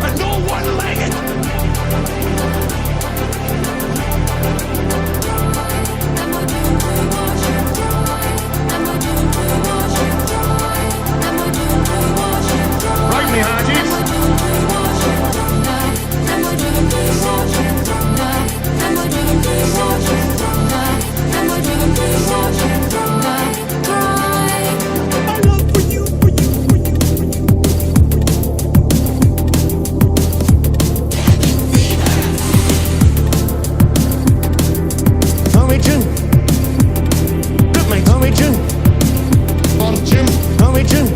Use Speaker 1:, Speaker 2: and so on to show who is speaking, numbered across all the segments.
Speaker 1: And no one-legged! Right me, Haji. Tommy Jim. Good mate, Tommy Jim. On Jim. Tommy Jim.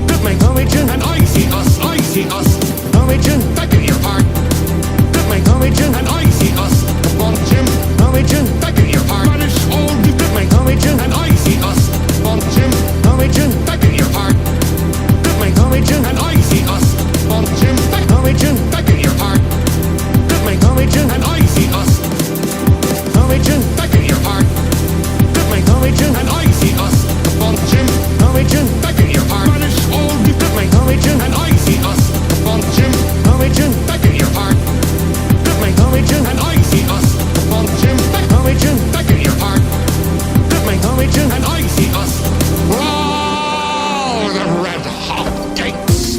Speaker 1: Good mate, Tommy Jim. And I see us. Tommy Jim. Back in your heart. Good mate, Tommy Jim. And I see us. On Jim. Tommy Jim. Back in your heart. Vanish all the good mate, Tommy Jim. And I see us. On Jim. Tommy Jim. Back in your heart. Good mate, Tommy Jim. And I see us. On Jim. Back Tommy Jim. Back in your heart. Good mate, Tommy Jim. And I see us. Tommy Jim. Back in your heart. Good mate, Tommy Jim. And I see us. On Jim. Tommy Jim. Back in your heart. Vanish all the good mate, Tommy Jim. And I see us. On Jim. Tommy Jim. Back in your heart. Good mate, Tommy Jim. And I see us. On Jim. Back Tommy Jim. Back in your heart. Good mate, Tommy Jim. And I see us. Roll the red hot gates.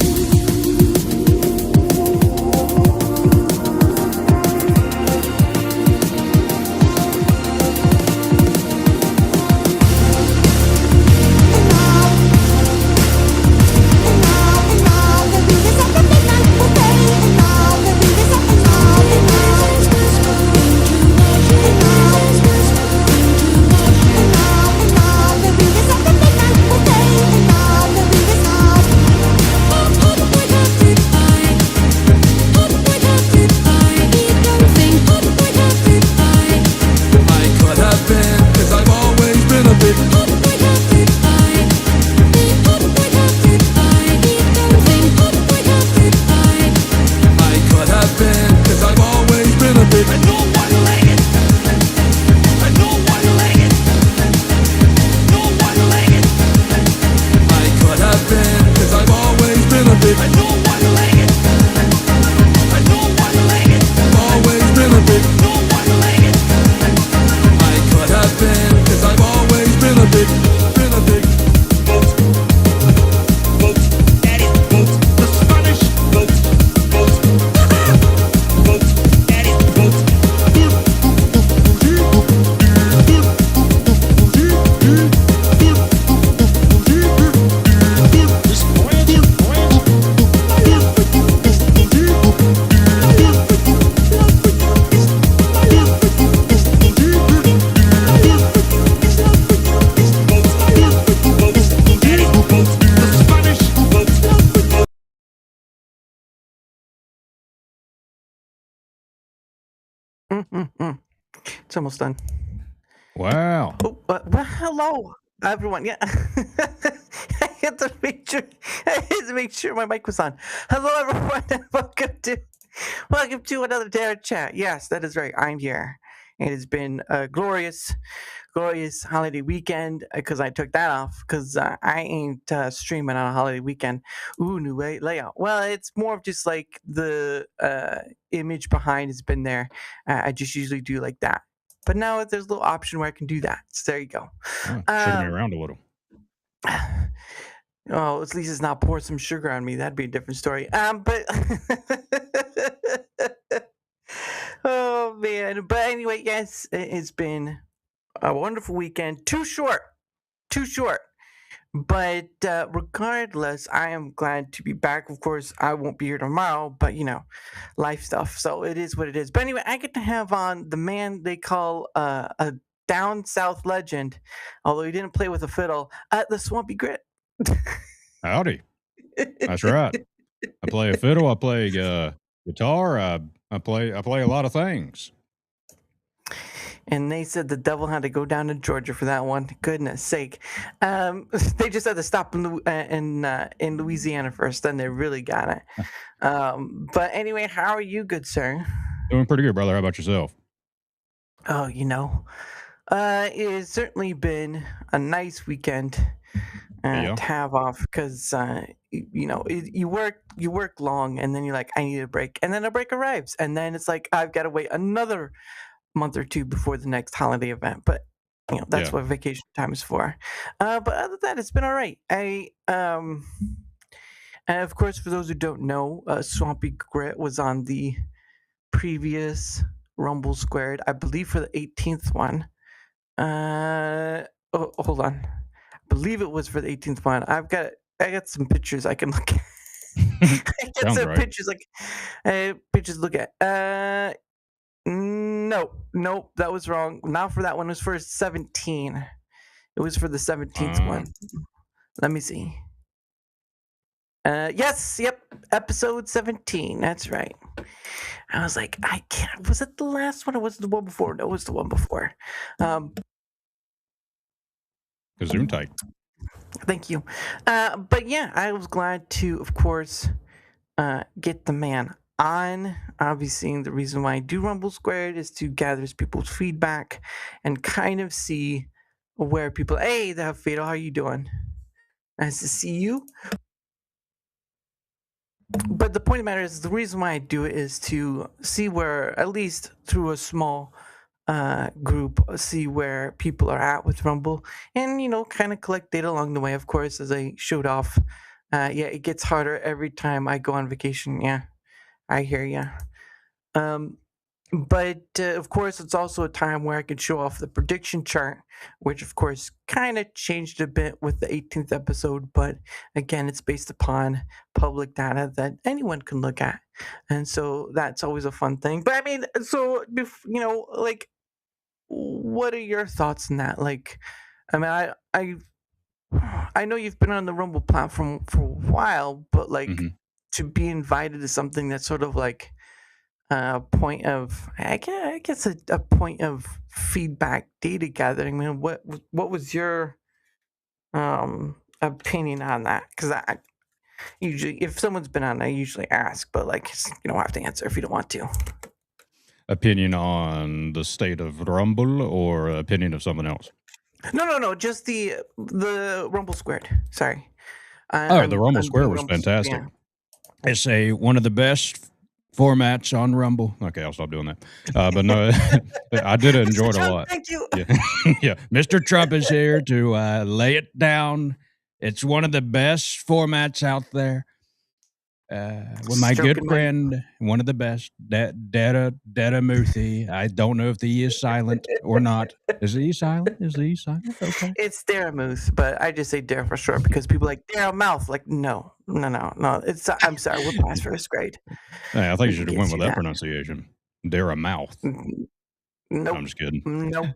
Speaker 1: It's almost done.
Speaker 2: Wow.
Speaker 1: Oh, well, hello, everyone. Yeah, I had to make sure my mic was on. Hello, everyone, and welcome to another DaraChat. Yes, that is right. I'm here. It has been a glorious holiday weekend because I took that off because I ain't streaming on a holiday weekend. Ooh, new layout. Well, it's more of just like the image behind has been there. I just usually do like that. But now there's a little option where I can do that. So there you go.
Speaker 2: Sugar me around a little.
Speaker 1: Oh, at least it's not pour some sugar on me. That'd be a different story. But oh man. But anyway, yes, it's been a wonderful weekend. Too short. But regardless, I am glad to be back. Of course, I won't be here tomorrow, but life stuff. So it is what it is. But anyway, I get to have on the man they call a down south legend, although he didn't play with a fiddle, the SwampGrit.
Speaker 2: Howdy. That's right. I play a fiddle. I play guitar. I play a lot of things.
Speaker 1: And they said the devil had to go down to Georgia for that one. Goodness sake. They just had to stop in Louisiana first, then they really got it. But anyway, how are you, good sir?
Speaker 2: Doing pretty good, brother. How about yourself?
Speaker 1: Oh,
Speaker 3: It has certainly been a nice weekend
Speaker 2: Yeah.
Speaker 3: to have off because you work long and then you're like, I need a break, and then a break arrives, and then it's like I've got to wait another month or two before the next holiday event. But that's
Speaker 2: Yeah.
Speaker 3: what vacation time is for. But other than that, it's been all right. And of course, for those who don't know, Swampy Grit was on the previous Rumble Squared, I believe, for the 18th one. Hold on. I believe it was for the 18th one. I got some pictures I can look at. I got
Speaker 2: Sounds
Speaker 3: some
Speaker 2: right.
Speaker 3: pictures to look at. No, nope, that was wrong. Not for that one. It was for 17. It was for the 17th
Speaker 2: Uh,
Speaker 3: one. Let me see. Yes, yep, episode 17. That's right. I was like, I can't. Was it the last one or was it the one before? No, it was the one before.
Speaker 2: Gesundheit.
Speaker 3: Thank you. But yeah, I was glad to, of course, get the man on. Obviously, the reason why I do Rumble Squared is to gather people's feedback and kind of see where people. Hey, the Fatal, how you doing? Nice to see you. But the point of the matter is, the reason why I do it is to see where, at least through a small group, see where people are at with Rumble, and kind of collect data along the way. Of course, as I showed off, yeah, it gets harder every time I go on vacation. Yeah, I hear you. But of course, it's also a time where I can show off the prediction chart, which of course kind of changed a bit with the 18th episode. But again, it's based upon public data that anyone can look at, and so that's always a fun thing. But I mean, so like, what are your thoughts on that? Like, I mean, I know you've been on the Rumble platform for a while, but like
Speaker 2: hmm
Speaker 3: to be invited to something that's sort of like a point of, I guess a point of feedback, data gathering. I mean, what was your opinion on that? Because I usually, if someone's been on, I usually ask, but like you don't have to answer if you don't want to.
Speaker 2: Opinion on the state of Rumble or opinion of someone else?
Speaker 3: No, just the Rumble Squared. Sorry,
Speaker 2: Oh, the Rumble
Speaker 3: I'm
Speaker 2: Square
Speaker 3: doing
Speaker 2: was
Speaker 3: Rumble.
Speaker 2: fantastic.
Speaker 3: Yeah.
Speaker 2: It's one of the best formats on Rumble. Okay, I'll stop doing that. But no, I did enjoy
Speaker 3: Mr.
Speaker 2: it a
Speaker 3: Trump,
Speaker 2: lot.
Speaker 3: thank you.
Speaker 2: Yeah, yeah. Mr. Trump is here to lay it down. It's one of the best formats out there. With my good
Speaker 3: Stroking my.
Speaker 2: friend, one of the best, Data Muthi. I don't know if the E is silent or not. Is the E silent? Is the E silent? Okay.
Speaker 3: It's Daramoose, but I just say Dara for short because people like Dara Mouth. Like, no. It's I'm sorry, we're past first grade.
Speaker 2: Hey, I think
Speaker 3: We
Speaker 2: you
Speaker 3: can
Speaker 2: should have
Speaker 3: get
Speaker 2: went with
Speaker 3: through
Speaker 2: that
Speaker 3: that.
Speaker 2: pronunciation. Dara Mouth.
Speaker 3: Nope.
Speaker 2: I'm just kidding.
Speaker 3: Nope.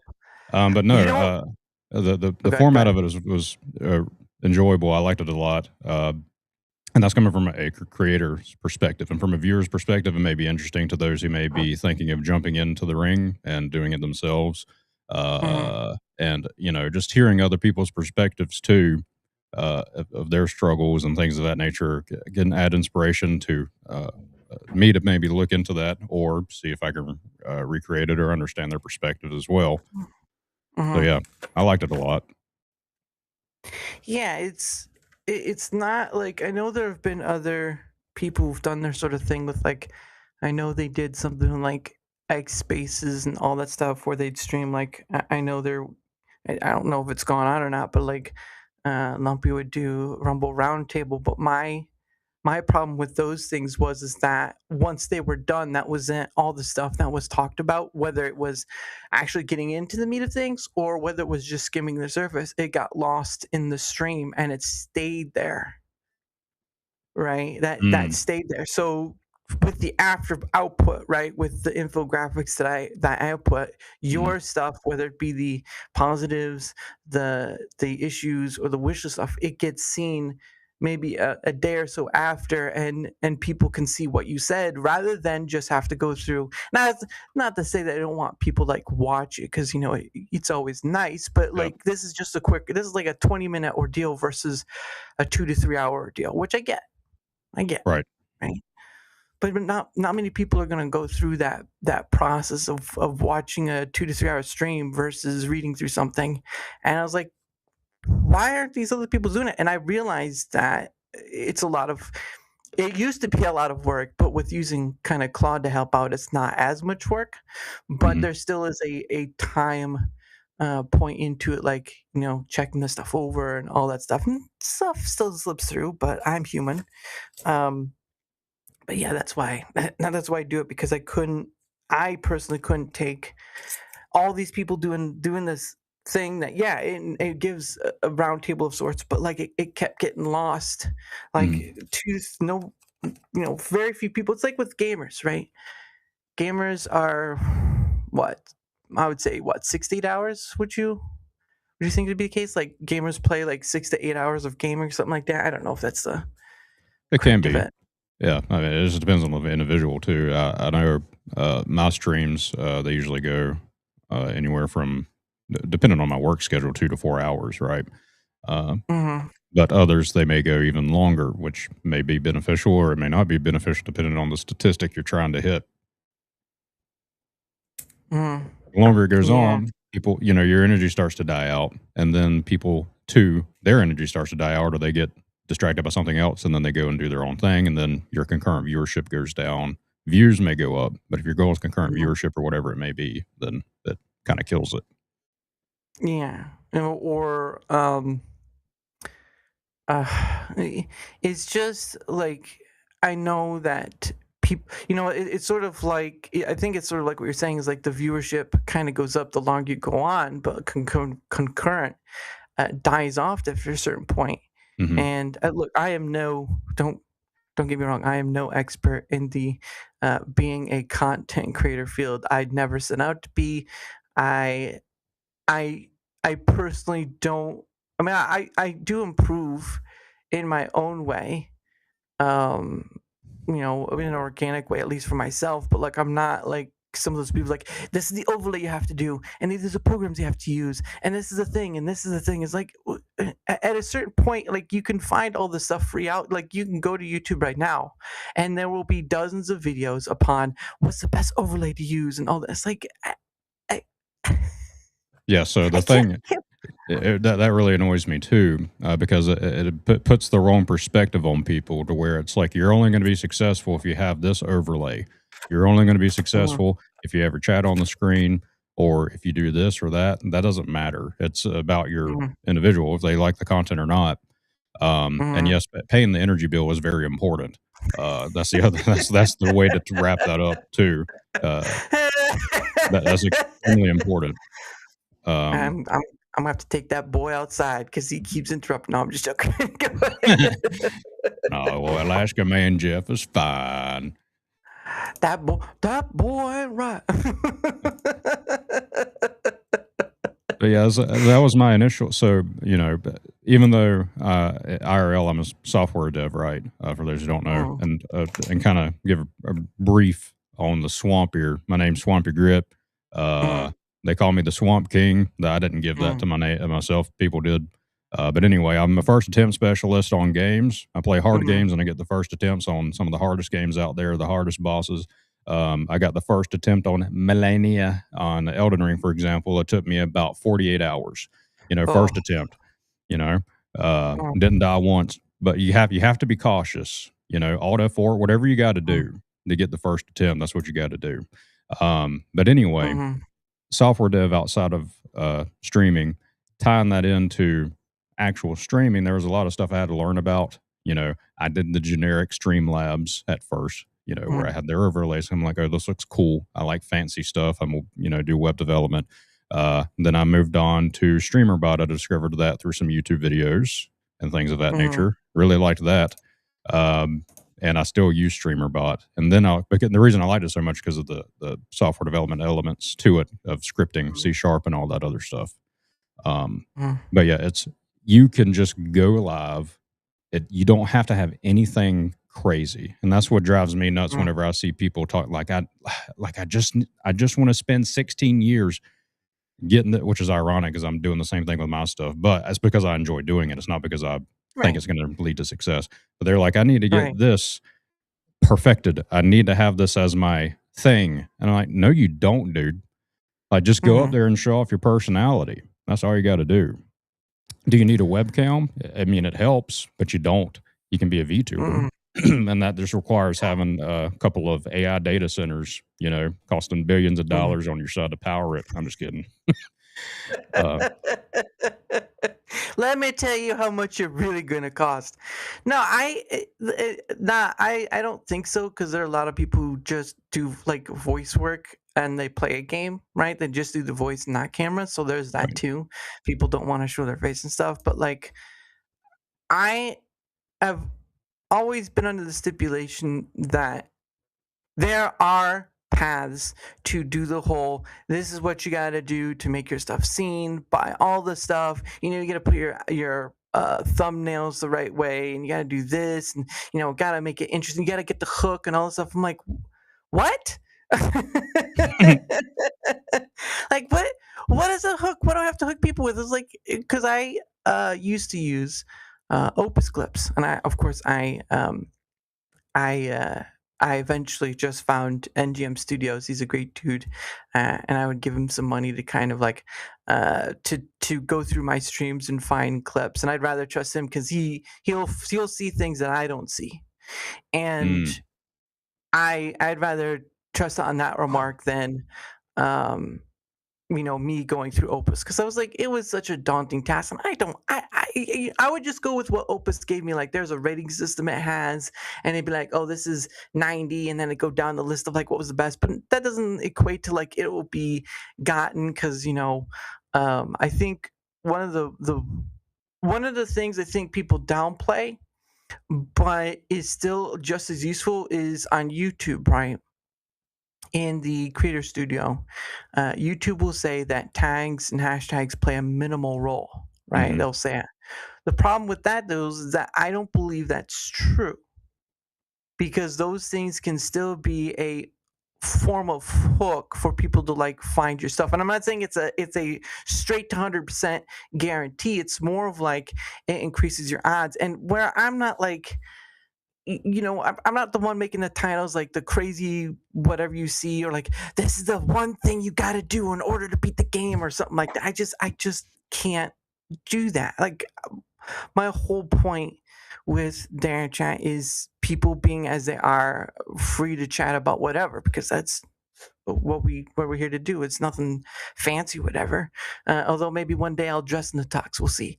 Speaker 2: But
Speaker 3: You
Speaker 2: no,
Speaker 3: know.
Speaker 2: the
Speaker 3: Okay, go
Speaker 2: format
Speaker 3: ahead.
Speaker 2: of it was enjoyable. I liked it a lot, and that's coming from a creator's perspective, and from a viewer's perspective, it may be interesting to those who may be thinking of jumping into the ring and doing it themselves.
Speaker 3: Mhm.
Speaker 2: And just hearing other people's perspectives too, of their struggles and things of that nature, can add inspiration to me to maybe look into that or see if I can recreate it or understand their perspective as well. So
Speaker 3: Mhm.
Speaker 2: yeah, I liked it a lot.
Speaker 3: Yeah, it's not like, I know there have been other people who've done their sort of thing with, like, I know they did something like X Spaces and all that stuff where they'd stream, like, I know they're, I don't know if it's gone on or not, but like Lumpy would do Rumble Roundtable. But my problem with those things is that once they were done, that wasn't all the stuff that was talked about, whether it was actually getting into the meat of things or whether it was just skimming the surface. It got lost in the stream and it stayed there, right? That
Speaker 2: Mm,
Speaker 3: stayed there. So with the after output, right, with the infographics that I output,
Speaker 2: mhm.
Speaker 3: your stuff, whether it be the positives, the issues, or the wish list stuff, it gets seen maybe a day or so after, and people can see what you said rather than just have to go through. Not to say that I don't want people like watch it, because it's always nice, but
Speaker 2: Yep.
Speaker 3: like this is like a 20-minute ordeal versus a 2 to 3 hour ordeal, which I get,
Speaker 2: Right.
Speaker 3: right? but not many people are gonna go through that process of watching a 2 to 3 hour stream versus reading through something, and I was like, "Why aren't these other people doing it?" And I realized that it's a lot of it used to be a lot of work, but with using kinda Claude to help out, it's not as much work, but
Speaker 2: Mhm.
Speaker 3: there still is a time, point into it, like, checking the stuff over and all that stuff, and stuff still slips through, but I'm human. Um, but yeah, that's why that's why I do it because I personally couldn't take all these people doing this thing that it gives a round table of sorts, but like it kept getting lost.
Speaker 2: Mhm.
Speaker 3: Like no, very few people. It's like with gamers, right? Gamers are what I would say, what 6 to 8 hours. Would you think it'd be the case? Like gamers play like 6 to 8 hours of gaming, something like that. I don't know if that's the
Speaker 2: It can
Speaker 3: correct
Speaker 2: be.
Speaker 3: event.
Speaker 2: Yeah, I mean, it just depends on the individual too. I know my streams they usually go anywhere from, depending on my work schedule, 2 to 4 hours, right? Uh,
Speaker 3: Hmm.
Speaker 2: but others they may go even longer, which may be beneficial or it may not be beneficial depending on the statistic you're trying to hit.
Speaker 3: Hmm.
Speaker 2: The longer it goes
Speaker 3: Yeah.
Speaker 2: on, people, your energy starts to die out, and then people too, their energy starts to die out, or they get distracted by something else, and then they go and do their own thing, and then your concurrent viewership goes down. Views may go up, but if your goal is concurrent
Speaker 3: Mhm.
Speaker 2: viewership or whatever it may be, then that kind of kills it.
Speaker 3: Yeah. Or Uh, it's just like I know that people, it's sort of like I think it's sort of like what you're saying is like the viewership kind of goes up the longer you go on, but concurrent dies off after a certain point.
Speaker 2: Hmm.
Speaker 3: And look, I am no don't get me wrong, I am no expert in the being a content creator field. I'd never set out to be. I I I personally don't. I mean, I do improve in my own way, um, in an organic way, at least for myself. But like, I'm not like some of those people. Like, this is the overlay you have to do, and these are the programs you have to use, and this is the thing, and this is the thing. It's like at a certain point, like you can find all this stuff free out. Like you can go to YouTube right now, and there will be dozens of videos upon what's the best overlay to use and all this. Like, I,
Speaker 2: Yeah. So
Speaker 3: I
Speaker 2: the
Speaker 3: can't.
Speaker 2: thing that really annoys me too, because it puts the wrong perspective on people to where it's like you're only going to be successful if you have this overlay. You're only going to be
Speaker 3: Mhm,
Speaker 2: successful if you ever chat on the screen or if you do this or that. That doesn't matter. It's about your
Speaker 3: mhm,
Speaker 2: individual if they like the content or not. And
Speaker 3: mhm.
Speaker 2: yes, paying the energy bill is very important. That's the other. That's the way to wrap that up too. Uh, that's extremely important. Um,
Speaker 3: I'm I'm gonna have to take that boy outside because he keeps interrupting. No, I'm just joking. Go ahead.
Speaker 2: No, well, Alaska Man Jeff is fine.
Speaker 3: That boy ain't right.
Speaker 2: But yeah, that was my initial. So even though IRL, I'm a software dev, right? For those who don't know,
Speaker 3: Mm,
Speaker 2: and kind of give a brief on the Swampy. My name's SwampGrit.
Speaker 3: mm,
Speaker 2: Uh, they call me the Swamp King. I didn't give that
Speaker 3: mm,
Speaker 2: to my name myself. People did. But anyway, I'm a first attempt specialist on games. I play hard
Speaker 3: mhm,
Speaker 2: games and I get the first attempts on some of the hardest games out there, the hardest bosses. I got the first attempt on Melania on Elden Ring, for example. It took me about 48 hours.
Speaker 3: oh,
Speaker 2: First attempt. You know,
Speaker 3: mm,
Speaker 2: didn't die once, but you have to be cautious. Auto for whatever you got to
Speaker 3: mm,
Speaker 2: do to get the first attempt. That's what you got to do. But anyway,
Speaker 3: mhm,
Speaker 2: software dev outside of streaming, tying that into actual streaming, there was a lot of stuff I had to learn about. I did the generic stream labs at first, where I
Speaker 3: mm,
Speaker 2: had their overlays. I'm like, oh, this looks cool. I like fancy stuff. I'm, do web development. Then I moved on to StreamerBot. I discovered that through some YouTube videos and things of that
Speaker 3: mhm,
Speaker 2: nature. Really liked that. Um, and I still use StreamerBot. And then because the reason I liked it so much because of the software development elements to it of scripting, C sharp, and all that other stuff. Um,
Speaker 3: mm,
Speaker 2: but yeah, you can just go live. You don't have to have anything crazy, and that's what drives me nuts
Speaker 3: mm.
Speaker 2: whenever I see people talk I just want to spend 16 years getting it, which is ironic because I'm doing the same thing with my stuff, but it's because I enjoy doing it. It's not because I think
Speaker 3: Right,
Speaker 2: it's going to lead to success. But they're like, I need to
Speaker 3: right.
Speaker 2: get this perfected. I need to have this as my thing. And I'm like, no, you don't, dude. Like, just go up
Speaker 3: Mhm.
Speaker 2: there and show off your personality. That's all you got to do. Do you need a webcam? I mean, it helps, but you don't. You can be a VTuber.
Speaker 3: Mm.
Speaker 2: And that just requires having a couple of AI data centers, costing billions of
Speaker 3: Mm.
Speaker 2: dollars on your side to power it. I'm just kidding. Uh,
Speaker 3: Let me tell you how much you're really gonna cost. No, I don't think so because there are a lot of people who just do like voice work and they play a game, right? They just do the voice, not camera. So there's that
Speaker 2: right.
Speaker 3: too. People don't want to show their face and stuff, but like I have always been under the stipulation that there are paths to do the whole this is what you got to do to make your stuff seen by all the stuff, you got to put your thumbnails the right way, and you got to do this, and got to make it interesting, you got to get the hook and all this stuff. I'm like, what? Like, what is a hook? What do I have to hook people with? It's like, because I used to use Opus clips, and I of course I I eventually just found NGM Studios. He's a great dude, and I would give him some money to kind of like to go through my streams and find clips. And I'd rather trust him because he'll see things that I don't see, and
Speaker 2: Mm.
Speaker 3: I'd rather trust on that remark than um me going through Opus, because I was like, it was such a daunting task, and I would just go with what Opus gave me. Like, there's a rating system it has, and it'd be like, oh, this is 90, and then it go down the list of like what was the best, but that doesn't equate to like it will be gotten, because I think one of the things I think people downplay, but is still just as useful, is on YouTube, right? In the creator studio, YouTube will say that tags and hashtags play a minimal role, right?
Speaker 2: Mhm.
Speaker 3: They'll say it. The problem with that, though, is that I don't believe that's true, because those things can still be a form of hook for people to like find your stuff. And I'm not saying it's a straight to 100% guarantee. It's more of like it increases your odds. And where I'm not like, I'm not the one making the titles like the crazy whatever you see, or like this is the one thing you got to do in order to beat the game or something like that. I just can't do that. Like, my whole point with DaraChat is people being as they are, free to chat about whatever, because that's what we're here to do. It's nothing fancy, whatever. Although maybe one day I'll dress in the tux. We'll see.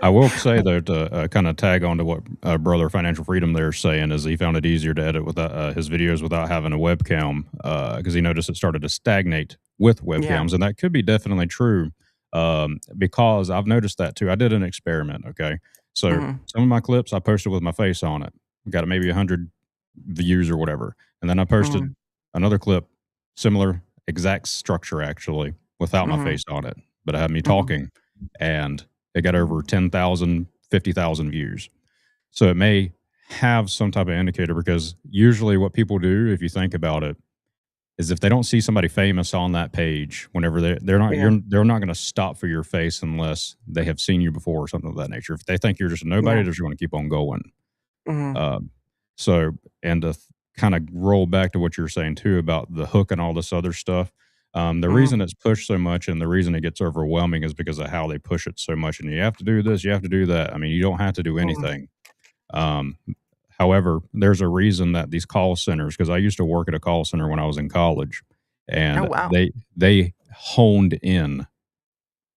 Speaker 2: I will say though, to kind of tag on to what brother Financial Freedom there is saying, is he found it easier to edit without his videos without having a webcam, because he noticed it started to stagnate with
Speaker 3: Yeah.
Speaker 2: webcams, and that could be definitely true, because I've noticed that too. I did an experiment. Okay, so
Speaker 3: Hmm.
Speaker 2: some of my clips I posted with my face on it, got maybe 100 views or whatever, and then I
Speaker 3: Hmm.
Speaker 2: posted another clip, similar exact structure actually, without my
Speaker 3: Hmm.
Speaker 2: face on it, but I had me
Speaker 3: Hmm.
Speaker 2: talking, and it got over 10,000, 50,000 views. So it may have some type of indicator, because usually what people do, if you think about it, is if they don't see somebody famous on that page, whenever
Speaker 3: Yeah.
Speaker 2: they're not going to stop for your face unless they have seen you before or something of that nature. If they think you're just a nobody,
Speaker 3: Yeah.
Speaker 2: they're just going to keep on going.
Speaker 3: Hmm.
Speaker 2: Um, so, and to kind of roll back to what you're saying too about the hook and all this other stuff, the
Speaker 3: Hmm.
Speaker 2: reason it's pushed so much and the reason it gets overwhelming is because of how they push it so much. And you have to do this, you have to do that. I mean, you don't have to do
Speaker 3: Hmm.
Speaker 2: anything. Um, However, there's a reason that these call centers, because I used to work at a call center when I was in college,
Speaker 3: Oh,
Speaker 2: and
Speaker 3: wow.
Speaker 2: they honed in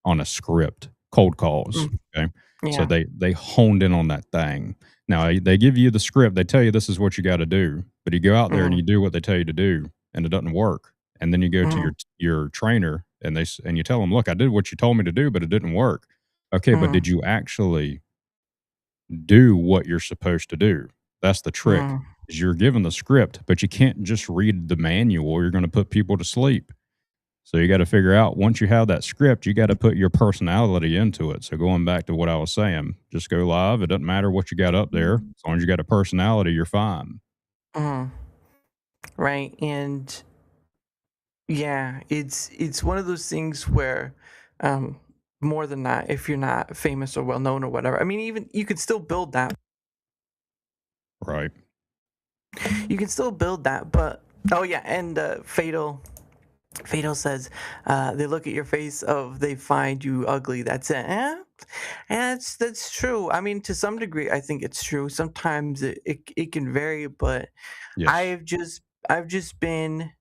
Speaker 2: on a script, cold calls.
Speaker 3: Mm.
Speaker 2: Okay. So
Speaker 3: Yeah.
Speaker 2: they honed in on that thing. Now they give you the script, they tell you this is what you got to do, but you go out there and you
Speaker 3: Hmm.
Speaker 2: do what they tell you to do, and it doesn't work. And then you go to
Speaker 3: Hmm.
Speaker 2: your trainer and and you tell them, look, I did what you told me to do, but it didn't work. Okay, but
Speaker 3: Hmm.
Speaker 2: did you actually do what you're supposed to do? That's the trick.
Speaker 3: Hmm.
Speaker 2: Is you're given the script, but you can't just read the manual. You're going to put people to sleep. So you got to figure out, once you have that script, you got to put your personality into it. So going back to what I was saying, just go live. It doesn't matter what you got up there. As long as you got a personality, you're fine.
Speaker 3: Hmm. Right. And yeah, it's one of those things where, um, more than that, if you're not famous or well known or whatever, I mean, even you could still build that
Speaker 2: Right.
Speaker 3: You can still build that, but oh yeah, and Fatal says, they look at your face of they find you ugly. That's it. And that's true. I mean, to some degree, I think it's true. Sometimes it can vary, but
Speaker 2: Yes.
Speaker 3: I've just I've just been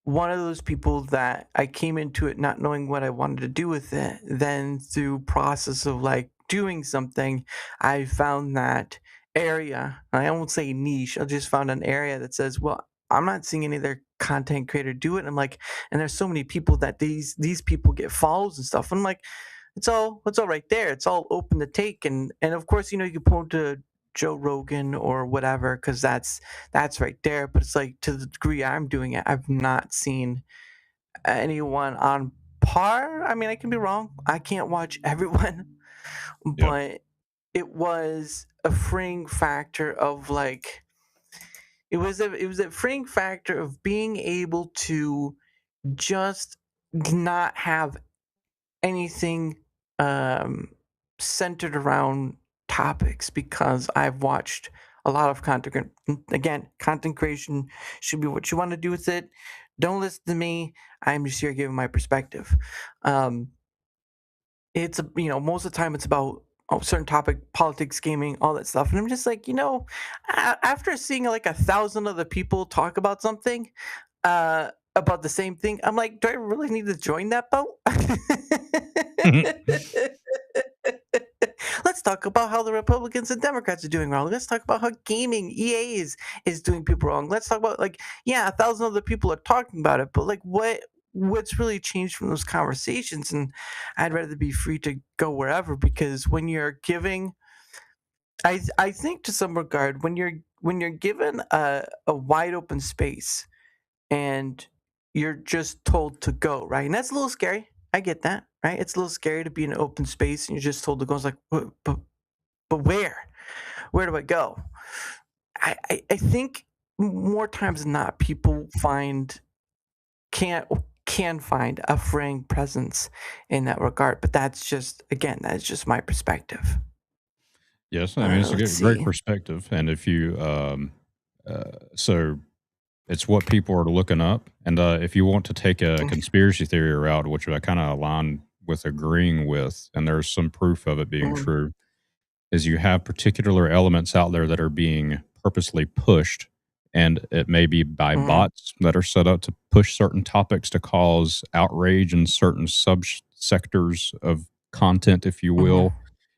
Speaker 3: one of those people that I came into it not knowing what I wanted to do with it. Then through process of like doing something, I found that area. I won't say niche. I just found an area that says, well, I'm not seeing any other content creator do it. And I'm like, and there's so many people that these people get follows and stuff. I'm like, it's all right there. It's all open to take. And of course, you can point to Joe Rogan or whatever, because that's right there. But it's like to the degree I'm doing it, I've not seen anyone on par. I mean, I can be wrong. I can't watch everyone,
Speaker 2: Yep.
Speaker 3: but it was a freeing factor of like it was a freeing factor of being able to just not have anything um, centered around topics, because I've watched a lot of content. Again, content creation should be what you want to do with it. Don't listen to me. I'm just here giving my perspective. Um, it's most of the time it's about a certain topic, politics, gaming, all that stuff, and I'm just like, after seeing like 1,000 other people talk about something, about the same thing, I'm like, do I really need to join that boat? Let's talk about how the Republicans and Democrats are doing wrong. Let's talk about how gaming EA is doing people wrong. Let's talk about, like, yeah, 1,000 other people are talking about it, but like what's really changed from those conversations? And I'd rather be free to go wherever, because when you're giving, I think to some regard, when you're given a wide open space and you're just told to go, right? And that's a little scary. I get that, right? It's a little scary to be in an open space and you're just told to go. It's like, but where? Where do I go? I think more times than not, people can can find a freeing presence in that regard. But that's just my perspective.
Speaker 2: Yes. I mean, it's a
Speaker 3: Let's
Speaker 2: great
Speaker 3: see.
Speaker 2: perspective. And if you, so it's what people are looking up. And if you want to take a conspiracy theory route, which I kind of align with agreeing with, and there's some proof of it being
Speaker 3: Mm,
Speaker 2: true, is you have particular elements out there that are being purposely pushed, and it may be by
Speaker 3: mm,
Speaker 2: bots that are set up to push certain topics to cause outrage in certain subsectors of content, if you
Speaker 3: mm,
Speaker 2: will.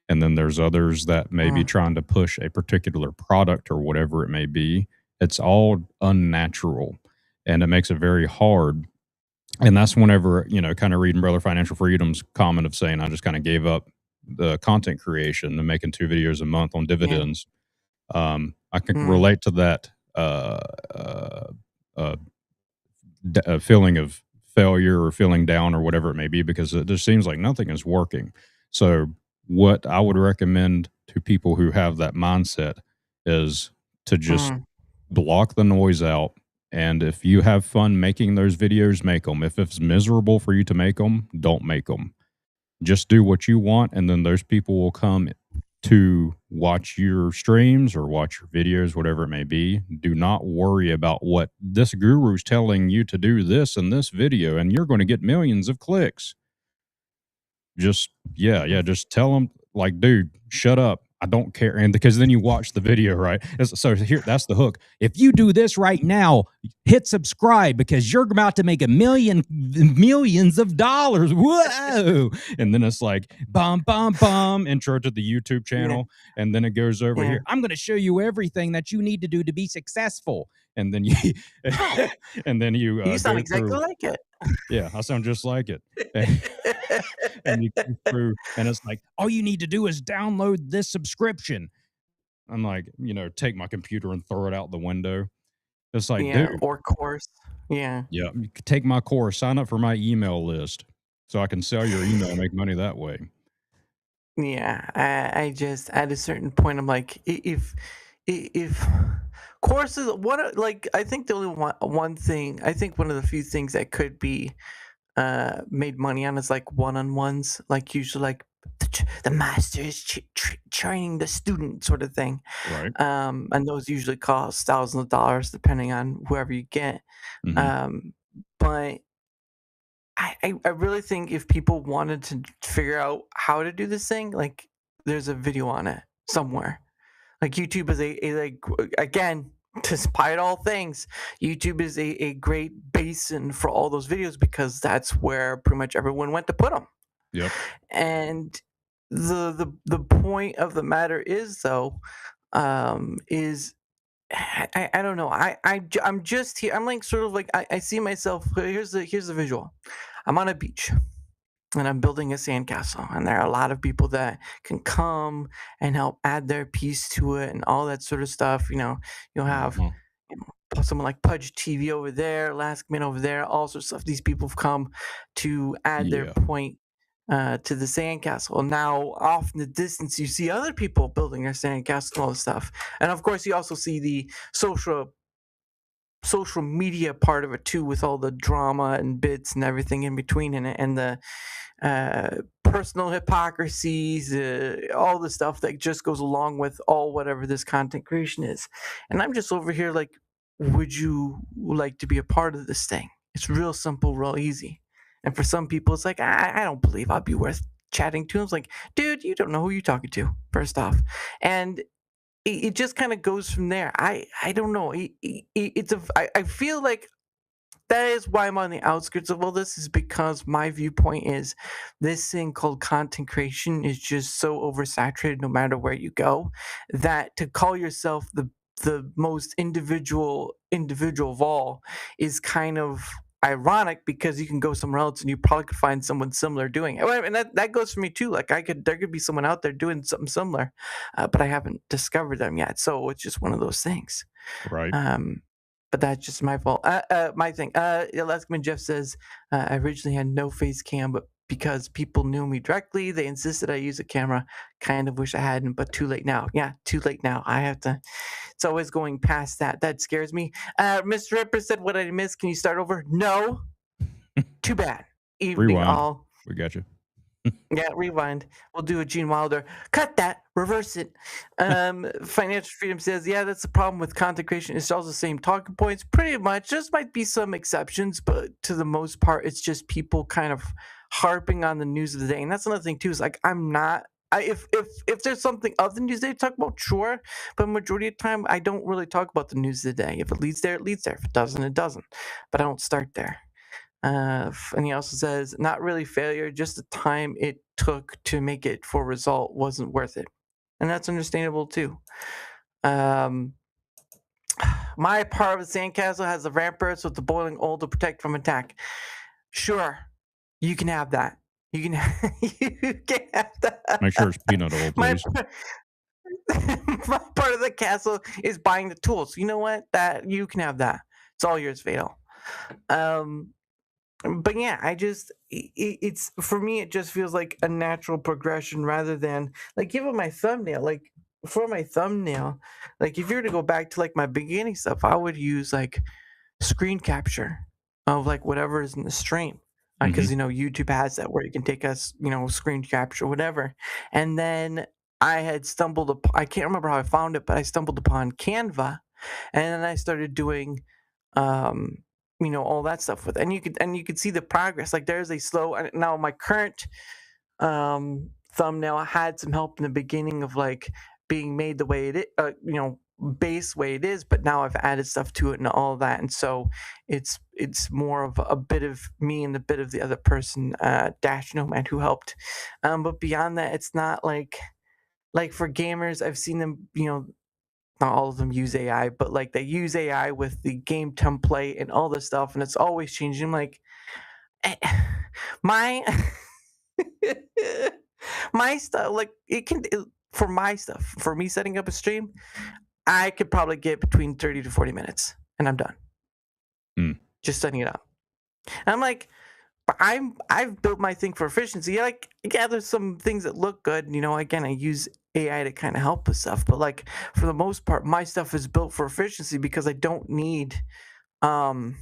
Speaker 2: And then there's others that may be
Speaker 3: mm,
Speaker 2: trying to push a particular product or whatever it may be. It's all unnatural, and it makes it very hard. And that's whenever, kind of reading Brother Financial Freedom's comment of saying, I just kind of gave up the content creation and making 2 videos a month on
Speaker 3: yeah.
Speaker 2: dividends. I can
Speaker 3: Mm,
Speaker 2: relate to that uh, uh, feeling of failure or feeling down or whatever it may be, because it just seems like nothing is working. So, what I would recommend to people who have that mindset is to just
Speaker 3: mm,
Speaker 2: block the noise out. And if you have fun making those videos, make them. If it's miserable for you to make them, don't make them. Just do what you want, and then those people will come to watch your streams or watch your videos, whatever it may be. Do not worry about what this guru's telling you to do this in this video, and you're going to get millions of clicks. Just yeah, just tell them, like, dude, shut up. I don't care. And because then you watch the video, right? So here, that's the hook. If you do this right now, hit subscribe because you're about to make millions of dollars. Whoa! And then it's like bum bum bum intro to the YouTube
Speaker 3: yeah,
Speaker 2: channel, and then it goes over
Speaker 3: yeah.
Speaker 2: here. I'm going to show you everything that you need to do to be successful, and then you and then you
Speaker 3: You sound
Speaker 2: go
Speaker 3: exactly
Speaker 2: through.
Speaker 3: like it.
Speaker 2: Yeah, I sound just like it. And you go through, and it's like, all you need to do is download this subscription. I'm like, take my computer and throw it out the window. It's like,
Speaker 3: Yeah,
Speaker 2: dude,
Speaker 3: or course. Yeah.
Speaker 2: yeah, you could take my course, sign up for my email list so I can sell your email and make money that way.
Speaker 3: Yeah, I just at a certain point I'm like, if courses, like, I think the only one thing, I think one of the few things that could be made money on is like one-on-ones, like usually like the master is training the student sort of thing.
Speaker 2: Right.
Speaker 3: And those usually cost thousands of dollars depending on whoever you get.
Speaker 2: Hmm.
Speaker 3: Um, but I really think if people wanted to figure out how to do this thing, like there's a video on it somewhere. Like YouTube is again, despite all things, YouTube is a great basin for all those videos because that's where pretty much everyone went to put them.
Speaker 2: Yep.
Speaker 3: And the point of the matter is though, is I don't know. I'm just here. I'm like sort of like I see myself. Here's the visual. I'm on a beach and I'm building a sandcastle, and there are a lot of people that can come and help add their piece to it and all that sort of stuff. You'll have
Speaker 2: Uh-huh.
Speaker 3: someone like Pudge TV over there, Laskman over there, all sorts of stuff. These people have come to add their
Speaker 2: Yeah.
Speaker 3: point to the sandcastle. Now, off in the distance, you see other people building their sandcastle and all this stuff, and of course, you also see the social media part of it too, with all the drama and bits and everything in between in it, and the personal hypocrisies, all the stuff that just goes along with all whatever this content creation is. And I'm just over here like, would you like to be a part of this thing? It's real simple, real easy. And for some people, it's like, I don't believe I'd be worth chatting to. It's like, dude, you don't know who you're talking to, first off. And it just kind of goes from there. I don't know. I feel like that is why I'm on the outskirts of all this, is because my viewpoint is this thing called content creation is just so oversaturated no matter where you go, that to call yourself the most individual of all is kind of ironic, because you can go somewhere else and you probably could find someone similar doing it. Well, and that goes for me too. Like there could be someone out there doing something similar, but I haven't discovered them yet. So it's just one of those things.
Speaker 2: Right.
Speaker 3: Um, but that's just my fault. My thing. Leskman Jeff says, I originally had no face cam, but because people knew me directly, they insisted I use a camera. Kind of wish I hadn't, but too late now. Yeah, too late now. I have to. It's always going past that. That scares me. Mr. Ripper said, "What I missed? Can you start over?" No. Too bad. Evening
Speaker 2: Rewind.
Speaker 3: all.
Speaker 2: We got you.
Speaker 3: Yeah, rewind. We'll do a Gene Wilder. Cut that. Reverse it. Financial Freedom says, yeah, that's the problem with content creation. It's all the same talking points, pretty much. There might be some exceptions, but to the most part, it's just people kind of harping on the news of the day. And that's another thing too. Is like I'm not. If there's something of the news they talk about, sure. But majority of the time, I don't really talk about the news of the day. If it leads there, it leads there. If it doesn't, it doesn't. But I don't start there. And he also says, not really failure, just the time it took to make it for result wasn't worth it. And that's understandable too. My part of the sandcastle has the ramparts with the boiling oil to protect from attack. Sure, you can have that. You can have that.
Speaker 2: Make sure it's peanut oil,
Speaker 3: My,
Speaker 2: please.
Speaker 3: my part of the castle is buying the tools. You know what? That you can have that. It's all yours, Fatal. But yeah, it's for me, it just feels like a natural progression rather than like even my thumbnail. Like for my thumbnail, like if you were to go back to like my beginning stuff, I would use like screen capture of like whatever is in the stream, because YouTube has that where you can take us screen capture whatever. And then I had stumbled upon, I can't remember how I found it, but I stumbled upon Canva, and then I started doing all that stuff with it. And you could see the progress. Like there's a slow, now my current thumbnail had some help in the beginning of like being made the way it is, base way it is, but now I've added stuff to it and all that, and so it's more of a bit of me and a bit of the other person, Dash Nomad, who helped. But beyond that, it's not like for gamers, I've seen them, not all of them use AI, but like they use AI with the game template and all this stuff, and it's always changing. I'm like, my my stuff, like for my stuff, for me setting up a stream, I could probably get between 30 to 40 minutes, and I'm done. Just setting it up. And I'm like, I've built my thing for efficiency. Like, yeah, there's some things that look good. Again, I use AI to kind of help with stuff, but like for the most part, my stuff is built for efficiency because I don't need, I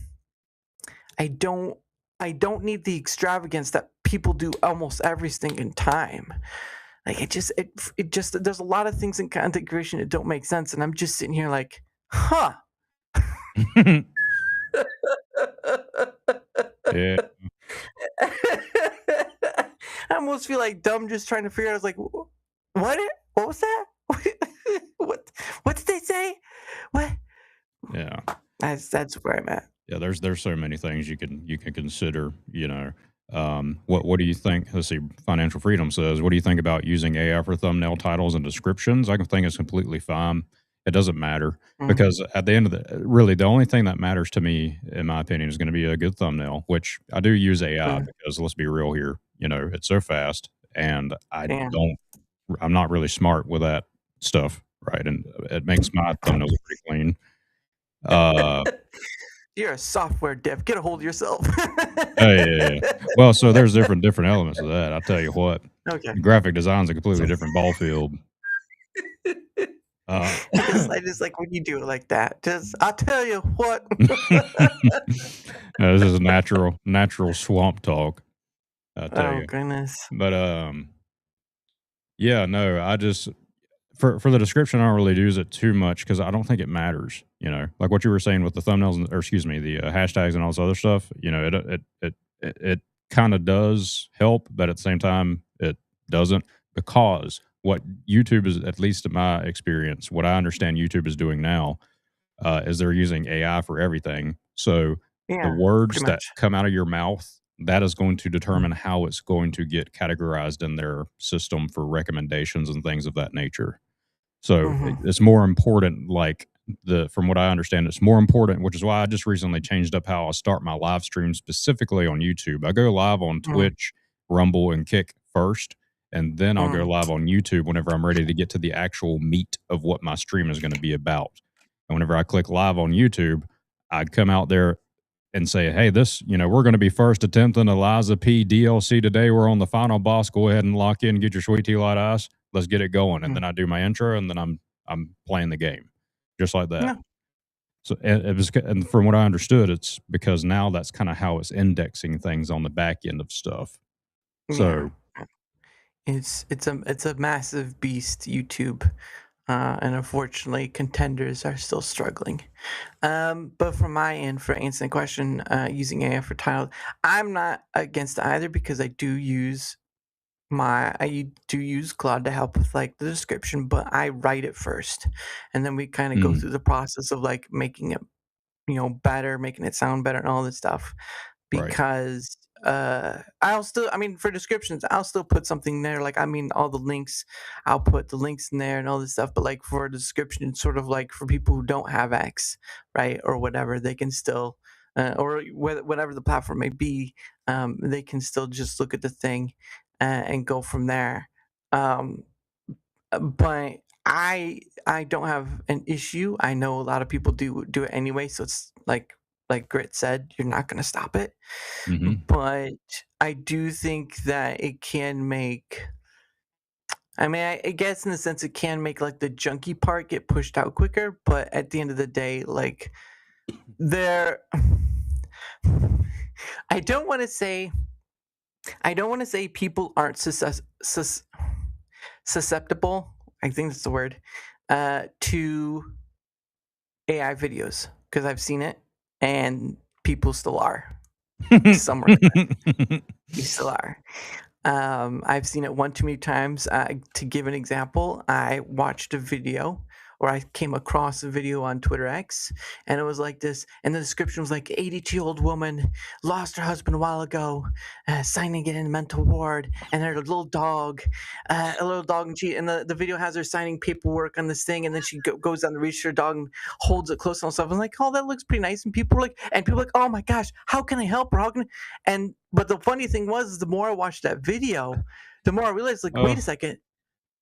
Speaker 3: don't need the extravagance that people do almost everything in time. Like it just there's a lot of things in content creation that don't make sense, and I'm just sitting here like, huh.
Speaker 2: Yeah.
Speaker 3: I almost feel like dumb just trying to figure out. I was like, what? What was that? What did they say? What?
Speaker 2: Yeah.
Speaker 3: That's where I'm at.
Speaker 2: Yeah, there's so many things you can consider, what do you think? Let's see, Financial Freedom says, "What do you think about using AI for thumbnail titles and descriptions?" I can think it's completely fine. It doesn't matter
Speaker 3: Mm,
Speaker 2: because at the end of the really, the only thing that matters to me, in my opinion, is gonna be a good thumbnail, which I do use AI
Speaker 3: mm,
Speaker 2: because let's be real here, it's so fast, and
Speaker 3: yeah.
Speaker 2: I'm not really smart with that stuff, right? And it makes my thumbnails pretty clean. Uh
Speaker 3: You're a software dev. Get a hold of yourself.
Speaker 2: Oh, yeah, yeah, yeah. Well, so there's different elements of that. I'll tell you what,
Speaker 3: Okay.
Speaker 2: graphic design's a completely different ball field. Uh,
Speaker 3: I just like when you do it like that. Just I'll tell you what.
Speaker 2: no, this is natural swamp talk, I tell
Speaker 3: Oh
Speaker 2: you.
Speaker 3: goodness.
Speaker 2: But, yeah, no, I just for the description, I don't really use it too much because I don't think it matters, Like what you were saying with the thumbnails or excuse me, the, hashtags and all this other stuff, it kinda does help, but at the same time, it doesn't because what YouTube is, at least in my experience, what I understand YouTube is doing now, is they're using AI for everything. So the
Speaker 3: Yeah,
Speaker 2: words
Speaker 3: pretty
Speaker 2: that
Speaker 3: much.
Speaker 2: come out of your mouth, that is going to
Speaker 3: Mm,
Speaker 2: determine how it's going to get categorized in their system for recommendations and things of that nature. So
Speaker 3: mhm,
Speaker 2: it's more important, like the from what I understand, it's more important, which is why I just recently changed up how I start my live stream specifically on YouTube. I go live on
Speaker 3: mm,
Speaker 2: Twitch, Rumble, and Kick first, and then I'll go
Speaker 3: mm,
Speaker 2: live on YouTube whenever I'm ready to get to the actual meat of what my stream is going to be about. And whenever I click live on YouTube, I'd come out there and say, "Hey, we're going to be first attempting Eliza P DLC today. We're on the final boss. Go ahead and lock in, get your sweet tea light ice. Let's get it going." And
Speaker 3: mm.
Speaker 2: then I do my intro, and then I'm playing the game, just like that.
Speaker 3: Yeah,
Speaker 2: So and from what I understood, it's because now that's kind of how it's indexing things on the back end of stuff.
Speaker 3: yeah.
Speaker 2: So
Speaker 3: It's a massive beast, YouTube, and unfortunately, contenders are still struggling. But from my end, for answering the question, using AI for title, I'm not against either because I do use Claude to help with like the description, but I write it first, and then we kind of go
Speaker 2: mm,
Speaker 3: through the process of like making it, better, making it sound better, and all this stuff.
Speaker 2: right.
Speaker 3: Because I'll still, I mean, for descriptions, I'll still put something there. Like, I mean, all the links, I'll put the links in there and all this stuff. But like for a description, sort of like for people who don't have X, right, or whatever, they can still, or whatever the platform may be, they can still just look at the thing and go from there. Um, but I don't have an issue. I know a lot of people do it anyway, so it's like Grit said, you're not going to stop it.
Speaker 2: Hmm.
Speaker 3: But I do think that it can make. I mean, I guess in the sense it can make like the junky part get pushed out quicker. But at the end of the day, like there, I don't want to say. I don't want to say people aren't susceptible. I think that's the word. To AI videos because I've seen it, and people still are. Somewhere they still are. I've seen it one too many times. To give an example, I watched a video or I came across a video on Twitter X, and it was like this, and the description was like 82-year-old woman lost her husband a while ago, signing it in a mental ward, and her a little dog, and the video has her signing paperwork on this thing, and then she goes down to reach her dog and holds it close on herself. And like, oh, that looks pretty nice. And people are like, oh my gosh, how can I help her? How can and but the funny thing was, the more I watched that video, the more I realized, like, wait
Speaker 2: Oh,
Speaker 3: a second,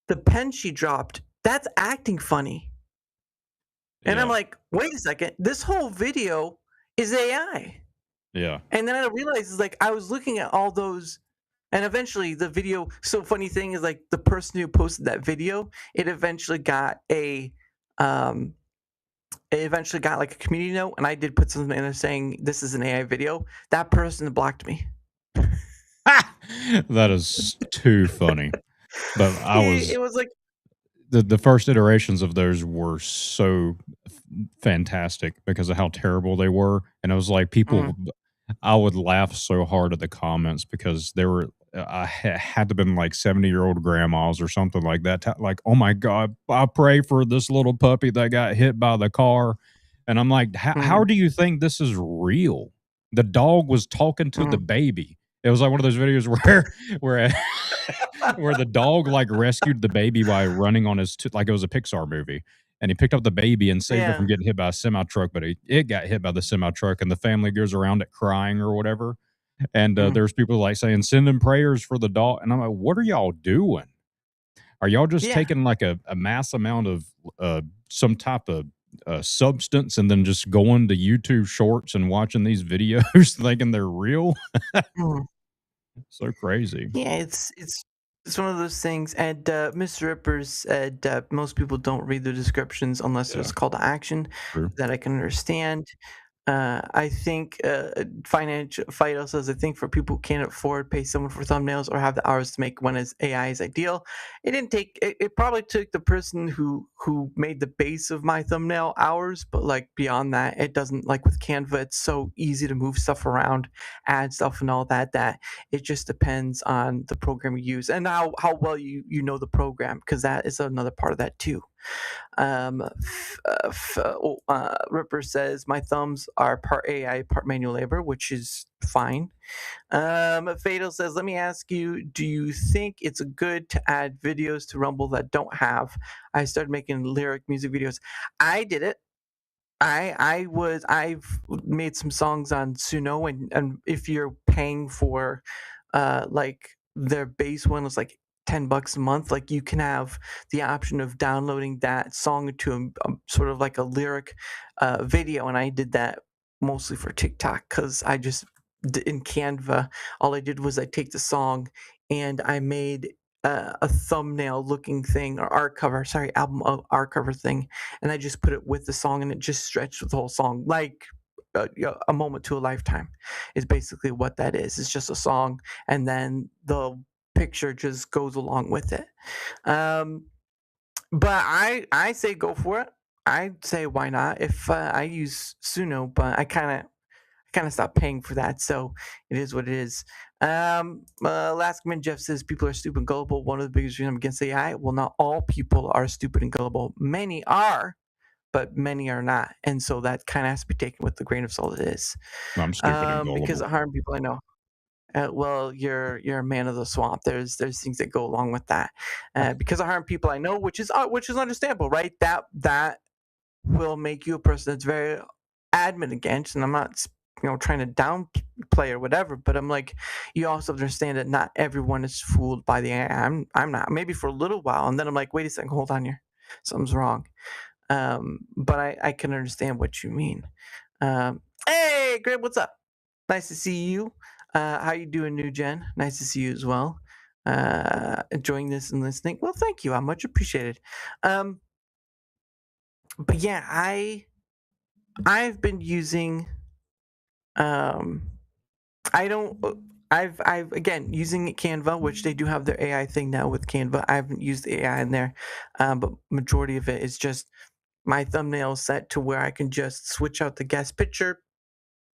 Speaker 3: the pen she dropped, that's acting funny. And I'm
Speaker 2: yeah,
Speaker 3: like, wait a second, this whole video is AI.
Speaker 2: yeah.
Speaker 3: And then I realized, is like, I was looking at all those, and eventually the video. So funny thing is, like, the person who posted that video, it eventually got um, like a community note, and I did put something in there saying this is an AI video. That person blocked me.
Speaker 2: That is too funny. But I
Speaker 3: It
Speaker 2: was
Speaker 3: was like,
Speaker 2: the first iterations of those were so fantastic because of how terrible they were, and it was like
Speaker 3: mm,
Speaker 2: people. I would laugh so hard at the comments because they were. Had to been like 70-year-old grandmas or something like that. Like, oh my god, I pray for this little puppy that got hit by the car, and I'm like, how
Speaker 3: mm,
Speaker 2: do you think this is real? The dog was talking to the
Speaker 3: mm.
Speaker 2: baby. It was like one of those videos where where the dog like rescued the baby by running on his like it was a Pixar movie, and he picked up the baby and saved it
Speaker 3: Yeah.
Speaker 2: from getting hit by a semi truck, but it got hit by the semi truck, and the family goes around it crying or whatever. And
Speaker 3: Mm,
Speaker 2: there's people like saying sending prayers for the dog, and I'm like, what are y'all doing? Are y'all just
Speaker 3: yeah.
Speaker 2: taking like a mass amount of some type of substance and then just going to YouTube Shorts and watching these videos thinking they're real?
Speaker 3: Mm.
Speaker 2: So crazy.
Speaker 3: Yeah, it's one of those things. And Mr. Rippers said most people don't read the descriptions unless
Speaker 2: Yeah,
Speaker 3: there's a call to action.
Speaker 2: true.
Speaker 3: That I can understand. I think financial Fido says I think for people who can't afford pay someone for thumbnails or have the hours to make one as AI is ideal. It didn't take it, it probably took the person who made the base of my thumbnail hours, but like beyond that, it doesn't like with Canva, it's so easy to move stuff around, add stuff and all that that it just depends on the program you use and how well you know the program because that is another part of that too. Ripper says my thumbs are part AI, part manual labor, which is fine. Fatal says, let me ask you, do you think it's good to add videos to Rumble that don't have? I started making lyric music videos. I did it. I've made some songs on Suno and if you're paying for like their base one was like $10 a month, like you can have the option of downloading that song to a sort of like a lyric video, and I did that mostly for TikTok because I just in Canva, all I did was I take the song and I made a thumbnail looking thing or art cover, sorry, album art cover thing, and I just put it with the song, and it just stretched the whole song like a moment to a lifetime is basically what that is. It's just a song, and then the picture just goes along with it. Um, but I say go for it. I say why not? If I use Suno, but I kind of stopped paying for that, so it is what it is. Lastman Jeff says people are stupid and gullible. One of the biggest reasons I'm against AI. Well, not all people are stupid and gullible. Many are, but many are not, and so that kind of has to be taken with the grain of salt. It is
Speaker 2: I'm stupid and
Speaker 3: because
Speaker 2: gullible.
Speaker 3: it harm people. I know. Well, you're a man of the swamp. There's things that go along with that. Because I harm people I know, which is understandable, right? That will make you a person that's very adamant against. And I'm not trying to downplay or whatever, but I'm like, you also understand that not everyone is fooled by the AI. I'm not. Maybe for a little while, and then I'm like, wait a second, hold on here, something's wrong. But I can understand what you mean. Hey, Greg, what's up? Nice to see you. How you doing, New Gen? Nice to see you as well. Enjoying this and listening. Well, thank you. I much appreciated. Um, but yeah, I've been using um I don't I've again using Canva, which they do have their AI thing now with Canva. I haven't used the AI in there, but majority of it is just my thumbnail set to where I can just switch out the guest picture,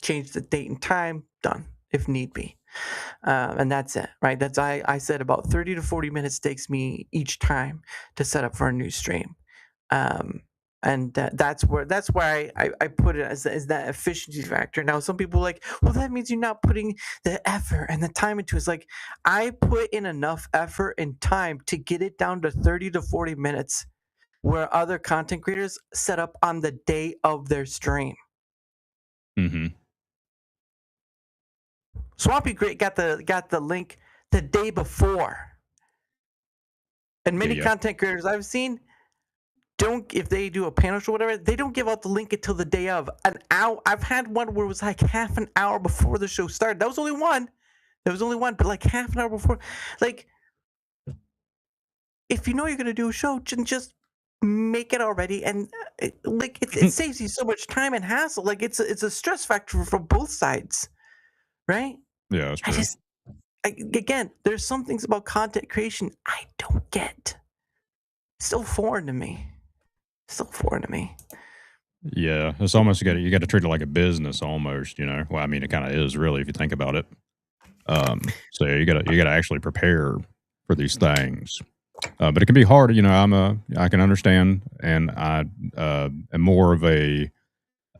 Speaker 3: change the date and time, done if need be. And that's it, right? That's I said about 30 to 40 minutes takes me each time to set up for a new stream. Um, and that's where I put it as that efficiency factor. Now, some people are like, well, that means you're not putting the effort and the time into it. It's like I put in enough effort and time to get it down to 30 to 40 minutes where other content creators set up on the day of their stream.
Speaker 2: Hmm.
Speaker 3: Swampy Grit got the link the day before. And
Speaker 2: Yeah,
Speaker 3: many
Speaker 2: yeah.
Speaker 3: content creators I've seen don't, if they do a panel show or whatever, they don't give out the link until the day of. An hour. I've had one where it was like half an hour before the show started. That was only one. There was only one, but like half an hour before. Like, if you know you're gonna do a show, just make it already, and it saves you so much time and hassle. Like it's a stress factor for both sides, right?
Speaker 2: Yeah, that's
Speaker 3: I
Speaker 2: true.
Speaker 3: just again, there's some things about content creation I don't get. Still foreign to me. Still foreign to me.
Speaker 2: Yeah, it's almost you got to treat it like a business almost, you know. Well, I mean, it kind of is really if you think about it. So you gotta actually prepare for these things. But it can be hard, you know. I can understand, and I am more of a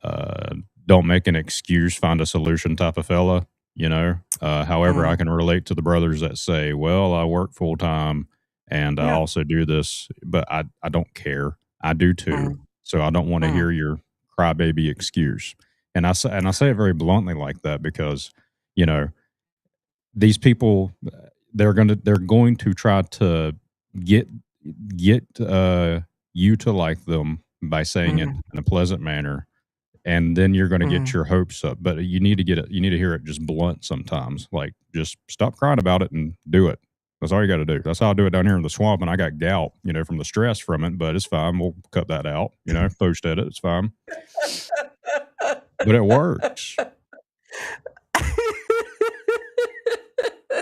Speaker 2: uh, don't make an excuse, find a solution type of fella, you know. However, I
Speaker 3: Mm,
Speaker 2: can relate to the brothers that say, "Well, I work full time and I
Speaker 3: yeah.
Speaker 2: also do this, but I don't care. I do too,
Speaker 3: Mm,
Speaker 2: so I don't want to
Speaker 3: mm,
Speaker 2: hear your crybaby excuse." And I say it very bluntly like that because, you know, these people they're going to try to get you to like them by saying it
Speaker 3: mm,
Speaker 2: in a pleasant manner, and then you're going to get
Speaker 3: mm.
Speaker 2: your hopes up. But you need to get it. You need to hear it just blunt sometimes. Like just stop crying about it and do it. That's all you got to do. That's how I do it down here in the swamp. And I got gout, you know, from the stress from it. But it's fine. We'll cut that out. You know, post edit. It's fine. But it works.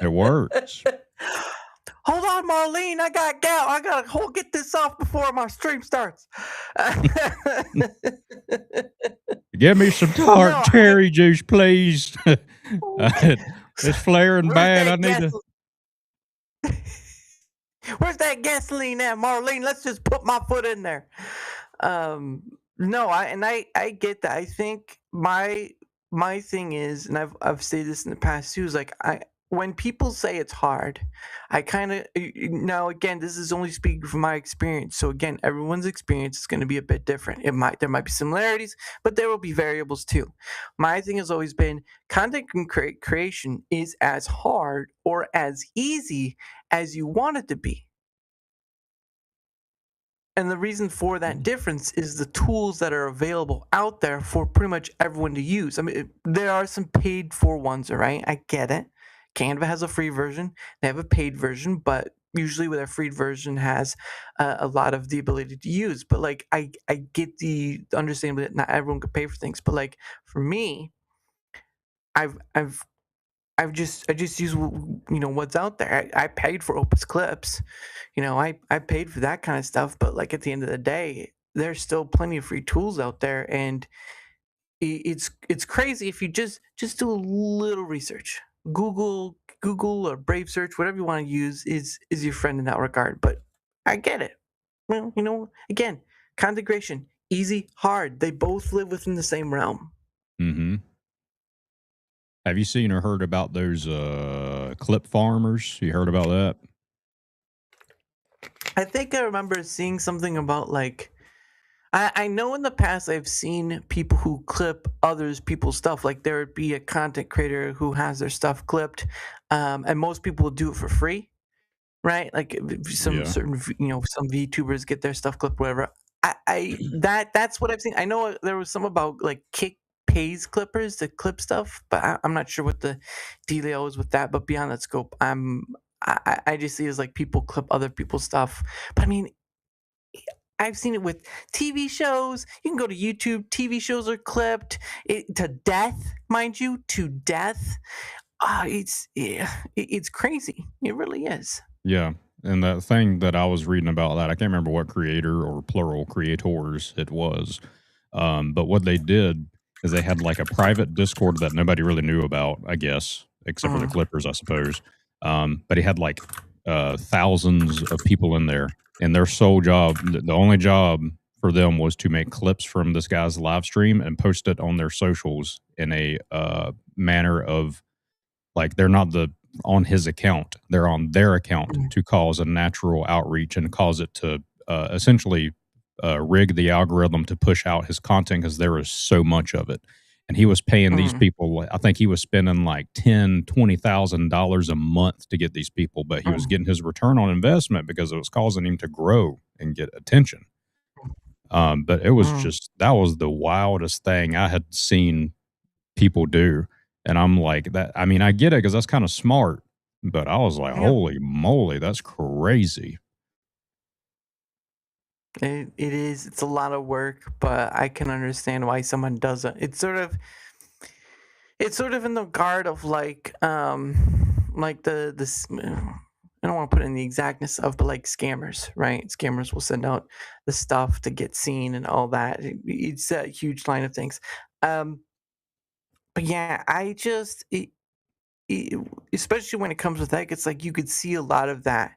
Speaker 2: It works.
Speaker 3: Hold on, Marlene. I got gout. I gotta get this off before my stream starts.
Speaker 2: Give me some
Speaker 3: No,
Speaker 2: tart cherry juice, please. It's flaring
Speaker 3: where's
Speaker 2: bad. I
Speaker 3: that
Speaker 2: need to.
Speaker 3: Where's that gasoline at, Marlene? Let's just put my foot in there. Um, no, I get that. I think my thing is, and I've stated this in the past too, is like I when people say it's hard, I kind of now again this is only speaking from my experience. So again, everyone's experience is going to be a bit different. There might be similarities, but there will be variables too. My thing has always been content creation is as hard or as easy as you want it to be. And the reason for that difference is the tools that are available out there for pretty much everyone to use. I mean, there are some paid for ones, all right? I get it. Canva has a free version, they have a paid version, but usually with a free version has a lot of the ability to use. But like, I get the understanding that not everyone could pay for things. But like for me, I've I've I just use what's out there. I paid for Opus Clips, I paid for that kind of stuff. But like at the end of the day, there's still plenty of free tools out there, and it's crazy if you just do a little research. Google or Brave Search, whatever you want to use, is your friend in that regard. But I get it. Well, again, content creation, easy, hard. They both live within the same realm.
Speaker 2: Hmm. Have you seen or heard about those clip farmers? You heard about that?
Speaker 3: I think I remember seeing something about like I know in the past I've seen people who clip others people's stuff. Like there would be a content creator who has their stuff clipped, and most people will do it for free, right? Like some
Speaker 2: Yeah.
Speaker 3: certain some VTubers get their stuff clipped, whatever. That's what I've seen. I know there was some about like Kick pays clippers to clip stuff, but I'm not sure what the dealio is with that. But beyond that scope, I just see it as like people clip other people's stuff. But I mean, I've seen it with TV shows. You can go to YouTube. TV shows are clipped to death, mind you, to death. It's crazy. It really is.
Speaker 2: Yeah. And that thing that I was reading about that, I can't remember what creator or plural creators it was. But what they did is they had like a private Discord that nobody really knew about, I guess, except for the
Speaker 3: Mm,
Speaker 2: Clippers, I suppose. But he had like thousands of people in there, and their sole job, the only job for them was to make clips from this guy's live stream and post it on their socials in a manner of like they're not on his account, they're on their account
Speaker 3: mm,
Speaker 2: to cause a natural outreach and cause it to essentially rig the algorithm to push out his content because there is so much of it. And he was paying these
Speaker 3: mm,
Speaker 2: people. I think he was spending like $20,000 a month to get these people, but he was
Speaker 3: mm,
Speaker 2: getting his return on investment because it was causing him to grow and get attention. But it was
Speaker 3: mm.
Speaker 2: just that was the wildest thing I had seen people do. And I'm like, that I mean, I get it because that's kind of smart, but I was like,
Speaker 3: Yeah,
Speaker 2: holy moly, that's crazy.
Speaker 3: it is. It's a lot of work, but I can understand why someone does it. It's sort of in the guard of like I don't want to put in the exactness of, but like scammers, right? Scammers will send out the stuff to get seen and all that. It's a huge line of things. Um, but yeah, it, especially when it comes with that, it's like you could see a lot of that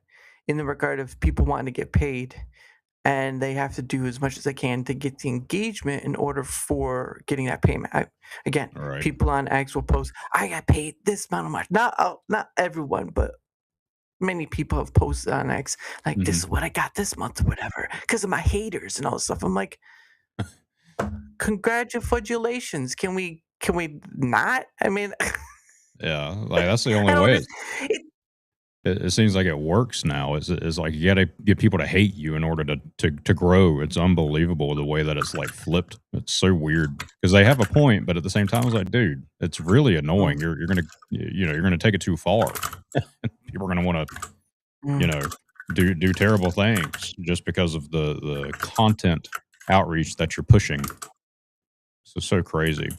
Speaker 3: in the regard of people wanting to get paid, and they have to do as much as they can to get the engagement in order for getting that payment. Again,
Speaker 2: All right.
Speaker 3: people on X will post, "I got paid this amount of money." Not everyone, but many people have posted on X like, "This
Speaker 2: Hmm.
Speaker 3: is what I got this month," or whatever, because of my haters and all this stuff. I'm like, congratulations. Can we not? I mean,
Speaker 2: Yeah, like that's the only
Speaker 3: I don't
Speaker 2: way.
Speaker 3: understand.
Speaker 2: It seems like it works now. Is like you got to get people to hate you in order to grow. It's unbelievable the way that it's like flipped. It's so weird because they have a point, but at the same time, it's like, dude, it's really annoying. You're gonna you're gonna take it too far. People are gonna want to you
Speaker 3: Mm,
Speaker 2: know do terrible things just because of the content outreach that you're pushing. So crazy.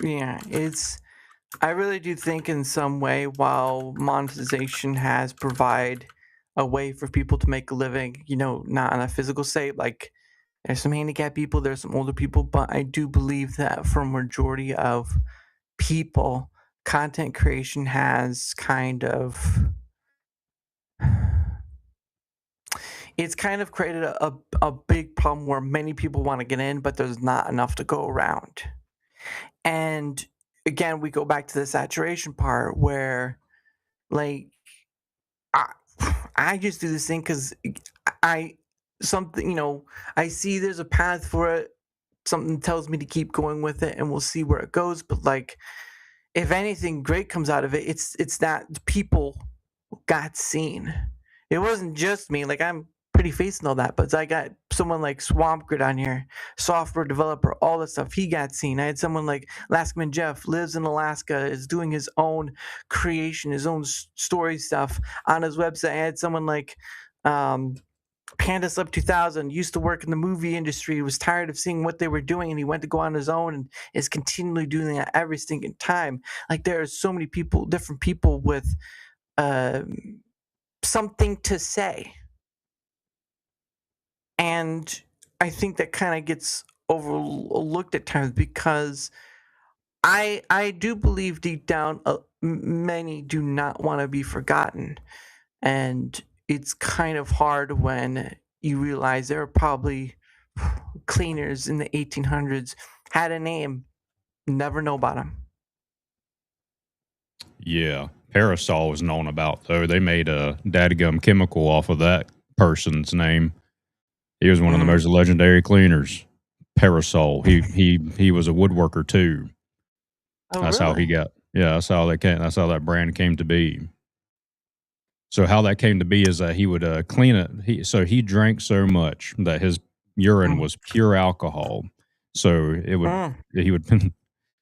Speaker 3: yeah, I really do think in some way, while monetization has provide a way for people to make a living, not on a physical state, like there's some handicapped people, there's some older people, but I do believe that for a majority of people, content creation has it's kind of created a big problem where many people want to get in, but there's not enough to go around. And again, we go back to the saturation part where like I, I just do this thing because I something I see there's a path for it. Something tells me to keep going with it, and we'll see where it goes. But like, if anything great comes out of it, it's that people got seen. It wasn't just me. Like I'm pretty facing all that, but I got someone like SwampGrit on here, software developer, all that stuff. He got seen. I had someone like Alaskaman Jeff, lives in Alaska, is doing his own creation, his own story stuff on his website. I had someone like um, Panda Sub 2000, used to work in the movie industry, was tired of seeing what they were doing, and he went to go on his own and is continually doing that every single time. Like there are so many people, different people with um, something to say. And I think that kind of gets overlooked at times because I do believe deep down many do not want to be forgotten, and it's kind of hard when you realize there are probably cleaners in the 1800s had a name, never know about them.
Speaker 2: Yeah, Parasol was known about though. They made a dadgum chemical off of that person's name. He was one of the
Speaker 3: Mm.
Speaker 2: most legendary cleaners. Parasol. He was a woodworker too.
Speaker 3: Oh,
Speaker 2: That's how he
Speaker 3: really?
Speaker 2: got. Yeah, that's how that came. That's how that brand came to be. So how that came to be is that he would clean it. He drank so much that his urine
Speaker 3: Mm.
Speaker 2: was pure alcohol. So it would
Speaker 3: Mm.
Speaker 2: he would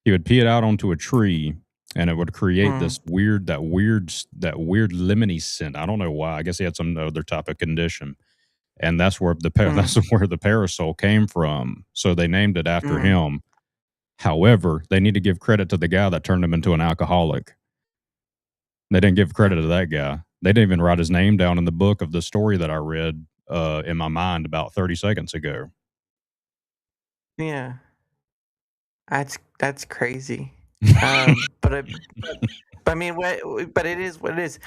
Speaker 2: he would pee it out onto a tree, and it would create
Speaker 3: Mm.
Speaker 2: this weird lemony scent. I don't know why. I guess he had some other type of condition, and that's where
Speaker 3: Mm.
Speaker 2: that's where the parasol came from. So they named it after
Speaker 3: Mm.
Speaker 2: him. However, they need to give credit to the guy that turned him into an alcoholic. They didn't give credit to that guy. They didn't even write his name down in the book of the story that I read in my mind about 30 seconds ago.
Speaker 3: Yeah, that's crazy. But I mean, but it is what it is.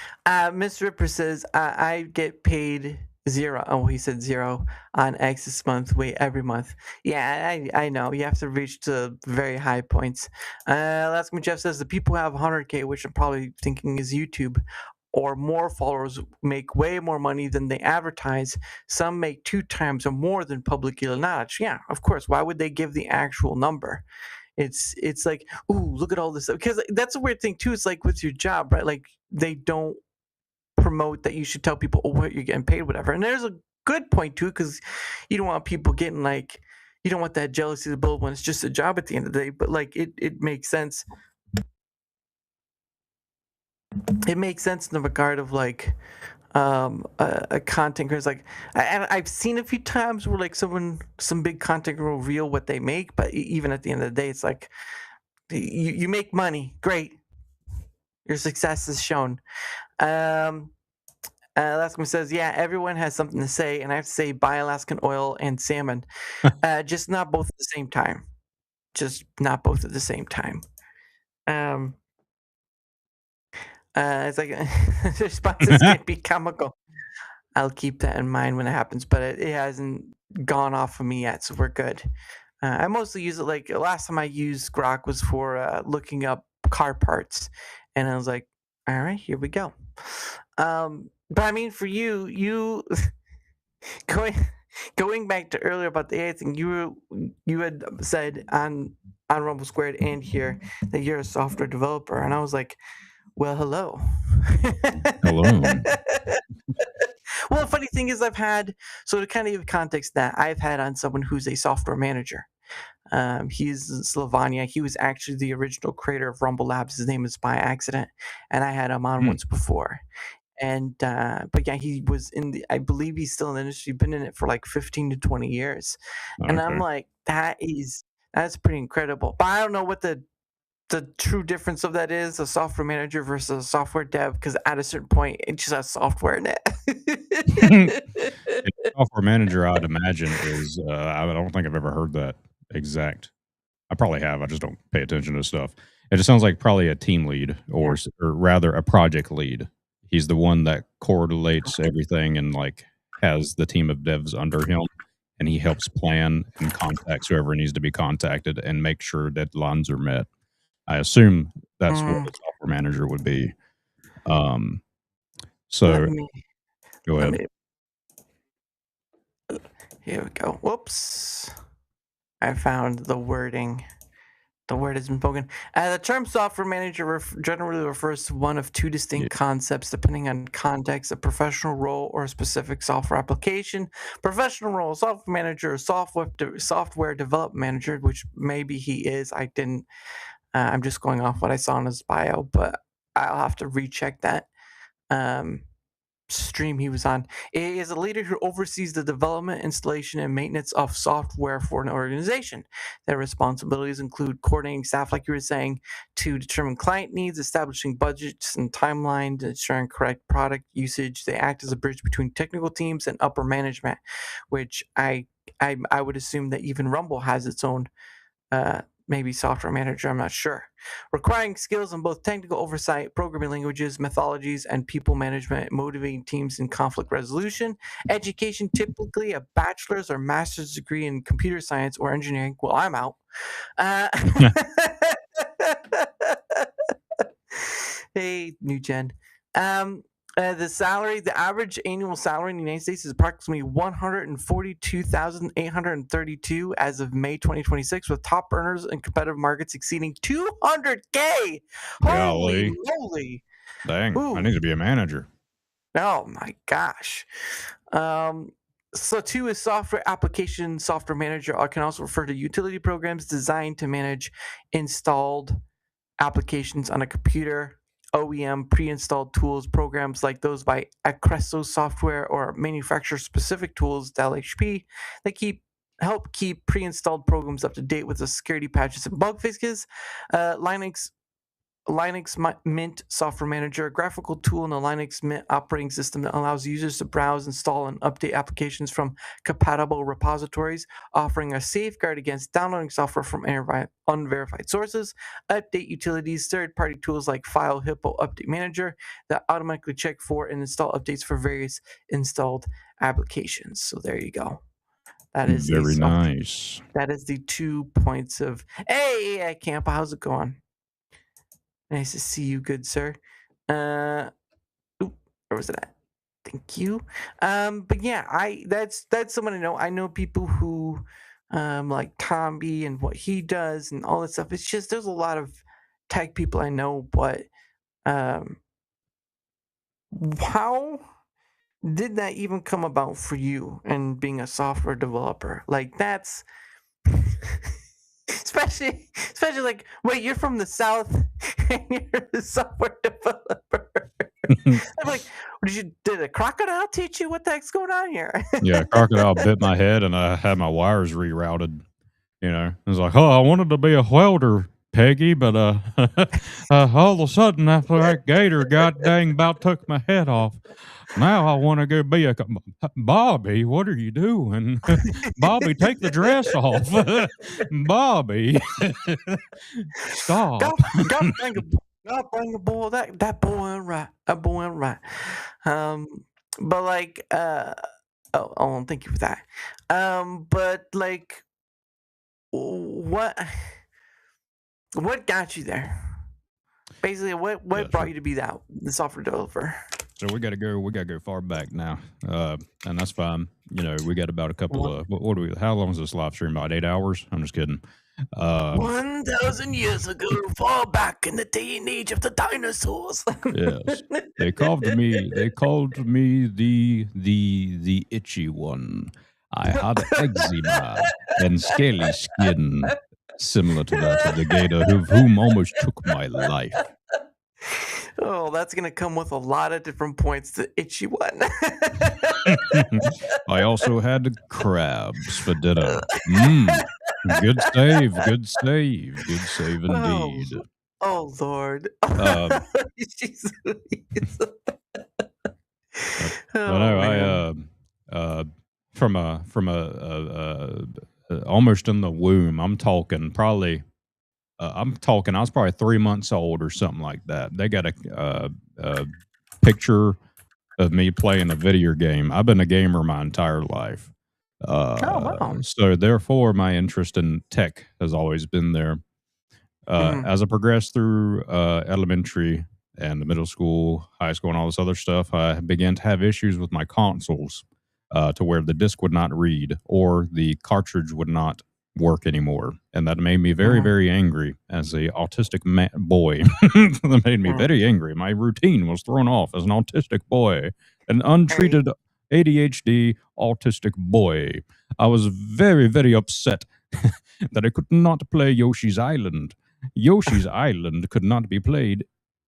Speaker 3: Miss Ripper says, I get paid zero. Oh, he said zero on X this month. Wait, every month. Yeah, I know. You have to reach to very high points. Last me Jeff says, the people who have 100K, which I'm probably thinking is YouTube, or more followers make way more money than they advertise. Some make 2 times or more than publicly acknowledged. Yeah, of course. Why would they give the actual number? It's like, ooh, look at all this, because that's a weird thing too. It's like with your job, right? Like they don't promote that you should tell people, oh, what you're getting paid, whatever. And there's a good point too, because you don't want people getting like, you don't want that jealousy to build when it's just a job at the end of the day. But like it makes sense. It makes sense in the regard of like a content creator. Like I've seen a few times where like some big content will reveal what they make, but even at the end of the day, it's like you make money, great. Your success is shown. Alaska says, yeah, everyone has something to say, and I have to say, buy Alaskan oil and salmon. Just not both at the same time. Just not both at the same time. It's like the responses can be comical. I'll keep that in mind when it happens, but it hasn't gone off of me yet, so we're good. I mostly use it like last time I used Grok was for looking up car parts, and I was like, all right, here we go. But I mean, for you going back to earlier about the AI thing, you had said on Rumble Squared and here that you're a software developer, and I was like, well, hello.
Speaker 2: Hello.
Speaker 3: Well, the funny thing is, so to kind of give context, that I've had on someone who's a software manager. He's in Slovenia. He was actually the original creator of Rumble Labs. His name is by accident, and I had him on once before. And but yeah, he was I believe he's still in the industry, been in it for like 15 to 20 years. And I'm
Speaker 2: Okay.
Speaker 3: like, that's pretty incredible. But I don't know what the true difference of that is, a software manager versus a software dev, because at a certain point it just has software in it.
Speaker 2: Software manager, I'd imagine, is I don't think I've ever heard that exact. I probably have. I just don't pay attention to stuff. It just sounds like probably a team lead, or rather a project lead. He's the one that coordinates everything and like has the team of devs under him, and he helps plan and contacts whoever needs to be contacted and make sure deadlines are met. I assume that's what a software manager would be. So go ahead.
Speaker 3: Here we go. Whoops. I found the wording. The word has been spoken. The term software manager generally refers to one of two distinct concepts depending on context: a professional role or a specific software application. Professional role, software manager, software development manager, which maybe he is. I didn't. I'm just going off what I saw in his bio, but I'll have to recheck that stream he was on. He is a leader who oversees the development, installation, and maintenance of software for an organization. Their responsibilities include coordinating staff, like you were saying, to determine client needs, establishing budgets and timelines, ensuring correct product usage. They act as a bridge between technical teams and upper management, which I would assume that even Rumble has its own maybe software manager, I'm not sure. Requiring skills in both technical oversight, programming languages, methodologies, and people management, motivating teams in conflict resolution. Education, typically a bachelor's or master's degree in computer science or engineering. Well, I'm out. Hey, new gen. The average annual salary in the United States is approximately $142,832 as of May 2026, with top earners in competitive markets exceeding $200K. Holy moly!
Speaker 2: Dang, I need to be a manager.
Speaker 3: Oh my gosh. So two is software application software manager. I can also refer to utility programs designed to manage installed applications on a computer. OEM pre-installed tools, programs like those by Acresso Software, or manufacturer-specific tools, LHP, that help keep pre-installed programs up to date with the security patches and bug fixes. Linux Mint Software Manager, a graphical tool in the Linux Mint operating system that allows users to browse, install, and update applications from compatible repositories, offering a safeguard against downloading software from unverified sources. Update utilities, third-party tools like File Hippo Update Manager that automatically check for and install updates for various installed applications. So there you go. That is
Speaker 2: very nice.
Speaker 3: That is the 2 points of hey, Camp. How's it going? Nice to see you, good sir. Where was it at? Thank you. But yeah, that's someone I know. I know people who like Tomby and what he does and all that stuff. It's just there's a lot of tech people I know, but how did that even come about for you and being a software developer? Like that's especially like, wait, you're from the South and you're a software developer. I'm like, did a crocodile teach you what the heck's going on here?
Speaker 2: Yeah, crocodile bit my head and I had my wires rerouted. You know, it was like, oh, I wanted to be a welder, Peggy, but all of a sudden after that gator god dang about took my head off, now I want to go be a Bobby. What are you doing, Bobby? Take the dress off, Bobby. Stop.
Speaker 3: God dang it, boy, that boy ain't right. That boy ain't right. But like, thank you for that. But like, what got you there? Basically, what
Speaker 2: Yeah,
Speaker 3: brought
Speaker 2: sure.
Speaker 3: you to be the software developer?
Speaker 2: So we got to go far back now, and that's fine. You know, we got about a couple
Speaker 3: One-
Speaker 2: of what do we? How long is this live stream? About 8 hours? I'm just kidding.
Speaker 3: 1,000 years ago, far back in the day and age of the dinosaurs.
Speaker 2: Yes, they called me. They called me the itchy one. I had eczema and scaly skin, similar to that of the gator whom almost took my life.
Speaker 3: Oh, that's gonna come with a lot of different points. The itchy one.
Speaker 2: I also had crabs for dinner. Mmm. Good save, good save, good save indeed.
Speaker 3: Oh Lord. Jeez Louise.
Speaker 2: I know.
Speaker 3: man.
Speaker 2: From almost in the womb. I'm talking probably. I was probably 3 months old or something like that. They got a picture of me playing a video game. I've been a gamer my entire life.
Speaker 3: Wow.
Speaker 2: So therefore, my interest in tech has always been there. As I progressed through elementary and the middle school, high school, and all this other stuff, I began to have issues with my consoles to where the disc would not read or the cartridge would not work anymore. And that made me very, very angry as a autistic boy. That made me very angry. My routine was thrown off as an autistic boy, an untreated ADHD autistic boy. I was very, very upset that I could not play Yoshi's Island. Yoshi's Island could not be played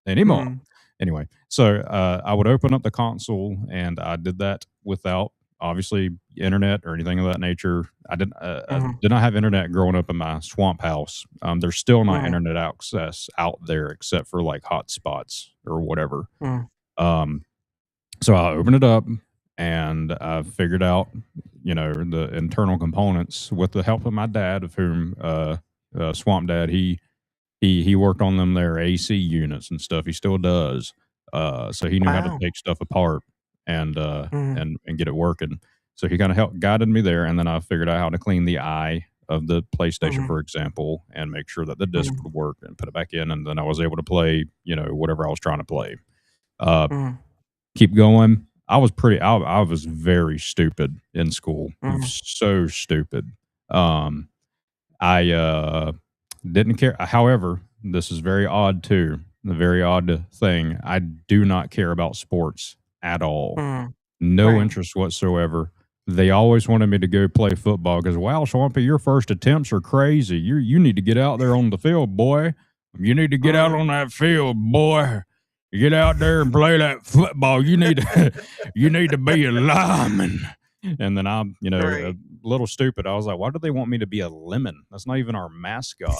Speaker 2: anymore. Anyway, so I would open up the console, and I did that without obviously internet or anything of that nature. I did not have internet growing up in my swamp house. There's still not internet access out there except for like hotspots or whatever. So I opened it up and I figured out, you know, the internal components with the help of my dad, of whom Swamp Dad, he worked on them their AC units and stuff. He still does. So he knew how to take stuff apart and get it working. So he kind of guided me there, and then I figured out how to clean the eye of the PlayStation, for example, and make sure that the disc would work and put it back in, and then I was able to play, you know, whatever I was trying to play. Keep going. I was very stupid in school. So stupid. I didn't care. However, this is very odd too. The very odd thing. I do not care about sports at all. No interest whatsoever. They always wanted me to go play football because, wow, Swampy, your first attempts are crazy. You need to get out there on the field, boy. You need to get out on that field, boy. Get out there and play that football. You need to be a lineman. And then I'm, you know, a little stupid. I was like, why do they want me to be a lemon? That's not even our mascot.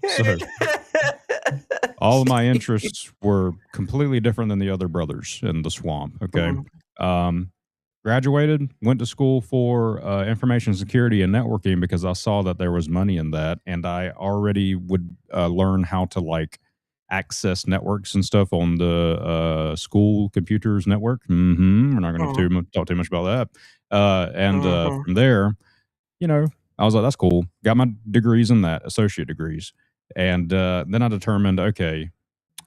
Speaker 2: So all of my interests were completely different than the other brothers in the swamp. Okay. Graduated, went to school for information security and networking because I saw that there was money in that, and I already would learn how to like access networks and stuff on the school computers network. We're not going to talk too much about that. From there, you know, I was like, that's cool. Got my degrees in that, associate degrees. And then I determined, okay,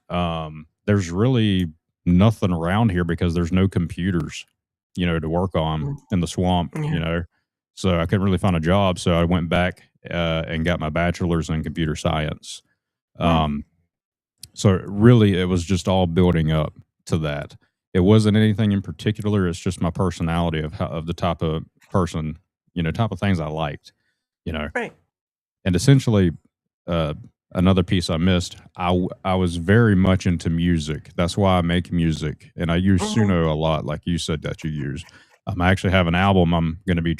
Speaker 2: there's really nothing around here because there's no computers, you know, to work on in the swamp, you know. So I couldn't really find a job. So I went back and got my bachelor's in computer science. So really, it was just all building up to that. It wasn't anything in particular. It's just my personality of the type of person, you know, type of things I liked, you know.
Speaker 3: Right.
Speaker 2: And essentially, another piece I missed, I was very much into music. That's why I make music. And I use Suno a lot, like you said that you use. I actually have an album I'm going to be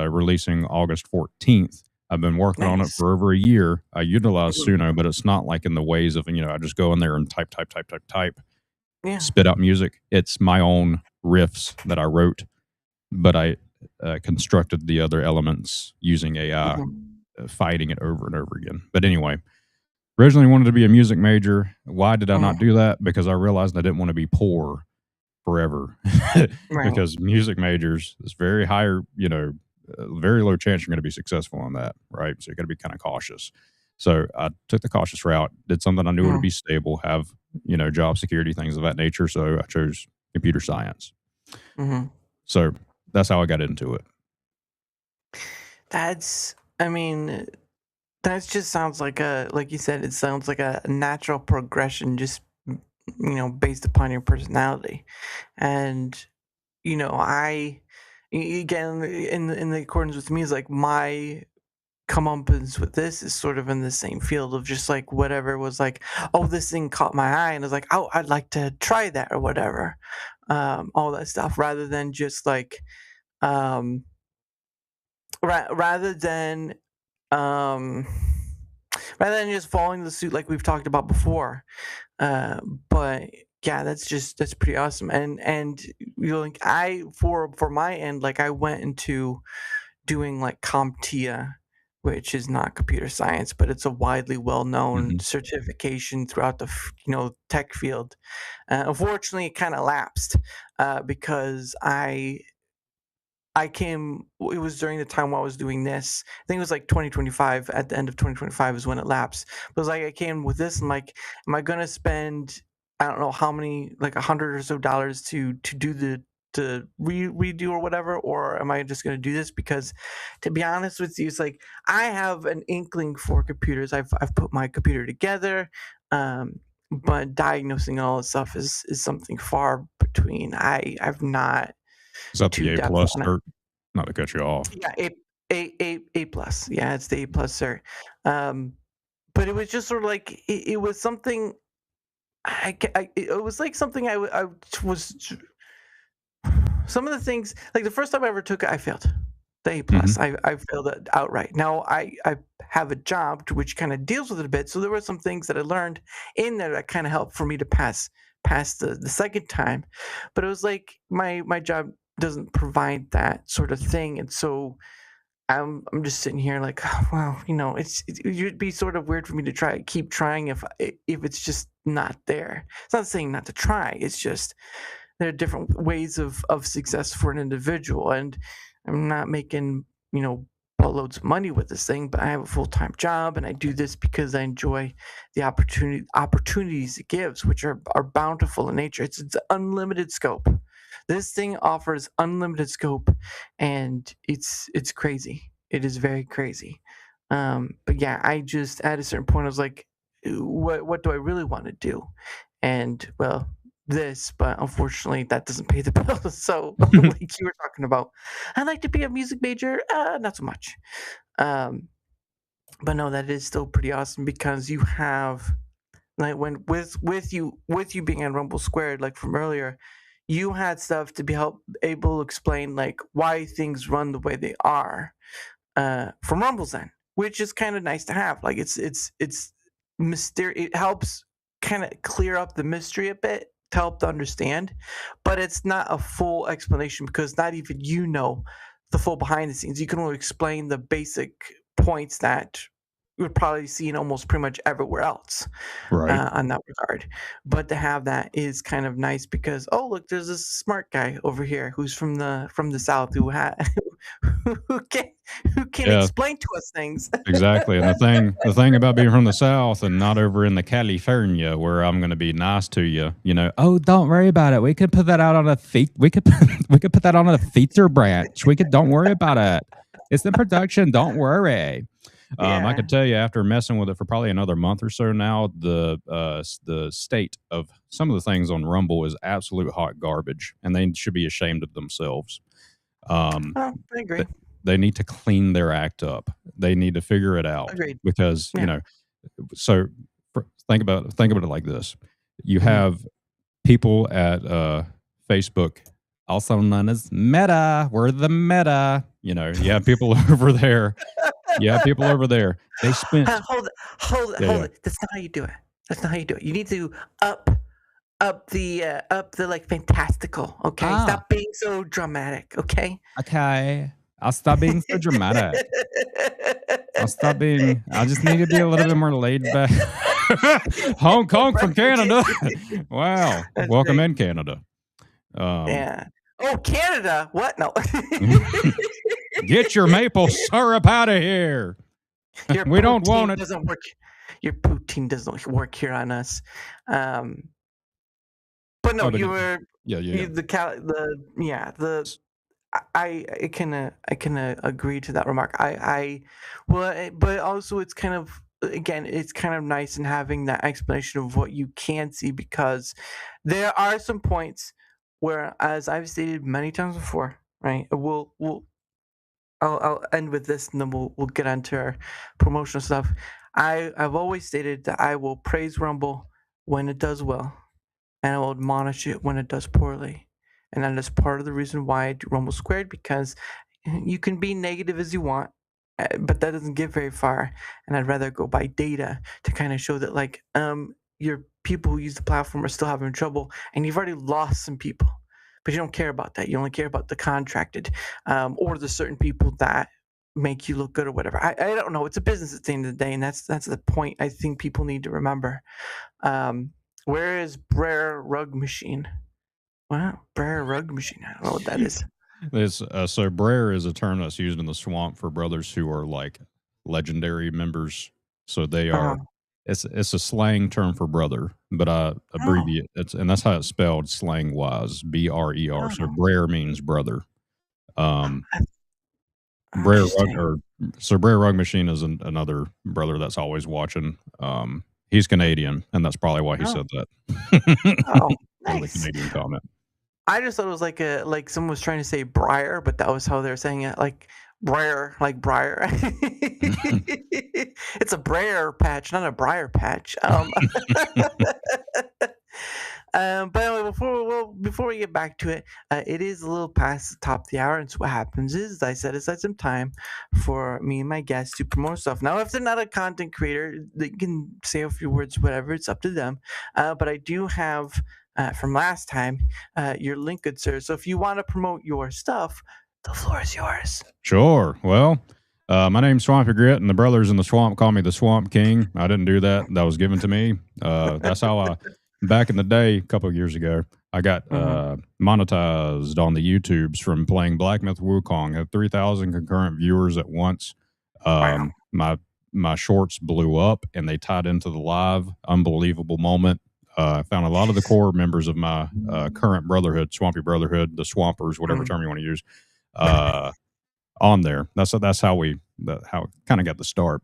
Speaker 2: releasing August 14th. I've been working on it
Speaker 3: Nice.
Speaker 2: for over a year. I utilize
Speaker 3: Mhm.
Speaker 2: Suno, but it's not like in the ways of, I just go in there and type,
Speaker 3: Yeah.
Speaker 2: spit out music. It's my own riffs that I wrote, but I constructed the other elements using AI,
Speaker 3: Mhm.
Speaker 2: fighting it over and over again. But anyway, originally wanted to be a music major. Why did I not
Speaker 3: Mhm.
Speaker 2: do that? Because I realized I didn't want to be poor forever.
Speaker 3: Right.
Speaker 2: Because music majors, it's very higher, very low chance you're going to be successful on that, right? So you got to be kind of cautious. So I took the cautious route, did something I knew would
Speaker 3: Mhm.
Speaker 2: be stable, have, job security, things of that nature. So I chose computer science.
Speaker 3: Mhm.
Speaker 2: So that's how I got into it.
Speaker 3: That's. I mean, that just sounds like like you said, it sounds like a natural progression, just based upon your personality, and again in the accordance with me is like my comeuppance with this is sort of in the same field of just like whatever was like, oh, this thing caught my eye and I was like, oh, I'd like to try that or whatever, all that stuff rather than just like um rather than um rather than just following the suit like we've talked about before. uh but yeah, that's pretty awesome. And like I for my end, like I went into doing like CompTIA, which is not computer science, but it's a widely well-known
Speaker 2: Hmm.
Speaker 3: certification throughout the tech field. Unfortunately, it kind of lapsed because I came. It was during the time while I was doing this. I think it was like 2025. At the end of 2025 is when it lapsed. But it was like I came with this. I'm like, am I gonna spend I don't know how many, like $100 or so to do the redo or whatever, or am I just gonna do this because, to be honest with you, it's like I have an inkling for computers. I've put my computer together, um, but diagnosing all this stuff is something far between. I've not
Speaker 2: Is that
Speaker 3: too
Speaker 2: the A
Speaker 3: depth
Speaker 2: plus
Speaker 3: on it.
Speaker 2: cert? Not to cut you off.
Speaker 3: Yeah, A plus. Yeah, it's the A plus, sir. Um, but it was just sort of like it was something. It was like something I was. Some of the things, like the first time I ever took it, I failed. The A plus,
Speaker 2: Hmm.
Speaker 3: I failed it outright. Now I have a job to which kind of deals with it a bit, so there were some things that I learned in there that kind of helped for me to pass the second time. But it was like my job doesn't provide that sort of thing, and so I'm just sitting here like, well, it'd be sort of weird for me to keep trying if it's just not there. It's not saying not to try. It's just there are different ways of success for an individual, and I'm not making buttloads of money with this thing, but I have a full-time job and I do this because I enjoy the opportunities it gives, which are bountiful in nature. It's unlimited scope. This thing offers unlimited scope, and it's crazy. It is very crazy. But yeah, I just at a certain point I was like, what do I really want to do? And well, this, but unfortunately that doesn't pay the bills. So like you were talking about, I'd like to be a music major, not so much. Um, but no, that is still pretty awesome because you have like when with you being on Rumble Squared, like from earlier, you had stuff to be able to explain like why things run the way they are from Rumble's end, which is kind of nice to have. Like it's It helps kind of clear up the mystery a bit to help to understand, but it's not a full explanation because not even the full behind the scenes. You can only explain the basic points that you would probably see in almost pretty much everywhere else
Speaker 2: Right.
Speaker 3: on that regard. But to have that is kind of nice because, oh look, there's this smart guy over here who's from the south who can who can
Speaker 2: Yeah.
Speaker 3: explain to us things.
Speaker 2: Exactly, and the thing about being from the South and not over in the California where I'm gonna be nice to you, "Oh, don't worry about it. We could put that out on a we could we could put that on a feature branch. Don't worry about it. It's in production, don't worry." I
Speaker 3: Yeah.
Speaker 2: could tell you after messing with it for probably another month or so now, the state of some of the things on Rumble is absolute hot garbage, and they should be ashamed of themselves. Um,
Speaker 3: Oh, I
Speaker 2: th-
Speaker 3: agree.
Speaker 2: they need to clean their act up. They need to figure it out
Speaker 3: Agreed.
Speaker 2: because
Speaker 3: Yeah.
Speaker 2: So think about it like this: you
Speaker 3: Mhm.
Speaker 2: have people at Facebook also known as Meta. We're the Meta. You know, you have people over there. You have people over there. They spent.
Speaker 3: Hold it, hold it,
Speaker 2: Yeah,
Speaker 3: hold
Speaker 2: yeah.
Speaker 3: it. That's not how you do it. That's not how you do it. You need to up the like fantastical. Okay,
Speaker 2: Ah,
Speaker 3: stop being so dramatic. Okay.
Speaker 2: okay. I'll stop being so dramatic. I'll stop being. I just need to be a little bit more laid back. Hong Kong from Canada. Wow.
Speaker 3: That's
Speaker 2: Welcome
Speaker 3: great.
Speaker 2: in, Canada.
Speaker 3: Yeah. Oh, Canada. What? No.
Speaker 2: Get your maple syrup out of here.
Speaker 3: Your
Speaker 2: We don't
Speaker 3: poutine
Speaker 2: want it.
Speaker 3: doesn't work. Your poutine doesn't work here on us. But no,
Speaker 2: Oh, but
Speaker 3: you were
Speaker 2: yeah, yeah, yeah.
Speaker 3: I can agree to that remark. But also it's kind of again it's kind of nice in having that explanation of what you can see because there are some points where, as I've stated many times before, right? I'll end with this and then we'll get onto our promotional stuff. I've always stated that I will praise Rumble when it does well, and I will admonish it when it does poorly. And that is part of the reason why I do Rumble Squared, because you can be negative as you want, but that doesn't get very far. And I'd rather go by data to kind of show that, like, your people who use the platform are still having trouble, and you've already lost some people, but you don't care about that. You only care about the contracted, or the certain people that make you look good or whatever. I don't know. It's a business at the end of the day, and that's the point I think people need to remember. Where is Brer Rug Machine? Wow, Brer Rug Machine. I don't know what that is.
Speaker 2: This so Brer is a term that's used in the swamp for brothers who are like legendary members. So they are.
Speaker 3: Uh-huh.
Speaker 2: It's a slang term for brother, but I
Speaker 3: Oh,
Speaker 2: abbreviate it, and that's how it's spelled slang wise. BRER. So
Speaker 3: oh,
Speaker 2: Brer means brother. Um, Brer Rug
Speaker 3: interesting.
Speaker 2: or so Brer Rug Machine is another brother that's always watching. He's Canadian, and that's probably why he
Speaker 3: Oh,
Speaker 2: said that.
Speaker 3: oh,
Speaker 2: Little bit
Speaker 3: nice.
Speaker 2: Canadian comment.
Speaker 3: I just thought it was like someone was trying to say Briar, but that was how they were saying it, like Briar, like Briar. It's a Briar patch, not a Briar patch. But anyway, before we get back to it, it is a little past the top of the hour, and so what happens is I set aside some time for me and my guests to promote stuff. Now, if they're not a content creator, they can say a few words, whatever. It's up to them. But I do have from last time your link, good sir. So if you want to promote your stuff, the floor is yours.
Speaker 2: Sure. Well, my name's SwampGrit, and the brothers in the swamp call me the Swamp King. I didn't do that. That was given to me. That's how back in the day, a couple of years ago, I got
Speaker 3: Mhm.
Speaker 2: monetized on the YouTubes from playing Black Myth Wukong. Had 3,000 concurrent viewers at once.
Speaker 3: Wow.
Speaker 2: My shorts blew up, and they tied into the live. Unbelievable moment. I found a lot of the core members of my current brotherhood, Swampy Brotherhood, the Swampers, whatever
Speaker 3: Mhm.
Speaker 2: term you want to use, uh, on there. That's how how it kind of got the start.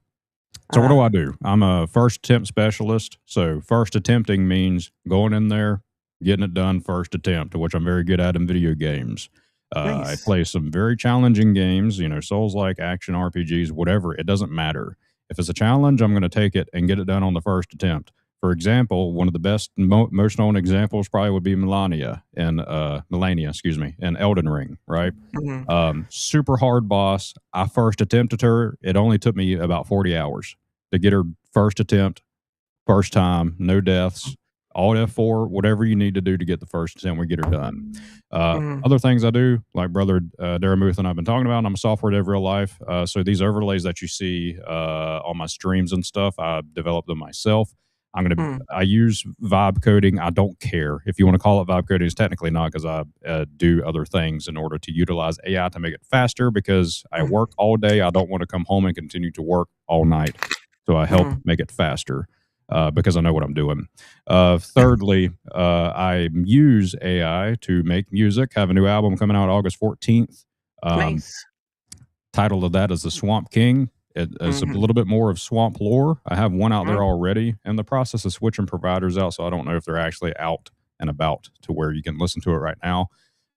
Speaker 2: So what do
Speaker 3: Uh,
Speaker 2: I do? I'm a first attempt specialist. So first attempting means going in there, getting it done first attempt, which I'm very good at in video games. I
Speaker 3: nice.
Speaker 2: play some very challenging games, Souls-like action RPGs, whatever. It doesn't matter. If it's a challenge, I'm going to take it and get it done on the first attempt. For example, one of the best, most known examples probably would be Melania, excuse me, in Elden Ring, right?
Speaker 3: Mhm.
Speaker 2: Super hard boss. I first attempted her. It only took me about 40 hours to get her first attempt, first time, no deaths, alt F4, whatever you need to do to get the first attempt, we get her done.
Speaker 3: Mhm.
Speaker 2: Other things I do, like brother Daramuth and I've been talking about, I'm a software dev real life. So these overlays that you see on my streams and stuff, I developed them myself.
Speaker 3: Mhm.
Speaker 2: I use vibe coding. I don't care if you want to call it vibe coding. It's technically not because I do other things in order to utilize AI to make it faster because I
Speaker 3: Mhm.
Speaker 2: work all day. I don't want to come home and continue to work all night. So I help
Speaker 3: Mhm.
Speaker 2: make it faster because I know what I'm doing. Thirdly, I use AI to make music. Have a new album coming out August 14th. Um,
Speaker 3: Nice.
Speaker 2: Title of that is The Swamp King. It is a
Speaker 3: Mhm.
Speaker 2: little bit more of swamp lore. I have one out there
Speaker 3: Mhm.
Speaker 2: already in the process of switching providers out, so I don't know if they're actually out and about to where you can listen to it right now.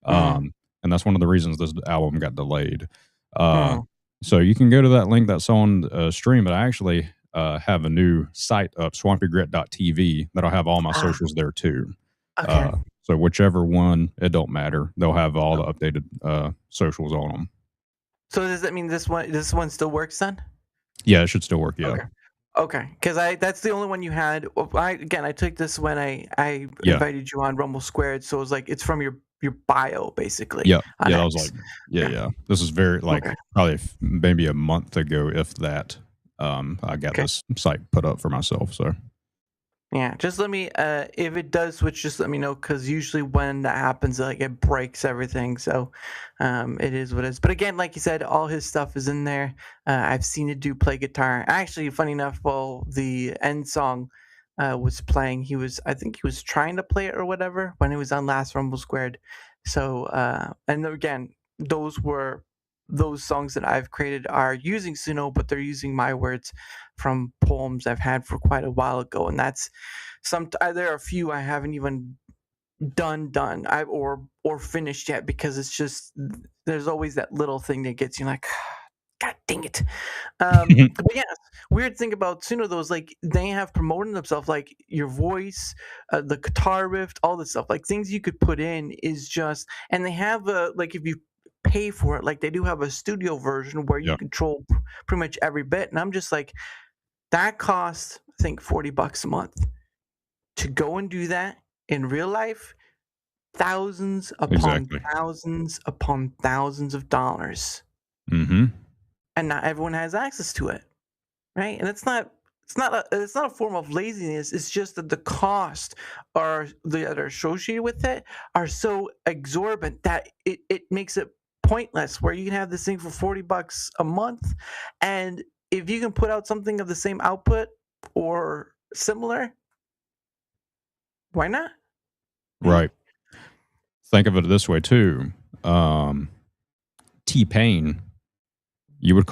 Speaker 3: Mhm.
Speaker 2: And that's one of the reasons this album got delayed. Uh,
Speaker 3: Mhm.
Speaker 2: so you can go to that link that's on stream, but I actually have a new site up, swampygrit.tv, that'll have all my
Speaker 3: Ah,
Speaker 2: socials there too.
Speaker 3: okay.
Speaker 2: Uh, So whichever one, it don't matter. They'll have all the updated socials on them.
Speaker 3: So does that mean this one still works then?
Speaker 2: Yeah, it should still work. Yeah.
Speaker 3: Okay. Okay, because that's the only one you had. Well, I took this when I
Speaker 2: Yeah.
Speaker 3: invited you on Rumble Squared, so it was like it's from your bio basically.
Speaker 2: Yeah.
Speaker 3: On
Speaker 2: Yeah. That was
Speaker 3: X.
Speaker 2: like, yeah. This is very
Speaker 3: Okay.
Speaker 2: probably maybe a month ago, if that. I got
Speaker 3: Okay.
Speaker 2: this site put up for myself. So
Speaker 3: Yeah, just let me. If it does switch, just let me know, because usually when that happens, like it breaks everything. So, it is what it is. But again, like you said, all his stuff is in there. I've seen it do play guitar. Actually, funny enough, while the end song was playing, I think he was trying to play it or whatever when he was on last Rumble Squared. So, and again, those songs that I've created are using Suno, but they're using my words from poems I've had for quite a while ago, and that's there are a few I haven't even done or finished yet, because it's just there's always that little thing that gets you like, God dang it. But yeah, weird thing about Suno though is like they have promoted themselves, like your voice, the guitar riff, all this stuff, like things you could put in is just, and they have like if you pay for it, like they do have a studio version where you
Speaker 2: Yeah.
Speaker 3: control pretty much every bit, and I'm just like, that costs I think $40 a month to go and do that in real life. Thousands upon
Speaker 2: Exactly.
Speaker 3: thousands upon thousands of dollars,
Speaker 2: Mm-hmm.
Speaker 3: and not everyone has access to it, right? And it's not a form of laziness. It's just that the cost that are associated with it are so exorbitant that it makes it pointless. Where you can have this thing for $40 a month, and if you can put out something of the same output or similar, why not?
Speaker 2: Right. Think of it this way too. T-Pain, you would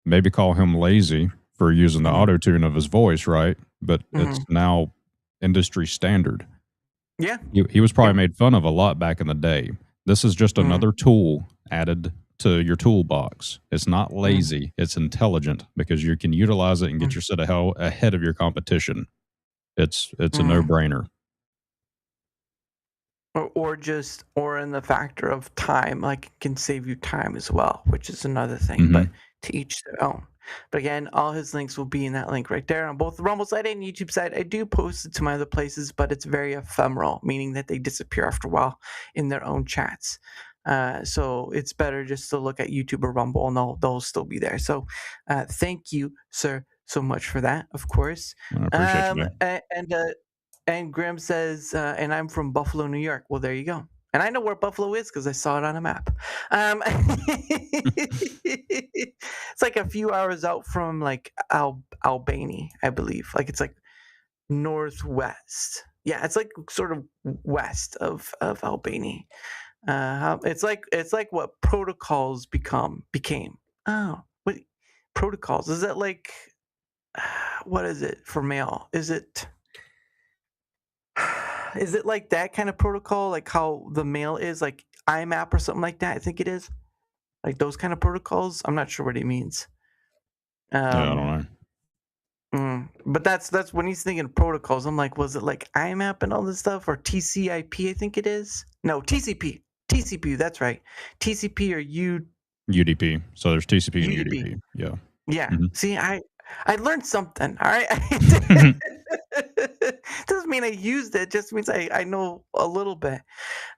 Speaker 2: maybe call him lazy for using the auto tune of his voice, right? But it's now industry standard.
Speaker 3: Yeah.
Speaker 2: He was probably made fun of a lot back in the day. This is just another tool added to your toolbox. It's not lazy, it's intelligent, because you can utilize it and get your set ahead of your competition. It's a no-brainer.
Speaker 3: Or in the factor of time, like it can save you time as well, which is another thing. But to each their own. But again, all his links will be in that link right there on both the Rumble site and YouTube site. I do post it to my other places, but it's very ephemeral, meaning that they disappear after a while in their own chats. So it's better just to look at YouTube or Rumble, and they'll still be there. So thank you, sir, so much for that, of course.
Speaker 2: I appreciate you, man.
Speaker 3: And Graham says, and I'm from Buffalo, New York. Well, there you go. And I know where Buffalo is because I saw it on a map. It's like a few hours out from like Albany, I believe. Like it's like northwest. Yeah, it's like sort of west of Albany. It's like what protocols became. Oh, what protocols? Is that like what is it for mail? Is it like that kind of protocol, like how the mail is, like IMAP or something like that? I think it is like those kind of protocols. I'm not sure what he means.
Speaker 2: Yeah, I don't know.
Speaker 3: But that's when he's thinking protocols. I'm like, was it like IMAP and all this stuff, or TCP? I think it is. No, TCP. TCP. That's right. TCP or
Speaker 2: UDP. So there's TCP and
Speaker 3: UDP.
Speaker 2: UDP. Yeah.
Speaker 3: Yeah. See, I learned something. All right. Doesn't mean I used it. Just means I know a little bit.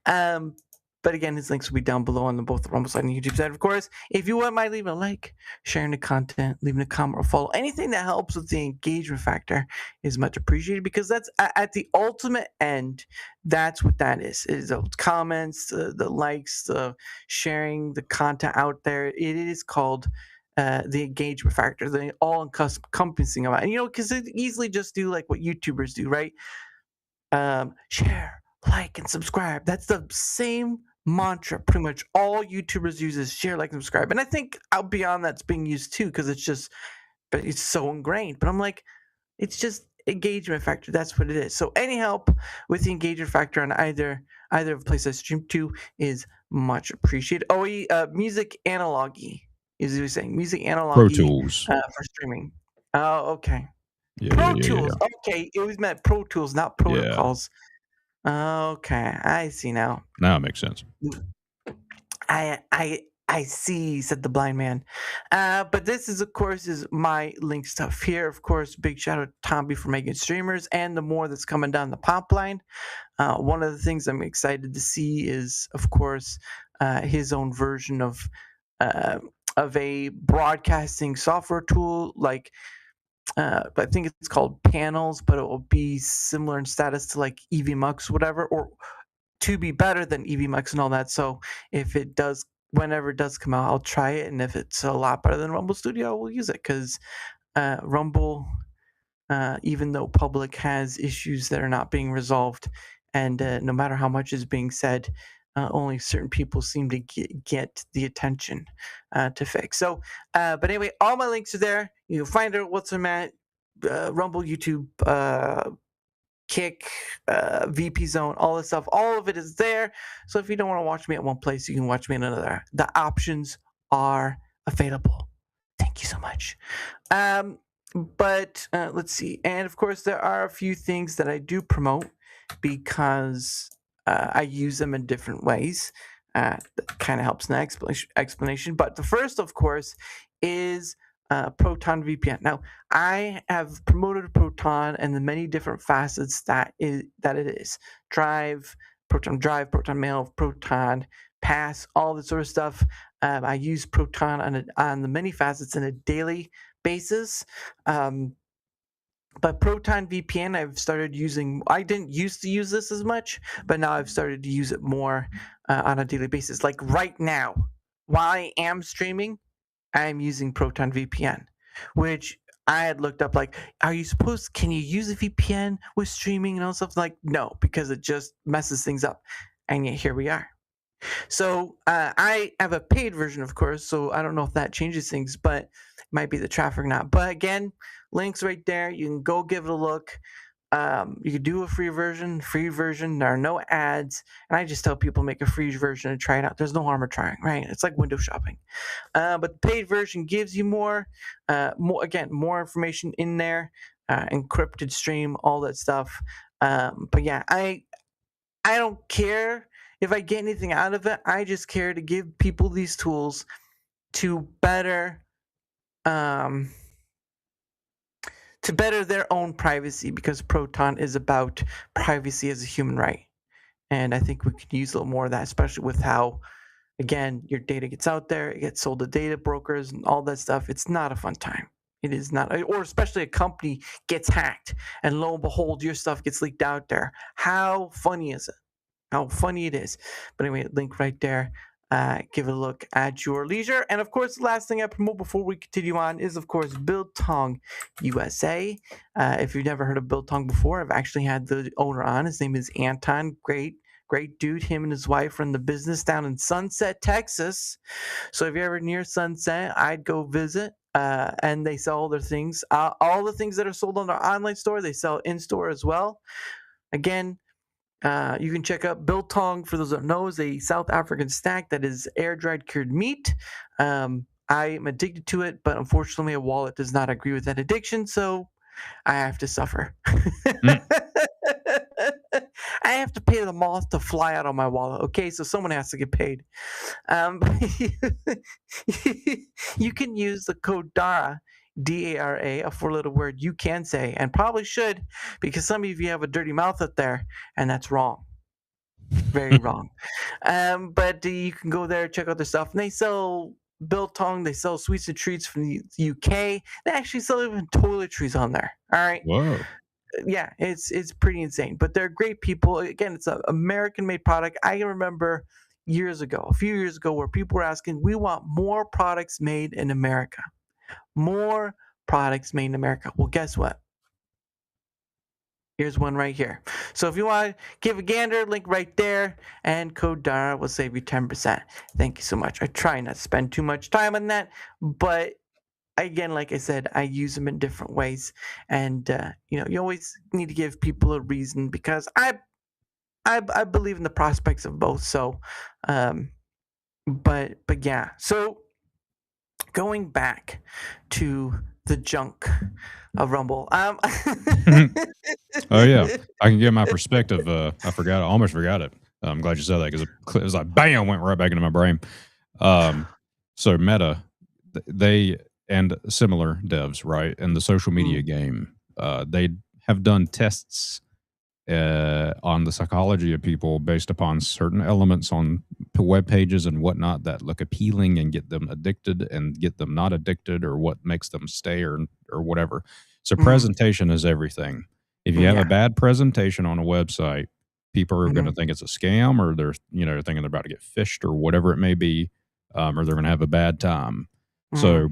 Speaker 3: But again, his links will be down below on both the Rumble side and the YouTube side. Of course, if you wouldn't mind leaving a like, sharing the content, leaving a comment or follow, anything that helps with the engagement factor is much appreciated, because that's at the ultimate end. That's what that is those comments, the likes, the sharing the content out there. It is called the engagement factor, the all-encompassing of it. And because they easily just do like what YouTubers do, right? Share, like, and subscribe. That's the same mantra pretty much all YouTubers use, is share, like, and subscribe. And I think out beyond that's being used too, because it's so ingrained. But I'm like, it's just engagement factor. That's what it is. So any help with the engagement factor on either of the places I stream to is much appreciated. Music analogy is what he's saying. Music analogy
Speaker 2: Pro Tools
Speaker 3: for streaming. Oh, okay.
Speaker 2: Yeah,
Speaker 3: Pro Tools. Okay, it was meant Pro Tools, not protocols. Okay, I see now.
Speaker 2: Now it makes sense.
Speaker 3: I see, said the blind man. But this is, of course, is my link stuff here. Of course, big shout out to Tomby for making streamers and the more that's coming down the pipeline. One of the things I'm excited to see is, of course, his own version of a broadcasting software tool like I think it's called Panels, but it will be similar in status to like EVMux, whatever, or to be better than EVMux and all that. So if it does, whenever it does come out, I'll try it, and if it's a lot better than Rumble Studio, we'll use it because Rumble, even though public has issues that are not being resolved, and no matter how much is being said, only certain people seem to get the attention to fix. So, but anyway, all my links are there. You can find out what's I'm at. Rumble, YouTube, Kick, VP Zone, all this stuff. All of it is there. So if you don't want to watch me at one place, you can watch me in another. The options are available. Thank you so much. But let's see. And of course, there are a few things that I do promote because I use them in different ways. That kind of helps in the explanation. But the first, of course, is Proton VPN. Now, I have promoted Proton and the many different facets that it is. Drive, Proton Mail, Proton Pass, all this sort of stuff. I use Proton on the many facets on a daily basis. But Proton VPN, I've started using. I didn't used to use this as much, but now I've started to use it more on a daily basis. Like right now, while I am streaming, I am using Proton VPN, which I had looked up. Like, can you use a VPN with streaming and all stuff? Like, no, because it just messes things up. And yet here we are. So I have a paid version, of course, so I don't know if that changes things, but it might be the traffic or not. But again, links right there. You can go give it a look. You can do a free version. There are no ads. And I just tell people make a free version and try it out. There's no harm in trying, right? It's like window shopping. But the paid version gives you more information in there, encrypted stream, all that stuff. But yeah, I don't care if I get anything out of it. I just care to give people these tools to better their own privacy, because Proton is about privacy as a human right. And I think we could use a little more of that, especially with how, again, your data gets out there, it gets sold to data brokers and all that stuff. It's not a fun time. It is not, or especially a company gets hacked and lo and behold, your stuff gets leaked out there. How funny is it? How funny it is. But anyway, link right there. Give it a look at your leisure. And of course, the last thing I promote before we continue on is, of course, Biltong USA. If you've never heard of Biltong before, I've actually had the owner on. His name is Anton. Great dude. Him and his wife run the business down in Sunset, Texas. So if you're ever near Sunset, I'd go visit. And they sell all their things. All the things that are sold on their online store, they sell in-store as well. Again, you can check out biltong. For those that know, is a South African snack that is air-dried cured meat. I am addicted to it, but unfortunately, a wallet does not agree with that addiction, so I have to suffer. I have to pay the moth to fly out on my wallet. Okay, so someone has to get paid. You can use the code DARA, DARA, a four-letter word you can say, and probably should, because some of you have a dirty mouth out there, and that's wrong. Very wrong. But you can go there, check out their stuff, and they sell biltong, they sell sweets and treats from the UK. They actually sell even toiletries on there. All right.
Speaker 2: Whoa.
Speaker 3: Yeah, it's pretty insane. But they're great people. Again, it's an American-made product. I can remember a few years ago, where people were asking, we want more products made in America. More products made in America. Well, guess what? Here's one right here. So if you want to give a gander, link right there, and code DARA will save you 10%. Thank you so much. I try not to spend too much time on that, but again, like I said, I use them in different ways, and you always need to give people a reason, because I believe in the prospects of both. So, but yeah. So going back to the junk of Rumble.
Speaker 2: Oh yeah, I can give my perspective. I forgot. I almost forgot it. I'm glad you said that because it was like bam, went right back into my brain. So Meta, they and similar devs, right, in the social media game, they have done tests on the psychology of people based upon certain elements on web pages and whatnot that look appealing and get them addicted and get them not addicted, or what makes them stay, or whatever. So presentation is everything. If you have a bad presentation on a website, people are going to think it's a scam, or they're thinking they're about to get phished or whatever it may be, or they're going to have a bad time. So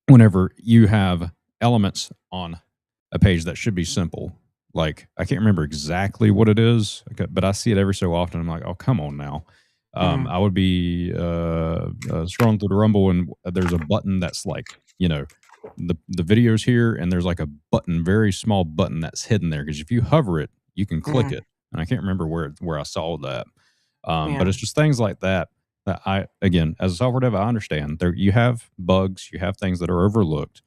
Speaker 2: whenever you have elements on a page that should be simple, like I can't remember exactly what it is, but I see it every so often. I'm like, oh, come on now. I would be scrolling through the Rumble, and there's a button that's like, the video's here, and there's like a button, very small button that's hidden there, because if you hover it, you can click it. And I can't remember where I saw that. But it's just things like that I, again, as a software dev, I understand there you have bugs, you have things that are overlooked.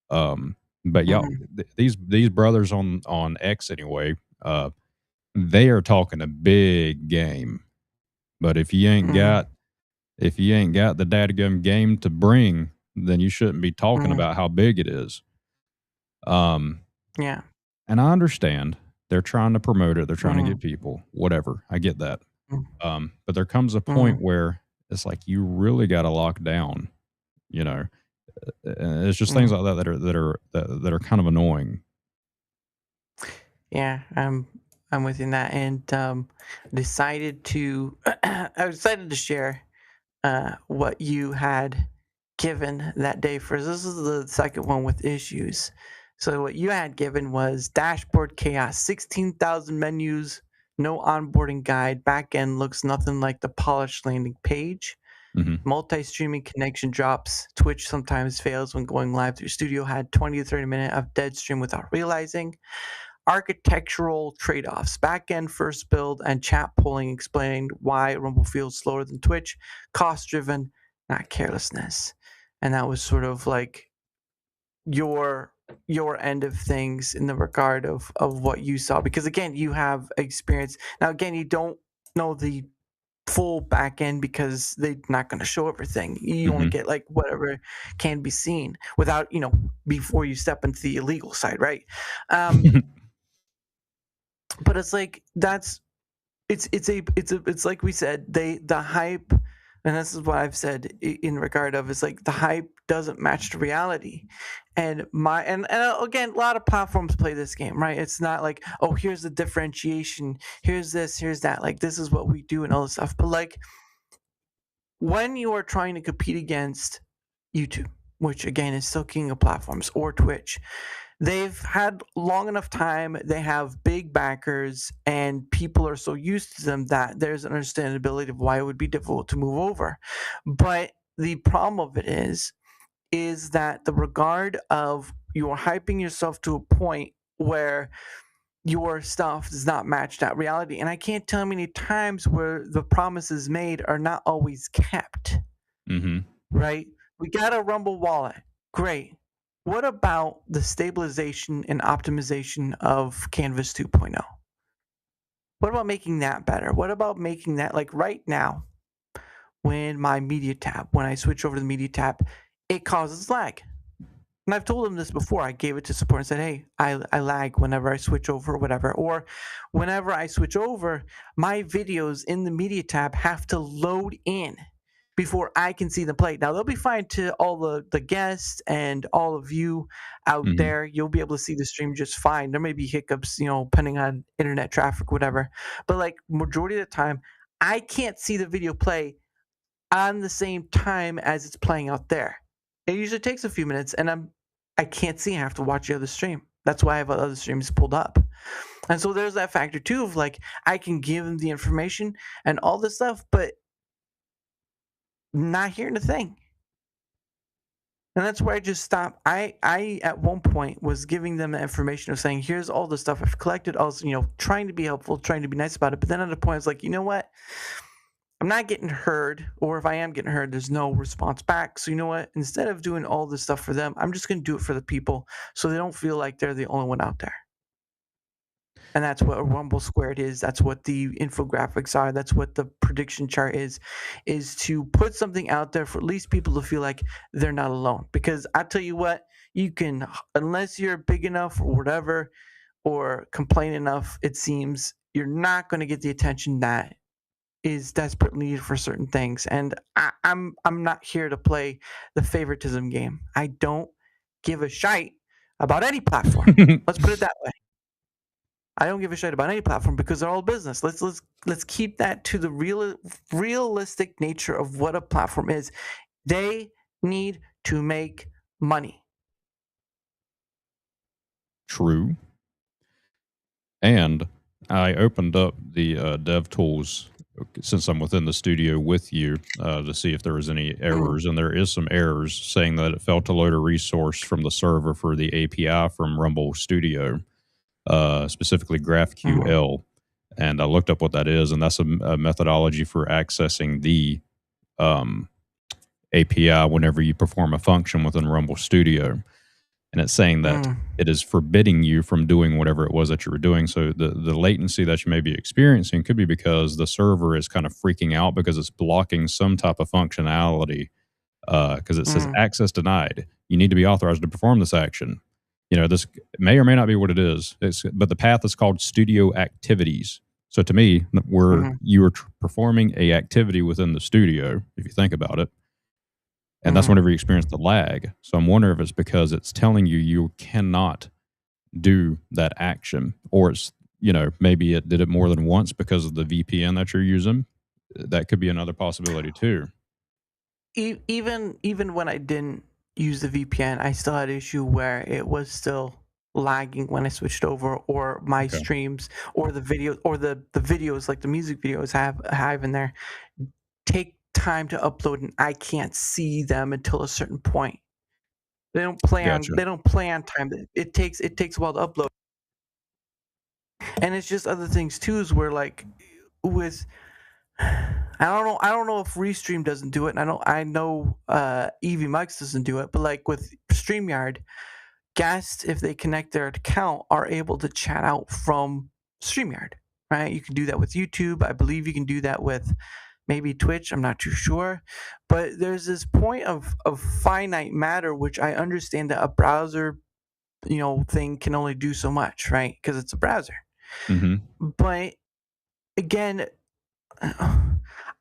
Speaker 2: But y'all, these brothers on X anyway, they are talking a big game. But if you ain't got the dadgum game to bring, then you shouldn't be talking about how big it is.
Speaker 3: Yeah.
Speaker 2: And I understand they're trying to promote it, they're trying to get people, whatever. I get that. But there comes a point where it's like you really got to lock down, it's just things like that are kind of annoying.
Speaker 3: Yeah, I'm with you in that, and decided to I decided to share what you had given that day first. This is the second one with issues. So what you had given was dashboard chaos, 16,000 menus, no onboarding guide, backend looks nothing like the polished landing page. Multi-streaming connection drops. Twitch sometimes fails when going live through Studio. Had 20 to 30 minutes of dead stream without realizing. Architectural trade-offs. Backend first build and chat polling explained why Rumble feels slower than Twitch. Cost-driven, not carelessness. And that was sort of like your end of things in the regard of what you saw, because again, you have experience. Now again, you don't know the full back end because they're not going to show everything. You only get like whatever can be seen without, before you step into the illegal side, right? But it's like it's like we said, the hype, and this is what I've said in regard of, is like the hype doesn't match the reality. And again, a lot of platforms play this game, right? It's not like, oh, here's the differentiation, here's this, here's that, like this is what we do and all this stuff. But like when you are trying to compete against YouTube, which again is still king of platforms, or Twitch, they've had long enough time, they have big backers, and people are so used to them that there's an understandability of why it would be difficult to move over. But the problem of it is that the regard of you're hyping yourself to a point where your stuff does not match that reality. And I can't tell how many times where the promises made are not always kept. Right? We got a Rumble wallet. Great. What about the stabilization and optimization of Canvas 2.0? What about making that better? What about making that, like right now, when I switch over to the media tab, it causes lag. And I've told them this before. I gave it to support and said, hey, I lag whenever I switch over or whatever. Or whenever I switch over, my videos in the media tab have to load in before I can see them play. Now, they'll be fine to all the guests and all of you out there. You'll be able to see the stream just fine. There may be hiccups, depending on internet traffic, whatever. But like majority of the time, I can't see the video play on the same time as it's playing out there. It usually takes a few minutes, and I can't see. I have to watch the other stream. That's why I have other streams pulled up. And so there's that factor too of like, I can give them the information and all this stuff, but not hearing a thing. And that's where I just stopped. I at one point was giving them the information of saying, here's all the stuff I've collected, also, trying to be helpful, trying to be nice about it. But then at a point I was like, you know what? I'm not getting heard, or if I am getting heard, there's no response back. So you know what? Instead of doing all this stuff for them, I'm just going to do it for the people so they don't feel like they're the only one out there. And that's what a Rumble Squared is. That's what the infographics are. That's what the prediction chart is to put something out there for at least people to feel like they're not alone. Because I tell you what, you can, unless you're big enough or whatever, or complain enough, it seems, you're not going to get the attention that is desperately needed for certain things. And I'm not here to play the favoritism game. I don't give a shite about any platform. Let's put it that way. I don't give a shit about any platform because they're all business. Let's keep that to the realistic nature of what a platform is. They need to make money.
Speaker 2: True. And I opened up the dev tools since I'm within the studio with you to see if there was any errors, and there is some errors saying that it failed to load a resource from the server for the API from Rumble Studio. Specifically GraphQL, and I looked up what that is, and that's a methodology for accessing the API whenever you perform a function within Rumble Studio. And it's saying that it is forbidding you from doing whatever it was that you were doing. So the latency that you may be experiencing could be because the server is kind of freaking out because it's blocking some type of functionality because it says access denied. You need to be authorized to perform this action. You know, this may or may not be what it is. But the path is called studio activities. So to me, you are performing a activity within the studio, if you think about it. And that's whenever you experience the lag. So I'm wondering if it's because it's telling you cannot do that action, or it's, you know, maybe it did it more than once because of the VPN that you're using. That could be another possibility too.
Speaker 3: Even when I didn't use the VPN, I still had an issue where it was still lagging when I switched over, or my streams, or the video, or the videos, like the music videos have in there, take time to upload, and I can't see them until a certain point. They don't play on time. It takes a while to upload. And it's just other things too, is where like with I don't know if Restream doesn't do it, and I know EV Mics doesn't do it, but like with StreamYard, guests, if they connect their account, are able to chat out from StreamYard, right? You can do that with YouTube. I believe you can do that with maybe Twitch. I'm not too sure, but there's this point of finite matter, which I understand that a browser, you know, thing can only do so much, right? Because it's a browser. But again,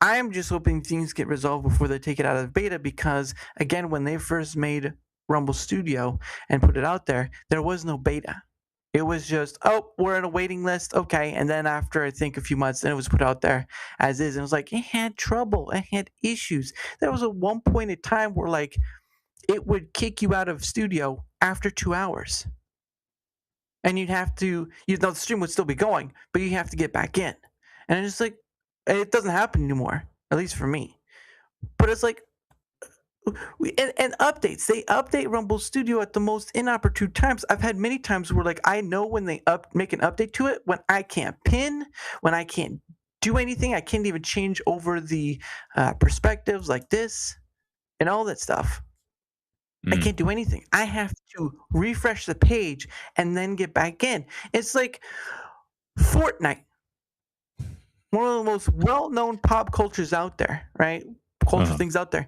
Speaker 3: I am just hoping things get resolved before they take it out of beta, because again, when they first made Rumble Studio and put it out there was no beta. It was just, oh, we're in a waiting list, okay. And then after I think a few months, then it was put out there as is, and it was like, it had trouble, it had issues. There was at one point in time where like it would kick you out of Studio after 2 hours, and you'd have to, you know, the stream would still be going, but you have to get back in. And it's just like, it doesn't happen anymore, at least for me. But it's like, and updates. They update Rumble Studio at the most inopportune times. I've had many times where like I know when they make an update to it, when I can't pin, when I can't do anything, I can't even change over the perspectives like this and all that stuff. I can't do anything. I have to refresh the page and then get back in. It's like Fortnite, one of the most well-known pop cultures out there, right? Culture things out there.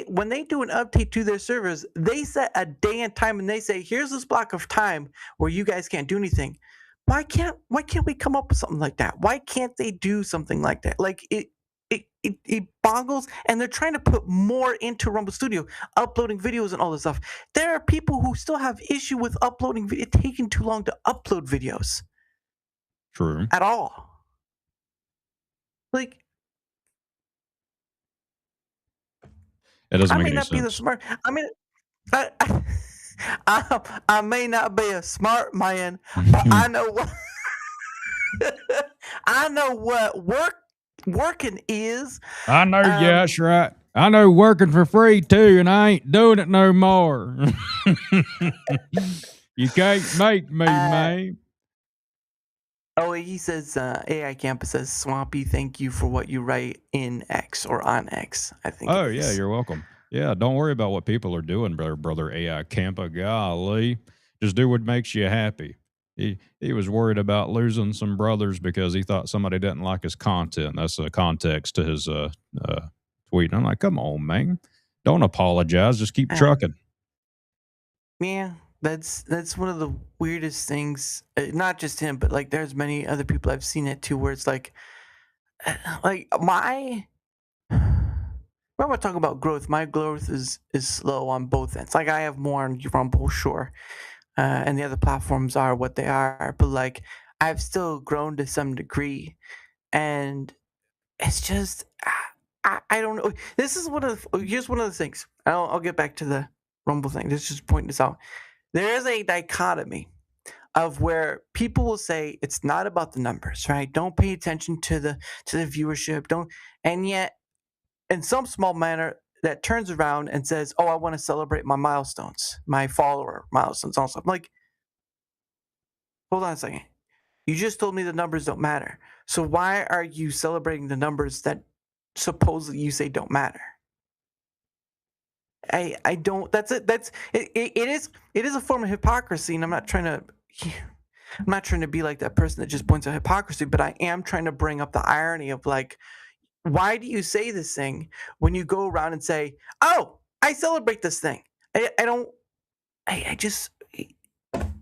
Speaker 3: When they do an update to their servers, they set a day and time, and they say, "Here's this block of time where you guys can't do anything." Why can't we come up with something like that? Why can't they do something like that? Like it boggles, and they're trying to put more into Rumble Studio, uploading videos and all this stuff. There are people who still have issue with uploading video, taking too long to upload videos.
Speaker 2: True.
Speaker 3: At all. Like,
Speaker 2: it doesn't make
Speaker 3: I may
Speaker 2: any
Speaker 3: not
Speaker 2: sense.
Speaker 3: be the smart. I mean, I may not be a smart man, but I know what I know what working is.
Speaker 2: I know, yeah, that's right. I know working for free too, and I ain't doing it no more. You can't make me, man.
Speaker 3: Oh, he says AI Campus says Swampy, thank you for what you write in X or on X. I think it
Speaker 2: Oh yeah,
Speaker 3: is.
Speaker 2: you're welcome. Yeah, don't worry about what people are doing, brother AI Campa. Golly, just do what makes you happy. He was worried about losing some brothers because he thought somebody didn't like his content. That's the context to his tweet. And I'm like, come on, man, don't apologize. Just keep
Speaker 3: Um,
Speaker 2: trucking.
Speaker 3: yeah, that's one of the weirdest things. Not just him, but like there's many other people I've seen it too, where it's like my. When we're talking about growth, my growth is slow on both ends. Like I have more on Rumble, sure, and the other platforms are what they are, but like I've still grown to some degree, and it's just I don't know. This is here's one of the things. I'll get back to the Rumble thing. Let's just point this out. There is a dichotomy of where people will say it's not about the numbers, right? Don't pay attention to the viewership. Don't, and yet in some small manner that turns around and says, "Oh, I want to celebrate my milestones, my follower milestones." Also, I'm like, hold on a second. You just told me the numbers don't matter. So why are you celebrating the numbers that supposedly you say don't matter? I don't. That's it. That's it. It is a form of hypocrisy, and I'm not trying to. I'm not trying to be like that person that just points out hypocrisy, but I am trying to bring up the irony of like, why do you say this thing when you go around and say, "Oh, I celebrate this thing"? I don't. I just.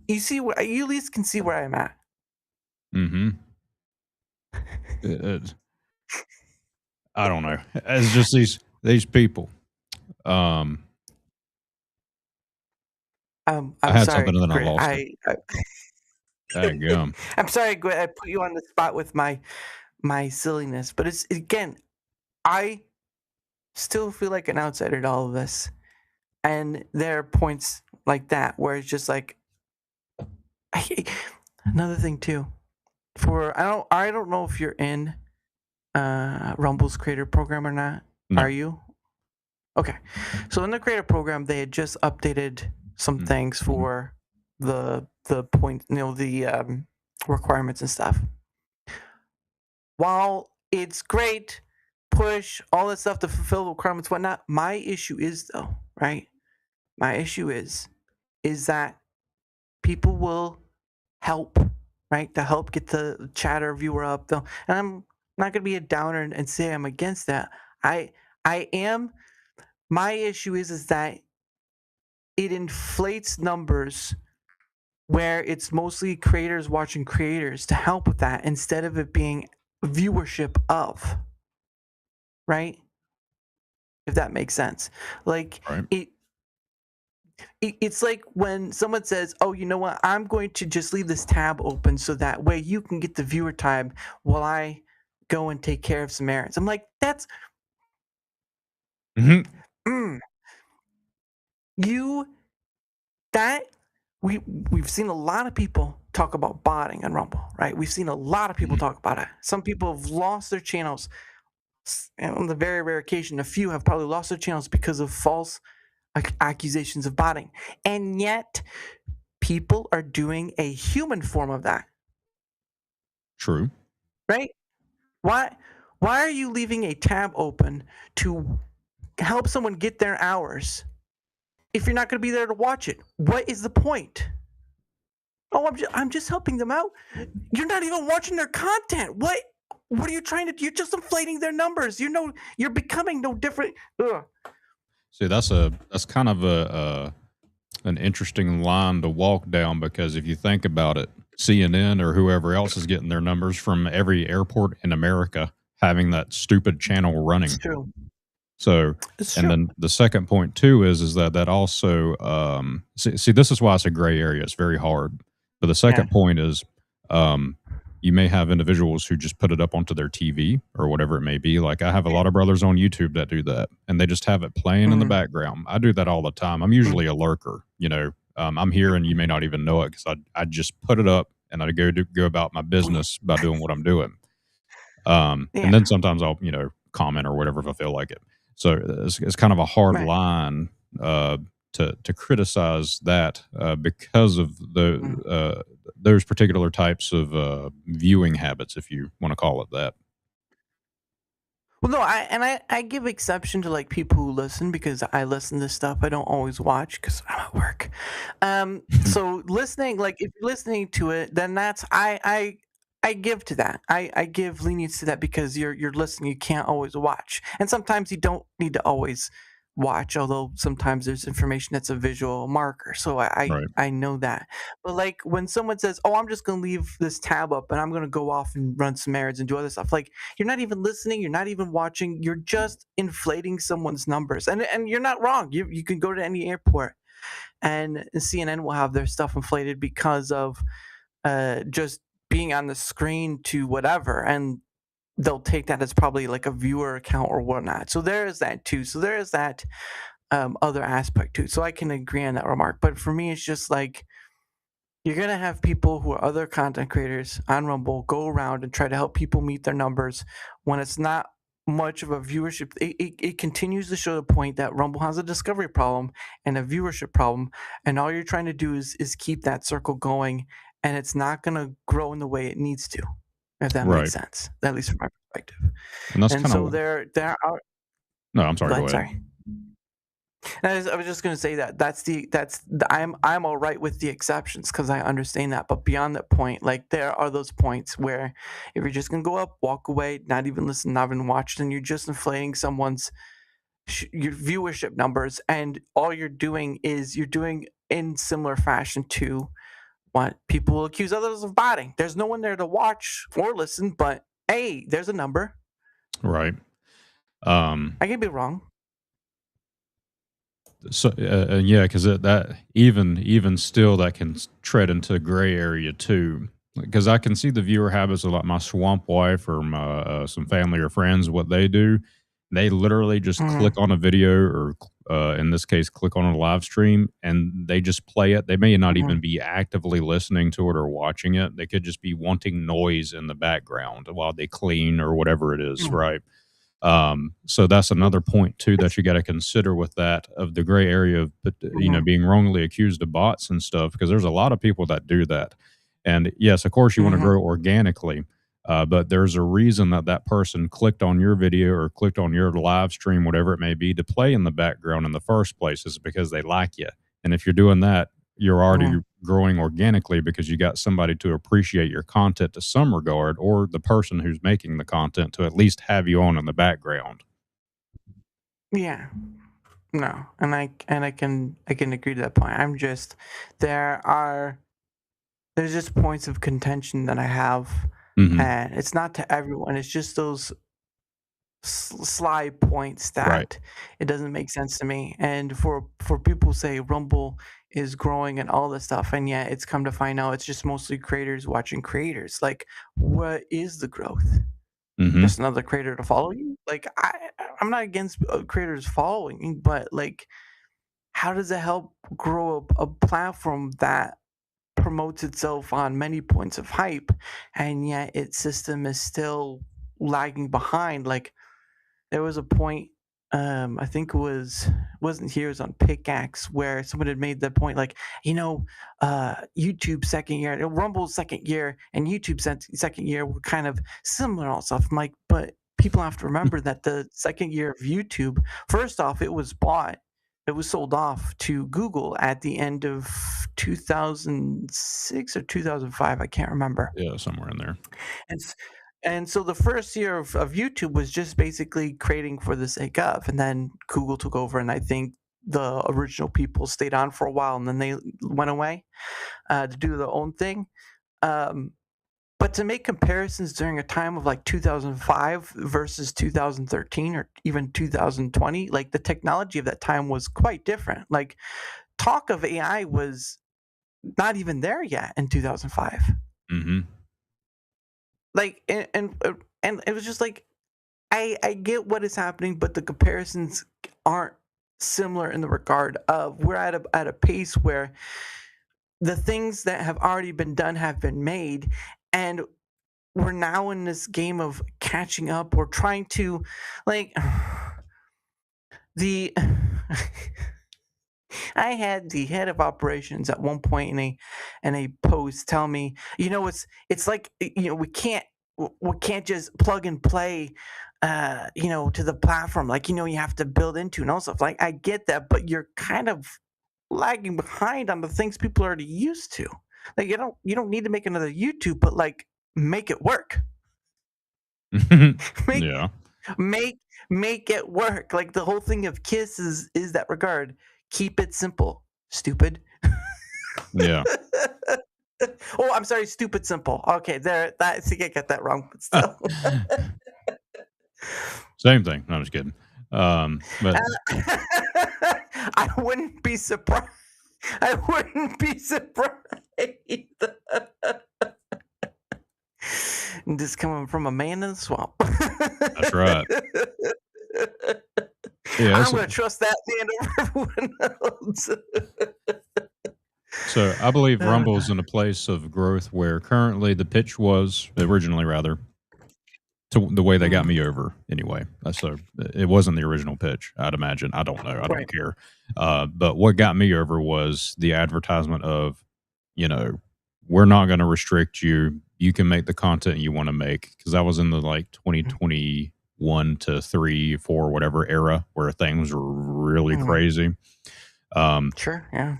Speaker 3: You see what you at least can see where I'm at.
Speaker 2: Mm-hmm. It, I don't know. It's just these people. Um, I
Speaker 3: I'm
Speaker 2: had
Speaker 3: sorry,
Speaker 2: something and then I
Speaker 3: Grit.
Speaker 2: lost it. Gum.
Speaker 3: I'm sorry, Grit. I put you on the spot with my silliness, but it's again, I still feel like an outsider to all of this, and there are points like that where it's just like another thing too. For I don't know if you're in Rumble's creator program or not.
Speaker 2: No.
Speaker 3: Are you? Okay. So in the creator program, they had just updated some things for the point, the requirements and stuff. While it's great, push all that stuff to fulfill the requirements, whatnot. My issue is though, right? My issue is that people will help, right? To help get the chatter viewer up. Though, and I'm not gonna be a downer and say I'm against that. I am. My issue is that it inflates numbers where it's mostly creators watching creators to help with that instead of it being viewership of, right? If that makes sense. Like
Speaker 2: Right.
Speaker 3: it's like when someone says, "Oh, you know what? I'm going to just leave this tab open so that way you can get the viewer time while I go and take care of some errands." I'm like, that's
Speaker 2: Mm-hmm.
Speaker 3: mm, you that we've seen a lot of people talk about botting on Rumble, right? We've seen a lot of people talk about it. Some people have lost their channels. And on the very rare occasion, a few have probably lost their channels because of false accusations of botting. And yet, people are doing a human form of that,
Speaker 2: True.
Speaker 3: right? Why why are you leaving a tab open to help someone get their hours if you're not going to be there to watch it? What is the point? Oh, I'm just helping them out. You're not even watching their content. What are you trying to do? You're just inflating their numbers. You're becoming no different. Ugh.
Speaker 2: See, that's kind of an interesting line to walk down because if you think about it, CNN or whoever else is getting their numbers from every airport in America having that stupid channel running.
Speaker 3: It's true.
Speaker 2: So,
Speaker 3: It's
Speaker 2: and
Speaker 3: true.
Speaker 2: then the second point too is that also see this is why it's a gray area. It's very hard. But the second point is um, you may have individuals who just put it up onto their TV or whatever it may be. Like I have a lot of brothers on YouTube that do that, and they just have it playing in the background. I do that all the time. I'm usually a lurker. I'm here and you may not even know it because I just put it up and I go about my business by doing what I'm doing. And then sometimes I'll comment or whatever if I feel like it. So it's kind of a hard
Speaker 3: Right.
Speaker 2: line to criticize that because of
Speaker 3: Mm.
Speaker 2: those particular types of viewing habits, if you want to call it that.
Speaker 3: Well, no, I give exception to like people who listen because I listen to stuff I don't always watch because I'm at work. So listening, like if you're listening to it, then that's I give to that. I give lenience to that because you're listening. You can't always watch, and sometimes you don't need to always watch. Although sometimes there's information that's a visual marker, so
Speaker 2: Right.
Speaker 3: I know that. But like when someone says, "Oh, I'm just gonna leave this tab up and I'm gonna go off and run some errands and do other stuff," like you're not even listening, you're not even watching, you're just inflating someone's numbers. And you're not wrong. You can go to any airport and CNN will have their stuff inflated because of just being on the screen to whatever, and they'll take that as probably like a viewer account or whatnot. So there is that too. So there is that other aspect too. So I can agree on that remark. But for me, it's just like you're gonna have people who are other content creators on Rumble go around and try to help people meet their numbers when it's not much of a viewership. It continues to show the point that Rumble has a discovery problem and a viewership problem, and all you're trying to do is keep that circle going, and it's not gonna grow in the way it needs to, if that makes
Speaker 2: Right.
Speaker 3: sense, at least from my perspective.
Speaker 2: And that's
Speaker 3: And
Speaker 2: kind
Speaker 3: so
Speaker 2: of
Speaker 3: there are.
Speaker 2: no. I'm sorry.
Speaker 3: Go
Speaker 2: Go
Speaker 3: ahead.
Speaker 2: ahead.
Speaker 3: Sorry. I was just going to say that I'm all right with the exceptions because I understand that. But beyond that point, like there are those points where if you're just going to go up, walk away, not even listen, not even watch, then you're just inflating someone's your viewership numbers, and all you're doing is you're doing in similar fashion to what people will accuse others of botting. There's no one there to watch or listen, but hey, there's a number.
Speaker 2: Right. Um,
Speaker 3: I can be wrong.
Speaker 2: So yeah, because that even still that can tread into gray area too. Because I can see the viewer habits of like my swamp wife or my, some family or friends. What they do, they literally just click
Speaker 3: Hmm.
Speaker 2: on a video or in this case, click on a live stream and they just play it. They may not
Speaker 3: Hmm.
Speaker 2: even be actively listening to it or watching it. They could just be wanting noise in the background while they clean or whatever it is, right? So that's another point too that you got to consider with that of the gray area of
Speaker 3: Hmm.
Speaker 2: being wrongly accused of bots and stuff because there's a lot of people that do that. And yes, of course, you want to
Speaker 3: Hmm.
Speaker 2: grow organically, but there's a reason that that person clicked on your video or clicked on your live stream, whatever it may be, to play in the background in the first place is because they like you. And if you're doing that, you're already
Speaker 3: Hmm.
Speaker 2: growing organically because you got somebody to appreciate your content to some regard, or the person who's making the content to at least have you on in the background.
Speaker 3: Yeah. No, and I can agree to that point. I'm just there are there's just points of contention that I have,
Speaker 2: Hmm.
Speaker 3: and it's not to everyone. It's just those sly points
Speaker 2: Right.
Speaker 3: that it doesn't make sense to me. And for people who say Rumble is growing and all this stuff, and yet it's come to find out it's just mostly creators watching creators. Like, what is the growth?
Speaker 2: Hmm.
Speaker 3: Just another creator to follow you? Like, I'm not against creators following me, but like how does it help grow a platform that promotes itself on many points of hype and yet its system is still lagging behind? Like there was a point, I think wasn't here, it was on Pickaxe where someone had made the point like, YouTube second year, Rumble's second year and YouTube second year were kind of similar and all stuff. I'm like, but people have to remember that the second year of YouTube, first off, it was sold off to Google at the end of 2006 or 2005, I can't remember.
Speaker 2: Yeah, somewhere in there.
Speaker 3: And s and so the first year of YouTube was just basically creating for the sake of, and then Google took over, and I think the original people stayed on for a while, and then they went away, to do their own thing. Um, but to make comparisons during a time of like 2005 versus 2013 or even 2020, like the technology of that time was quite different. Like talk of AI was not even there yet in 2005.
Speaker 2: Hmm.
Speaker 3: Like and it was just like I get what is happening, but the comparisons aren't similar in the regard of we're at a pace where the things that have already been done have been made, and we're now in this game of catching up or trying to like the I had the head of operations at one point in a post tell me, it's like we can't just plug and play to the platform, like you have to build into and all stuff. Like I get that, but you're kind of lagging behind on the things people are already used to. Like you don't need to make another YouTube, but like make it work. make
Speaker 2: Yeah.
Speaker 3: make make it work. Like the whole thing of Kiss is that regard. Keep it simple, stupid.
Speaker 2: Yeah.
Speaker 3: Oh, I'm sorry, stupid simple. Okay, there. I think I got that wrong, but still.
Speaker 2: Same thing. No, I'm just kidding. But
Speaker 3: I wouldn't be surprised. I wouldn't be surprised. Just coming from a man in the swamp.
Speaker 2: that's right. Yeah.
Speaker 3: I'm going to trust that man over everyone else.
Speaker 2: So I believe
Speaker 3: Uh,
Speaker 2: Rumble's in a place of growth where currently the pitch was originally rather to the way they got
Speaker 3: mm,
Speaker 2: me over anyway. So it wasn't the original pitch, I'd imagine. I don't know. I don't
Speaker 3: right.
Speaker 2: care. But what got me over was the advertisement of, you know, we're not going to restrict you. You can make the content you want to make. Because I was in the like
Speaker 3: Mm,
Speaker 2: 2021 to 3, 4, whatever era where things were really
Speaker 3: mm,
Speaker 2: crazy. Um,
Speaker 3: sure. Yeah.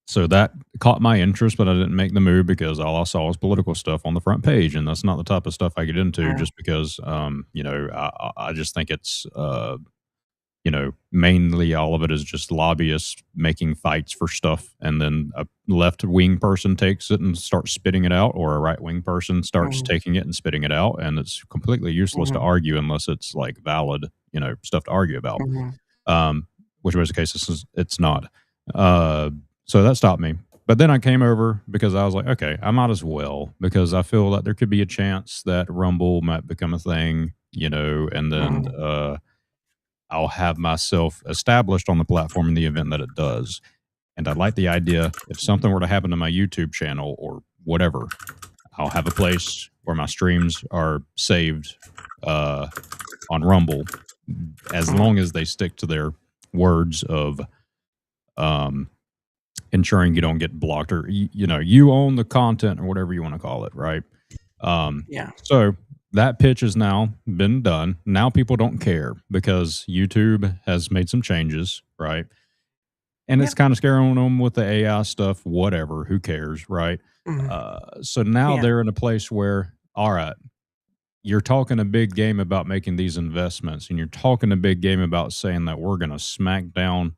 Speaker 2: so that caught my interest, but I didn't make the move because all I saw was political stuff on the front page, and that's not the type of stuff I get into.
Speaker 3: Yeah.
Speaker 2: Just because, I just think it's, mainly all of it is just lobbyists making fights for stuff, and then a left wing person takes it and starts spitting it out, or a right wing person starts
Speaker 3: Mm,
Speaker 2: taking it and spitting it out, and it's completely useless to
Speaker 3: mhm,
Speaker 2: argue unless it's like valid, stuff to argue about.
Speaker 3: mhm,
Speaker 2: um, which was the case. It's not. Uh, so that stopped me. But then I came over because I was like, okay, I might as well because I feel that there could be a chance that Rumble might become a thing, and then
Speaker 3: mhm,
Speaker 2: I'll have myself established on the platform in the event that it does. And I like the idea if something were to happen to my YouTube channel or whatever, I'll have a place where my streams are saved uh, on Rumble as
Speaker 3: mhm,
Speaker 2: long as they stick to their words of um, ensuring you don't get blocked or you own the content or whatever you want to call it, right?
Speaker 3: yeah.
Speaker 2: So that pitch has now been done. Now people don't care because YouTube has made some changes, right? And it's
Speaker 3: Yep.
Speaker 2: kind of scaring them with the AI stuff. Whatever, who cares, right?
Speaker 3: Mhm,
Speaker 2: So now
Speaker 3: yeah.
Speaker 2: they're in a place where, all right, you're talking a big game about making these investments, and you're talking a big game about saying that we're going to smack down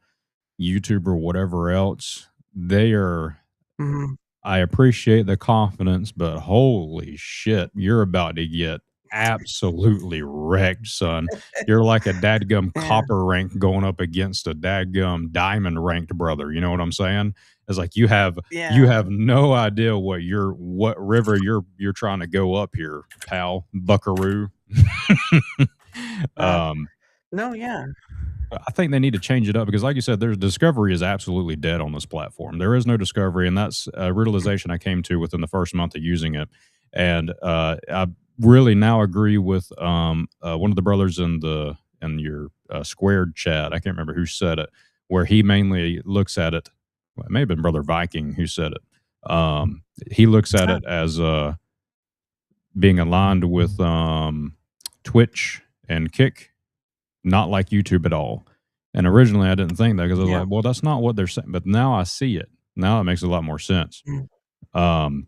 Speaker 2: YouTube or whatever else. They are,
Speaker 3: Mhm.
Speaker 2: I appreciate the confidence, but holy shit, you're about to get absolutely wrecked, son. You're like a dadgum
Speaker 3: Yeah.
Speaker 2: copper rank going up against a dadgum diamond ranked brother. You know what I'm saying? It's like you
Speaker 3: Yeah.
Speaker 2: have no idea what river you're trying to go up here, pal, buckaroo.
Speaker 3: Uh,
Speaker 2: um
Speaker 3: no, yeah.
Speaker 2: I think they need to change it up because, like you said, there's discovery is absolutely dead on this platform. There is no discovery, and that's a realization I came to within the first month of using it. And I really now agree with one of the brothers in your squared chat. I can't remember who said it, where he mainly looks at it. Well, it may have been Brother Viking who said it. He looks at
Speaker 3: Ah,
Speaker 2: it as being aligned with Twitch and Kick, not like YouTube at all. And originally I didn't think that because I was
Speaker 3: yeah.
Speaker 2: like, well, that's not what they're saying. But now I see it. Now it makes a lot more sense.
Speaker 3: Mm,
Speaker 2: Um,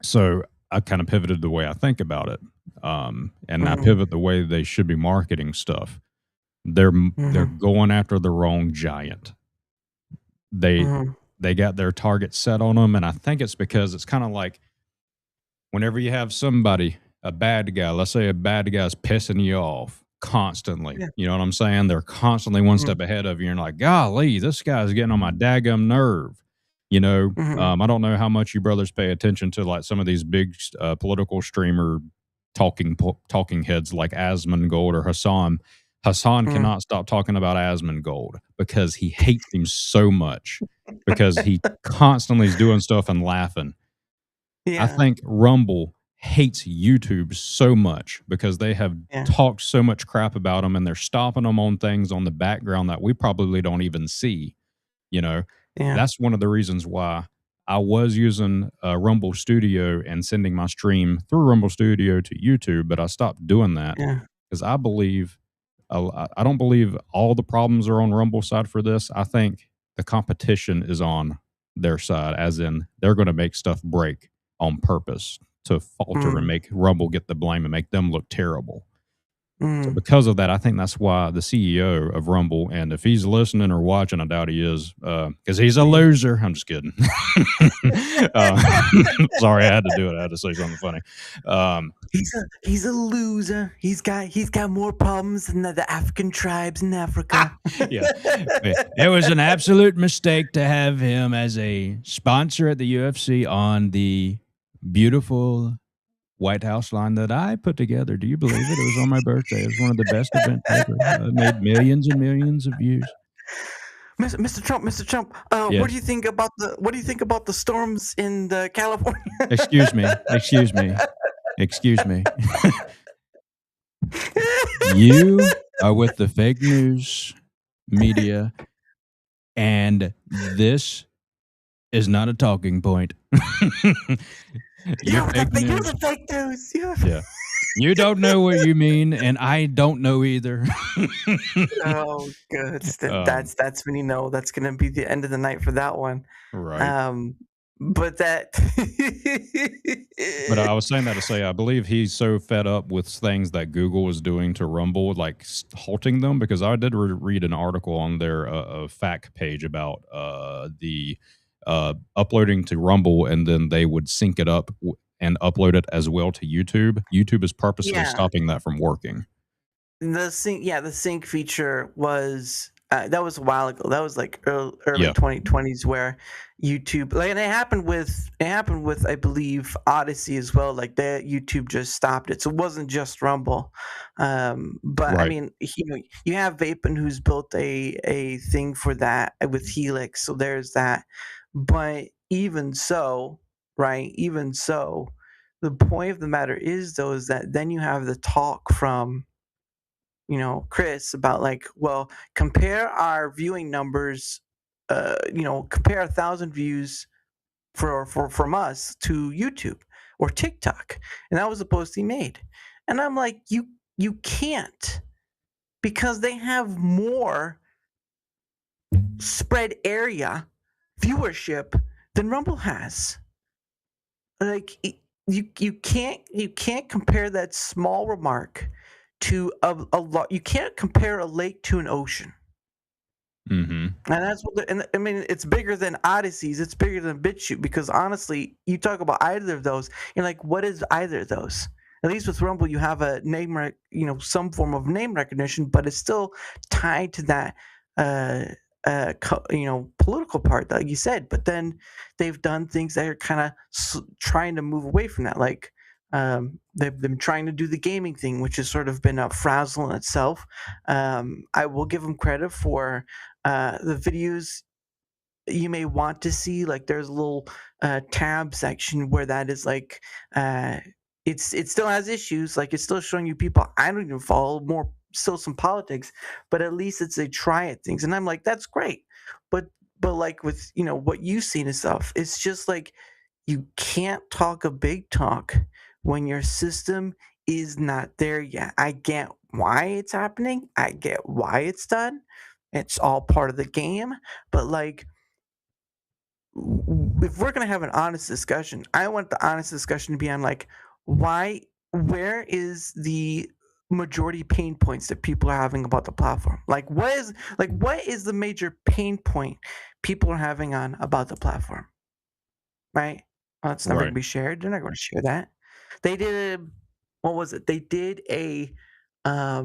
Speaker 2: so I kind of pivoted the way I think about it. And I
Speaker 3: mhm,
Speaker 2: pivot the way they should be marketing stuff. They're
Speaker 3: mhm,
Speaker 2: going after the wrong giant. They
Speaker 3: mhm,
Speaker 2: they got their target set on them, and I think it's because it's kind of like whenever you have somebody, a bad guy, let's say a bad guy's pissing you off constantly.
Speaker 3: yeah.
Speaker 2: You know what I'm saying? They're constantly one
Speaker 3: Mhm,
Speaker 2: step ahead of you. And you're like, golly, this guy's getting on my daggum nerve.
Speaker 3: mhm,
Speaker 2: I don't know how much you brothers pay attention to like some of these big political streamer talking heads like Asmongold or Hassan. Hassan
Speaker 3: mhm.
Speaker 2: cannot stop talking about Asmongold because he hates him so much because he constantly is doing stuff and laughing. I
Speaker 3: Yeah.
Speaker 2: think Rumble hates YouTube so much because they have
Speaker 3: Yeah.
Speaker 2: talked so much crap about them and they're stopping them on things on the background that we probably don't even see. You know,
Speaker 3: Yeah.
Speaker 2: that's one of the reasons why I was using Rumble Studio and sending my stream through Rumble Studio to YouTube, but I stopped doing that
Speaker 3: Yeah.
Speaker 2: because I believe I don't believe all the problems are on Rumble side for this. I think the competition is on their side, as in they're going to make stuff break on purpose to falter and
Speaker 3: Mm.
Speaker 2: make Rumble get the blame and make them look terrible. So
Speaker 3: Mm.
Speaker 2: because of that, I think that's why the CEO of Rumble, and if he's listening or watching, I doubt he is, because he's a loser. I'm just kidding. Sorry, I had to do it. I had to say something funny.
Speaker 3: He's a loser. He's got more problems than the African tribes in Africa.
Speaker 2: Yeah, it was an absolute mistake to have him as a sponsor at the UFC on the beautiful White House line that I put together. Do you believe it? It was on my birthday. It was one of the best events ever. Made millions and millions of views.
Speaker 3: Mr. Trump,
Speaker 2: Yes.
Speaker 3: what do you think about the storms in the California?
Speaker 2: Excuse me. Excuse me. Excuse me. You are with the fake news media, and this is not a talking point. You're fake
Speaker 3: You're
Speaker 2: news.
Speaker 3: the fake news.
Speaker 2: Yeah. You don't know what you mean, and I don't know either.
Speaker 3: Oh, good.
Speaker 2: Um,
Speaker 3: That's when you know that's gonna be the end of the night for that one.
Speaker 2: right.
Speaker 3: But that.
Speaker 2: But I was saying that to say I believe he's so fed up with things that Google is doing to Rumble, like halting them. Because I did read an article on their fact page about the uploading to Rumble, and then they would sync it up and upload it as well to YouTube. YouTube is purposely
Speaker 3: Yeah.
Speaker 2: stopping that from working.
Speaker 3: The sync feature was that was a while ago. That was like early
Speaker 2: Yeah.
Speaker 3: 2020s where YouTube, like, and it happened with I believe Odyssey as well. Like that YouTube just stopped it, so it wasn't just Rumble. But I
Speaker 2: Right.
Speaker 3: mean, you have Vapin who's built a thing for that with Helix, so there's that. But even so, right? Even so, the point of the matter is though is that then you have the talk from Chris about like, well, compare our viewing numbers, compare 1,000 views from us to YouTube or TikTok, and that was the post he made, and I'm like, you can't, because they have more spread area viewership than Rumble has. Like you can't compare that small remark to a lot. You can't compare a lake to an ocean.
Speaker 2: Mm-hmm.
Speaker 3: And that's what and I mean, it's bigger than Odysseys, it's bigger than BitChute, because honestly, you talk about either of those, you're like, what is either of those? At least with Rumble, you have a some form of name recognition, but it's still tied to that, political part, like you said. But then they've done things that are kind of trying to move away from that. Like they've been trying to do the gaming thing, which has sort of been a frazzle in itself. I will give them credit for the videos you may want to see. Like there's a little tab section where that is like it still has issues, like it's still showing you people I don't even follow, more still some politics, but at least it's a try at things, and I'm like, that's great. But like with what you've seen and stuff, it's just like you can't talk a big talk when your system is not there yet. I get why it's happening, I get why it's done, it's all part of the game, but like if we're going to have an honest discussion, I want the honest discussion to be on like, where is the majority pain points that people are having about the platform? Like what is the major pain point people are having on about the platform? Right? Well, it's never
Speaker 2: Right.
Speaker 3: going to be shared. They're not going to share that. They did what was it? They did a I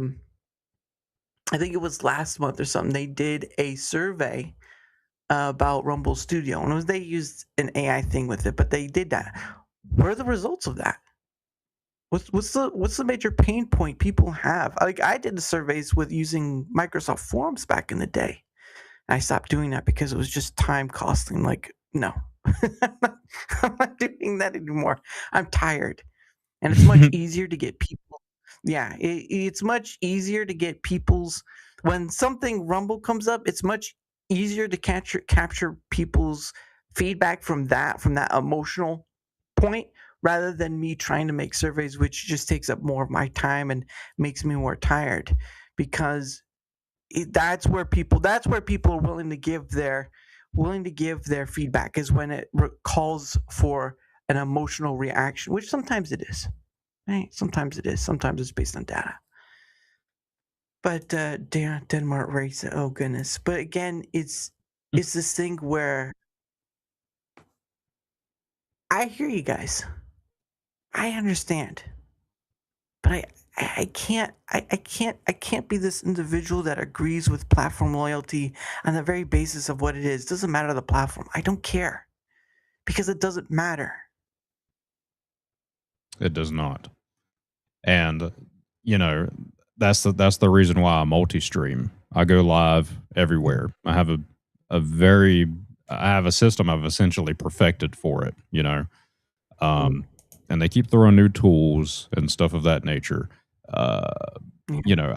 Speaker 3: think it was last month or something. They did a survey about Rumble Studio, and they used an AI thing with it, but they did that. What are the results of that? What's the major pain point people have? Like I did the surveys with using Microsoft Forms back in the day. I stopped doing that because it was just time costing. Like no, I'm not doing that anymore. I'm tired, and it's much easier to get people. Yeah, it's much easier to get people's when something Rumble comes up. It's much easier to capture people's feedback from that emotional point, rather than me trying to make surveys, which just takes up more of my time and makes me more tired, because that's where people are willing to give their feedback, is when it calls for an emotional reaction, which sometimes it is, right? Sometimes it's based on data. But Denmark race, oh goodness. But again, it's this thing where I hear you guys, I understand, but I can't be this individual that agrees with platform loyalty on the very basis of what it is. It doesn't matter the platform. I don't care, because it doesn't matter.
Speaker 2: It does not. And that's the reason why I multi-stream. I go live everywhere. I have a system I've essentially perfected for it, and they keep throwing new tools and stuff of that nature. I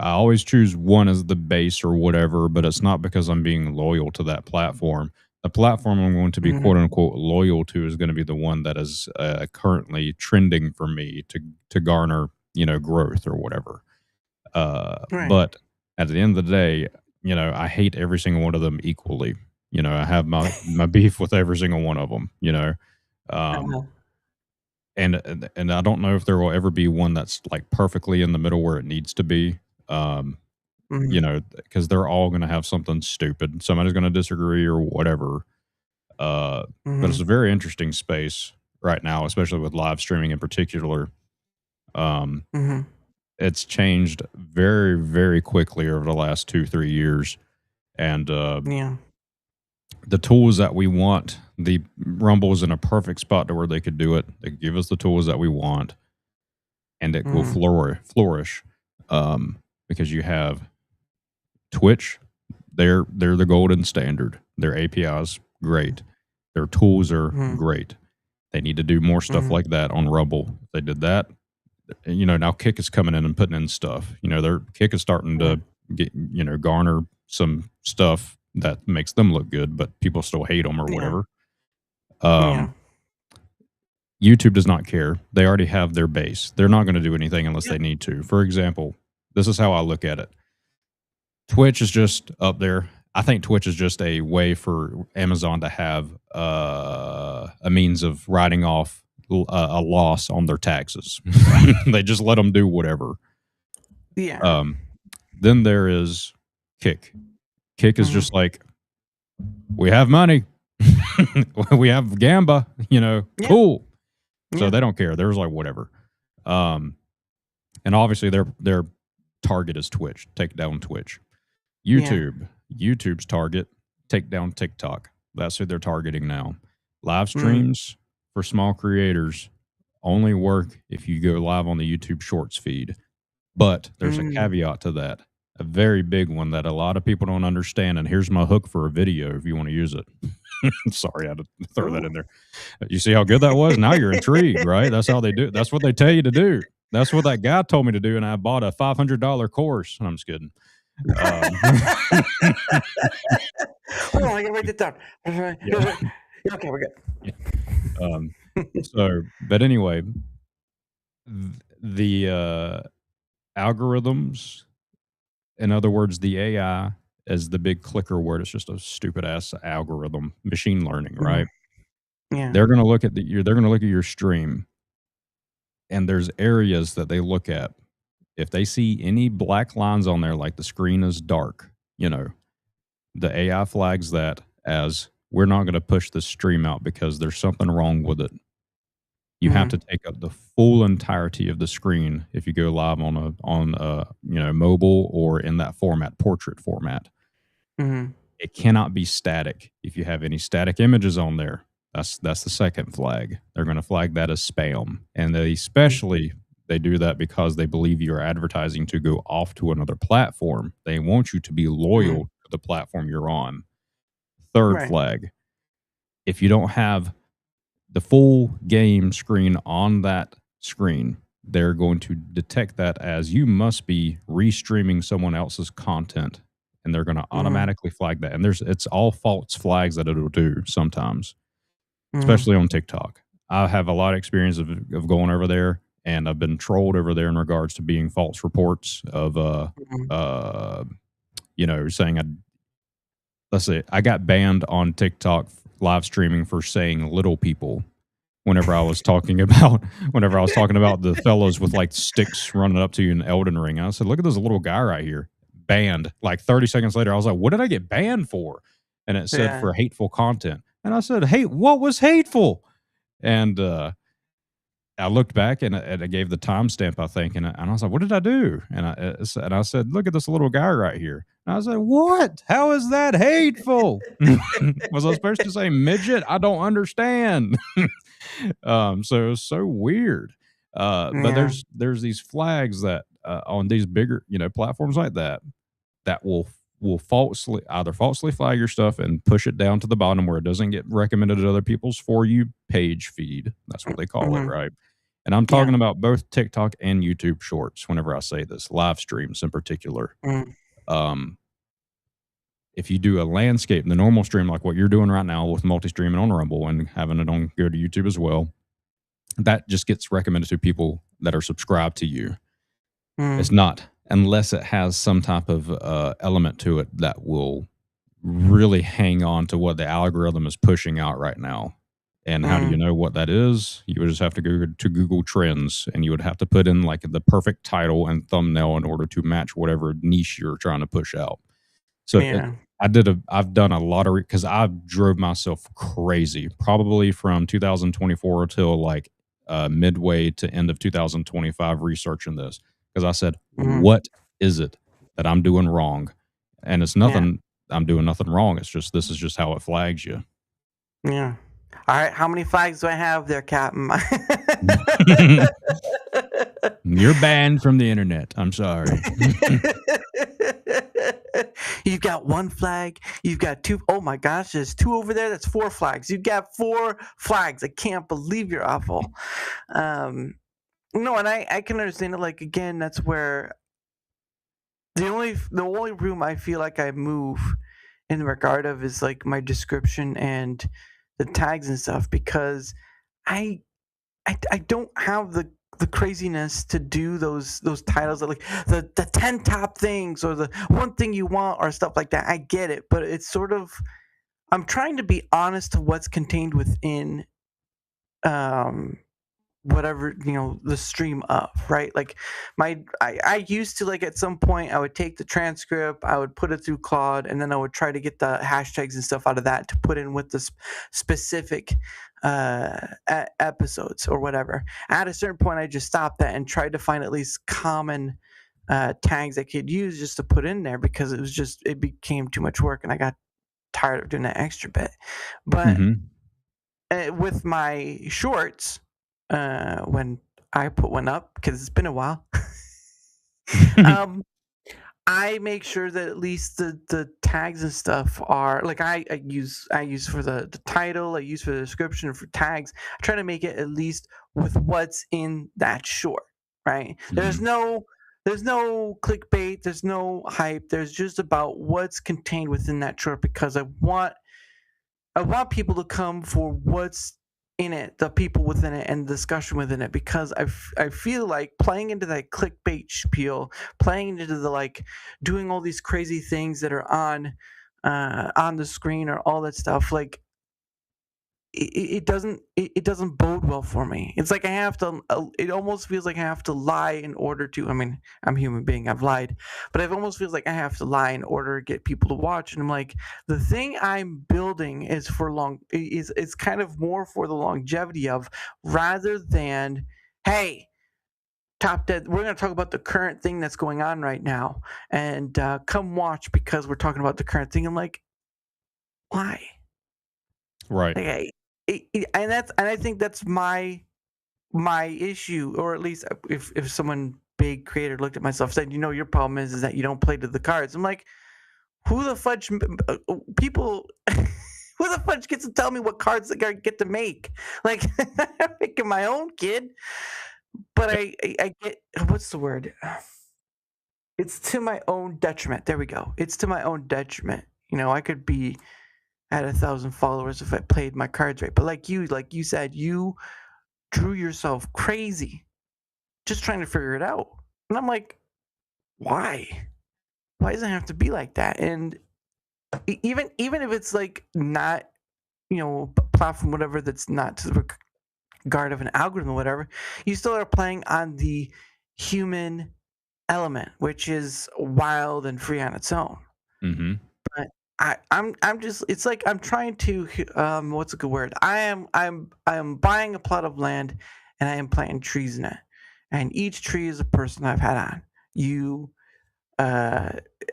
Speaker 2: always choose one as the base or whatever, but it's not because I'm being loyal to that platform. The platform I'm going to be quote unquote loyal to is going to be the one that is currently trending for me to garner growth or whatever.
Speaker 3: Right.
Speaker 2: But at the end of the day, I hate every single one of them equally. I have my beef with every single one of them. And I don't know if there will ever be one that's like perfectly in the middle where it needs to be. Because they're all going to have something stupid. Somebody's going to disagree or whatever. But it's a very interesting space right now, especially with live streaming in particular. It's changed very, very quickly over the last 2-3 years. And the tools that we want, the Rumble is in a perfect spot to where they could do it. They could give us the tools that we want, and it will flourish. Because you have Twitch, they're the golden standard. Their APIs, great. Their tools are great. They need to do more stuff like that on Rumble. If they did that, now Kick is coming in and putting in stuff. Their Kick is starting to get, garner some stuff that makes them look good, but people still hate them or whatever. YouTube does not care. They already have their base. They're not going to do anything unless they need to. For example, this is how I look at it. Twitch is just up there. I think Twitch is just a way for Amazon to have a means of writing off a loss on their taxes. They just let them do whatever.
Speaker 3: Yeah.
Speaker 2: Then there is Kick. Kick is just like, we have money. We have Gamba, cool. So they don't care. They're like, whatever. And obviously their target is Twitch. Take down Twitch. YouTube's target, take down TikTok. That's who they're targeting now. Live streams for small creators only work if you go live on the YouTube Shorts feed. But there's a caveat to that, a very big one that a lot of people don't understand. And here's my hook for a video if you want to use it. Sorry, I had to throw that in there. You see how good that was? Now you're intrigued, right? That's how they do it. That's what they tell you to do. That's what that guy told me to do, and I bought a $500 course. I'm just kidding.
Speaker 3: Hold on, I gotta write it down. Okay, we're good.
Speaker 2: But anyway, the algorithms, in other words, the AI is the big clicker word. It's just a stupid ass algorithm, machine learning, right?
Speaker 3: Yeah.
Speaker 2: They're going to look at your stream, and there's areas that they look at. If they see any black lines on there, like the screen is dark, the AI flags that as we're not going to push this stream out because there's something wrong with it. You have to take up the full entirety of the screen if you go live on mobile or in that format, portrait format. It cannot be static. If you have any static images on there, that's the second flag. They're going to flag that as spam, and they do that because they believe you're advertising to go off to another platform. They want you to be loyal to the platform you're on. Third flag, if you don't have the full game screen on that screen, they're going to detect that as you must be restreaming someone else's content and they're going to
Speaker 3: Mm,
Speaker 2: automatically flag that. And it's all false flags that it'll do sometimes,
Speaker 3: mm,
Speaker 2: especially on TikTok. I have a lot of experience of going over there, and I've been trolled over there in regards to being false reports of
Speaker 3: mm.
Speaker 2: uh saying let's say I got banned on TikTok live streaming for saying little people whenever I was talking about the fellows with like sticks running up to you in Elden Ring. And I said, look at this little guy right here. Banned. Like 30 seconds later, I was like, what did I get banned for? And it said
Speaker 3: Yeah.
Speaker 2: for hateful content. And I said, hey, what was hateful? And I looked back and I gave the timestamp, I think, and I was like, "What did I do?" And I said, "Look at this little guy right here." And I was like, "What? How is that hateful?" Was I supposed to say midget? I don't understand. So it was so weird. But
Speaker 3: Yeah.
Speaker 2: there's these flags that on these bigger platforms like that that will falsely flag your stuff and push it down to the bottom where it doesn't get recommended to other people's For You page feed. That's what they call it,
Speaker 3: Mhm.
Speaker 2: right? And I'm
Speaker 3: Yeah.
Speaker 2: talking about both TikTok and YouTube Shorts whenever I say this, live streams in particular.
Speaker 3: Mm,
Speaker 2: Um, if you do a landscape, the normal stream, like what you're doing right now with multi-streaming on Rumble and having it on go to YouTube as well, that just gets recommended to people that are subscribed to you. It's
Speaker 3: mm,
Speaker 2: not unless it has some type of element to it that will really hang on to what the algorithm is pushing out right now. And how do you
Speaker 3: mm,
Speaker 2: know what that is? You would just have to go to Google Trends, and you would have to put in like the perfect title and thumbnail in order to match whatever niche you're trying to push out. So
Speaker 3: yeah.
Speaker 2: I've done a lot of because I drove myself crazy probably from 2024 till like midway to end of 2025 researching this because I said,
Speaker 3: Mm,
Speaker 2: what is it that I'm doing wrong? And it's
Speaker 3: yeah.
Speaker 2: nothing. I'm doing nothing wrong. It's just this is just how it flags you.
Speaker 3: Yeah. All right. How many flags do I have there, Captain?
Speaker 2: You're banned from the internet. I'm sorry.
Speaker 3: You've got one flag. You've got two. Oh my gosh, there's two over there. That's four flags. You've got four flags. I can't believe you're awful. Um, no, and I can understand it. Like again, that's where the only room I feel like I move in regard of is like my description and the tags and stuff because I I don't have the craziness to do those titles that like the 10 top things or the one thing you want or stuff like that. I get it, but it's sort of I'm trying to be honest to what's contained within um whatever the stream of, right? Like I used to, like, at some point I would take the transcript, I would put it through Claude, and then I would try to get the hashtags and stuff out of that to put in with the specific episodes or whatever. At a certain point I just stopped that and tried to find at least common tags I could use just to put in there because it became too much work and I got tired of doing that extra bit. But
Speaker 2: Hmm.
Speaker 3: with my shorts, when I put one up because it's been a while, um, I make sure that at least the tags and stuff are like I use for the title, I use for the description for tags. I try to make it at least with what's in that short, right? There's
Speaker 2: Hmm.
Speaker 3: no clickbait, there's no hype. There's just about what's contained within that short because I want people to come for what's in it, the people within it, and the discussion within it. Because I feel like playing into that clickbait spiel, playing into the like, doing all these crazy things that are on the screen or all that stuff. Like it doesn't bode well for me. It's like I have to. It almost feels like I have to lie in order to. I mean, I'm a human being. I've lied, but it almost feels like I have to lie in order to get people to watch. And I'm like, the thing I'm building is for long. Is it's kind of more for the longevity of rather than, hey, top dead. We're going to talk about the current thing that's going on right now, and come watch because we're talking about the current thing. I'm like, why?
Speaker 2: Right.
Speaker 3: Like, and I think that's my issue, or at least if someone big creator looked at myself said, your problem is that you don't play to the cards. I'm like, who the fudge people who the fudge gets to tell me what cards I get to make? Like I'm making my own, kid. But I get, what's the word? it's to my own detriment. There we go. It's to my own detriment. You know, I could be at 1,000 followers if I played my cards right. But like you said, you drew yourself crazy just trying to figure it out. And I'm like, why? Why does it have to be like that? And even if it's like not, you know, platform whatever that's not to the regard of an algorithm or whatever, you still are playing on the human element, which is wild and free on its own.
Speaker 2: Mm-hmm.
Speaker 3: But I'm just, it's like I'm trying to what's a good word? I'm buying a plot of land and I am planting trees in it. And each tree is a person I've had on. You,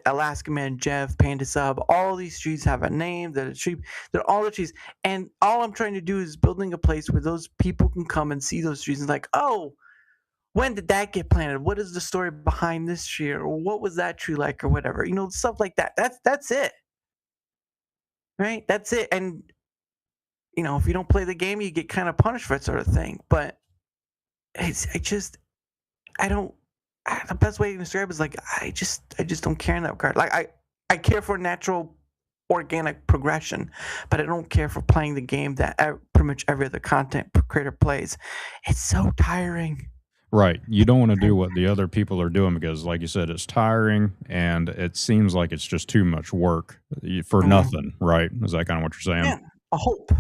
Speaker 3: Alaska Man Jeff, Panda Sub, all these trees have a name. They're a tree. They're all the trees. And all I'm trying to do is building a place where those people can come and see those trees and like, oh, when did that get planted? What is the story behind this tree? Or what was that tree like or whatever? You know, stuff like that. That's it. Right? That's it. And you know, if you don't play the game, you get kind of punished for that sort of thing. But I don't. The best way to describe it is like I just don't care in that regard. Like I care for natural, organic progression, but I don't care for playing the game that pretty much every other content creator plays. It's so tiring.
Speaker 2: Right. You don't want to do what the other people are doing because, like you said, it's tiring and it seems like it's just too much work for nothing. Right? Is that kind of what you're saying?
Speaker 3: Yeah, a hope.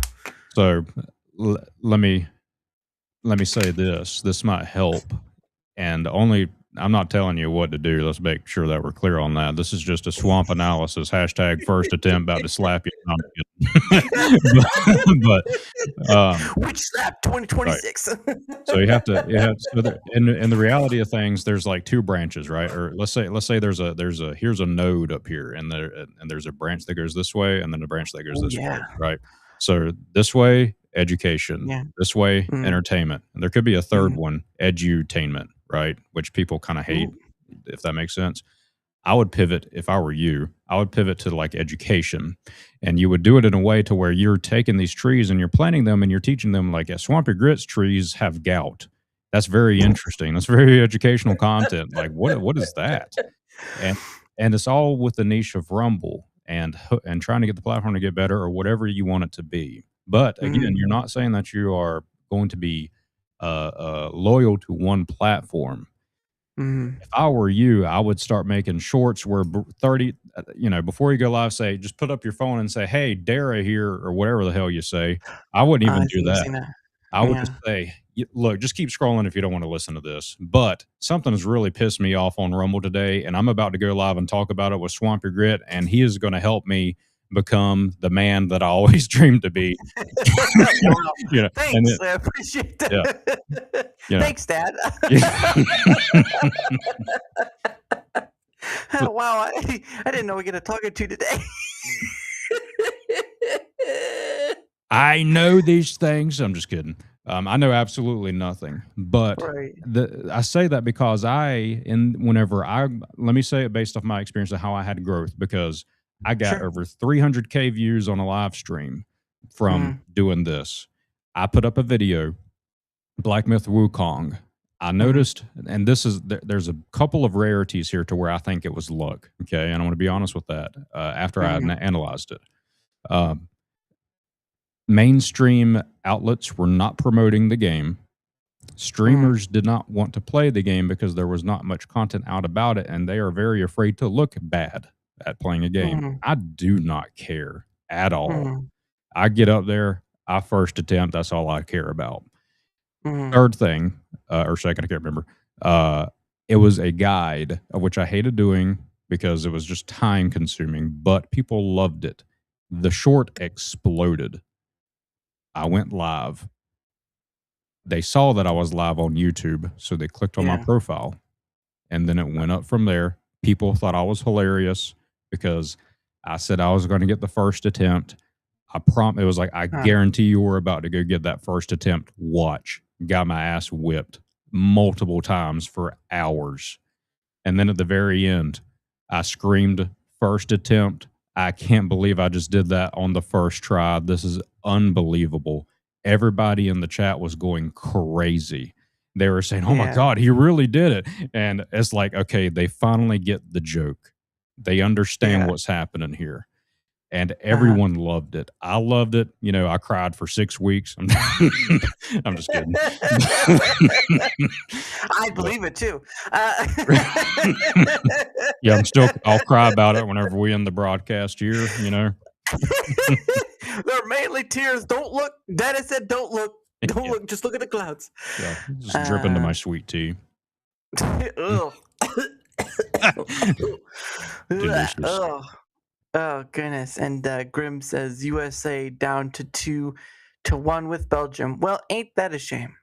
Speaker 2: So let me say this. This might help, and only I'm not telling you what to do. Let's make sure that we're clear on that. This is just a swamp analysis. #first attempt about to slap you. No, but
Speaker 3: Which slap 2026.
Speaker 2: Right. So you have to. So in the reality of things, there's like two branches, right? Or let's say there's a here's a node up here, and there's a branch that goes this way, and then a branch that goes this way, right? So this way, education. This way, entertainment. And there could be a third one, edutainment, right? Which people kind of hate, if that makes sense. I would pivot, if I were you, I would pivot to like education. And you would do it in a way to where you're taking these trees and you're planting them and you're teaching them like SwampGrit's trees have gout. That's very interesting. That's very educational content. Like what is that? And it's all with the niche of Rumble and trying to get the platform to get better or whatever you want it to be. But again, you're not saying that you are going to be loyal to one platform. If I were you, I would start making shorts where 30, before you go live, say, just put up your phone and say, hey, Dara here, or whatever the hell you say. I wouldn't even do that. I would just say, look, just keep scrolling if you don't want to listen to this. But something has really pissed me off on Rumble today, and I'm about to go live and talk about it with SwampGrit, and he is going to help me become the man that I always dreamed to be.
Speaker 3: Thanks, I appreciate that. Thanks, Dad. Wow, I didn't know we were going to talk to today.
Speaker 2: I know these things. I'm just kidding. I know absolutely nothing, but I say that because let me say it based off my experience of how I had growth, because I got over 300K views on a live stream from doing this. I put up a video, Black Myth Wukong. I noticed, and there's a couple of rarities here to where I think it was luck. Okay. And I want to be honest with that after I analyzed it. Mainstream outlets were not promoting the game. Streamers did not want to play the game because there was not much content out about it, and they are very afraid to look bad at playing a game. I do not care at all. I get up there, I first attempt, that's all I care about. Third thing, or second, I can't remember. It was a guide, of which I hated doing because it was just time consuming, but people loved it. The short exploded. I went live. They saw that I was live on YouTube, so they clicked on my profile, and then it went up from there. People thought I was hilarious because I said I was going to get the first attempt. It was like, I guarantee you we're about to go get that first attempt. Watch. Got my ass whipped multiple times for hours. And then at the very end, I screamed, first attempt. I can't believe I just did that on the first try. This is unbelievable. Everybody in the chat was going crazy. They were saying, "Oh my
Speaker 3: Yeah.
Speaker 2: god, he really did it." And it's like, okay, they finally get the joke. They understand
Speaker 3: Yeah.
Speaker 2: what's happening here. And
Speaker 3: Uh-huh.
Speaker 2: everyone loved it. I loved it. I cried for 6 weeks. I'm just kidding.
Speaker 3: I
Speaker 2: But
Speaker 3: believe it too.
Speaker 2: yeah, I'll cry about it whenever we end the broadcast here.
Speaker 3: They're mainly tears. Don't look. Daddy said, "Don't look. Don't
Speaker 2: Yeah,
Speaker 3: look. Just look at the clouds."
Speaker 2: yeah, just drip into
Speaker 3: Uh,
Speaker 2: my sweet tea.
Speaker 3: ugh.
Speaker 2: Delicious.
Speaker 3: Ugh. Oh goodness! And Grim says USA down to 2-1 with Belgium. Well, ain't that a shame?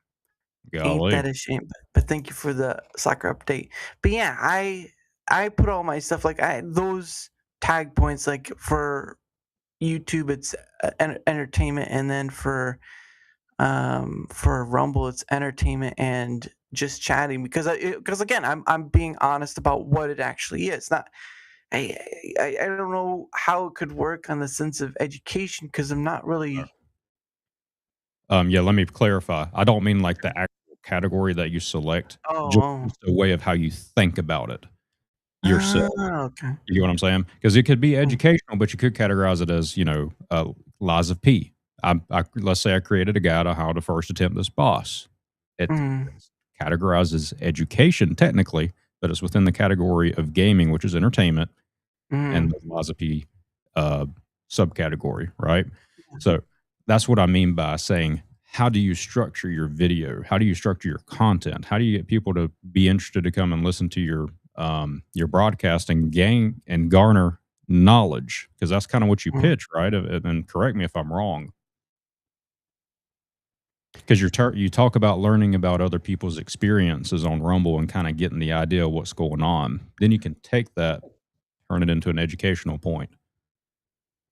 Speaker 3: Ain't
Speaker 2: Golly.
Speaker 3: that a shame? But thank you for the soccer update. But yeah, I put all my stuff like those tag points like for YouTube it's entertainment, and then for Rumble it's entertainment and just chatting because again I'm being honest about what it actually is. Not I, I don't know how it could work on the sense of education because I'm not really.
Speaker 2: Yeah, let me clarify. I don't mean like the actual category that you select, just
Speaker 3: Oh,
Speaker 2: a way of how you think about it yourself.
Speaker 3: okay.
Speaker 2: You get what I'm saying? Because it could be
Speaker 3: Mm,
Speaker 2: educational, but you could categorize it as, lies of P. Let's say I created a guide on how to first attempt this boss.
Speaker 3: mm,
Speaker 2: It's categorized as education technically, but it's within the category of gaming, which is entertainment, and
Speaker 3: mm.
Speaker 2: the lies of P uh, subcategory, right? So that's what I mean by saying, how do you structure your video? How do you structure your content? How do you get people to be interested to come and listen to your broadcast and gain and garner knowledge? Because that's kind of what you
Speaker 3: Mm.
Speaker 2: pitch, right? And correct me if I'm wrong. Because you talk about learning about other people's experiences on Rumble and kind of getting the idea of what's going on. Then you can take that, turn it into an educational point.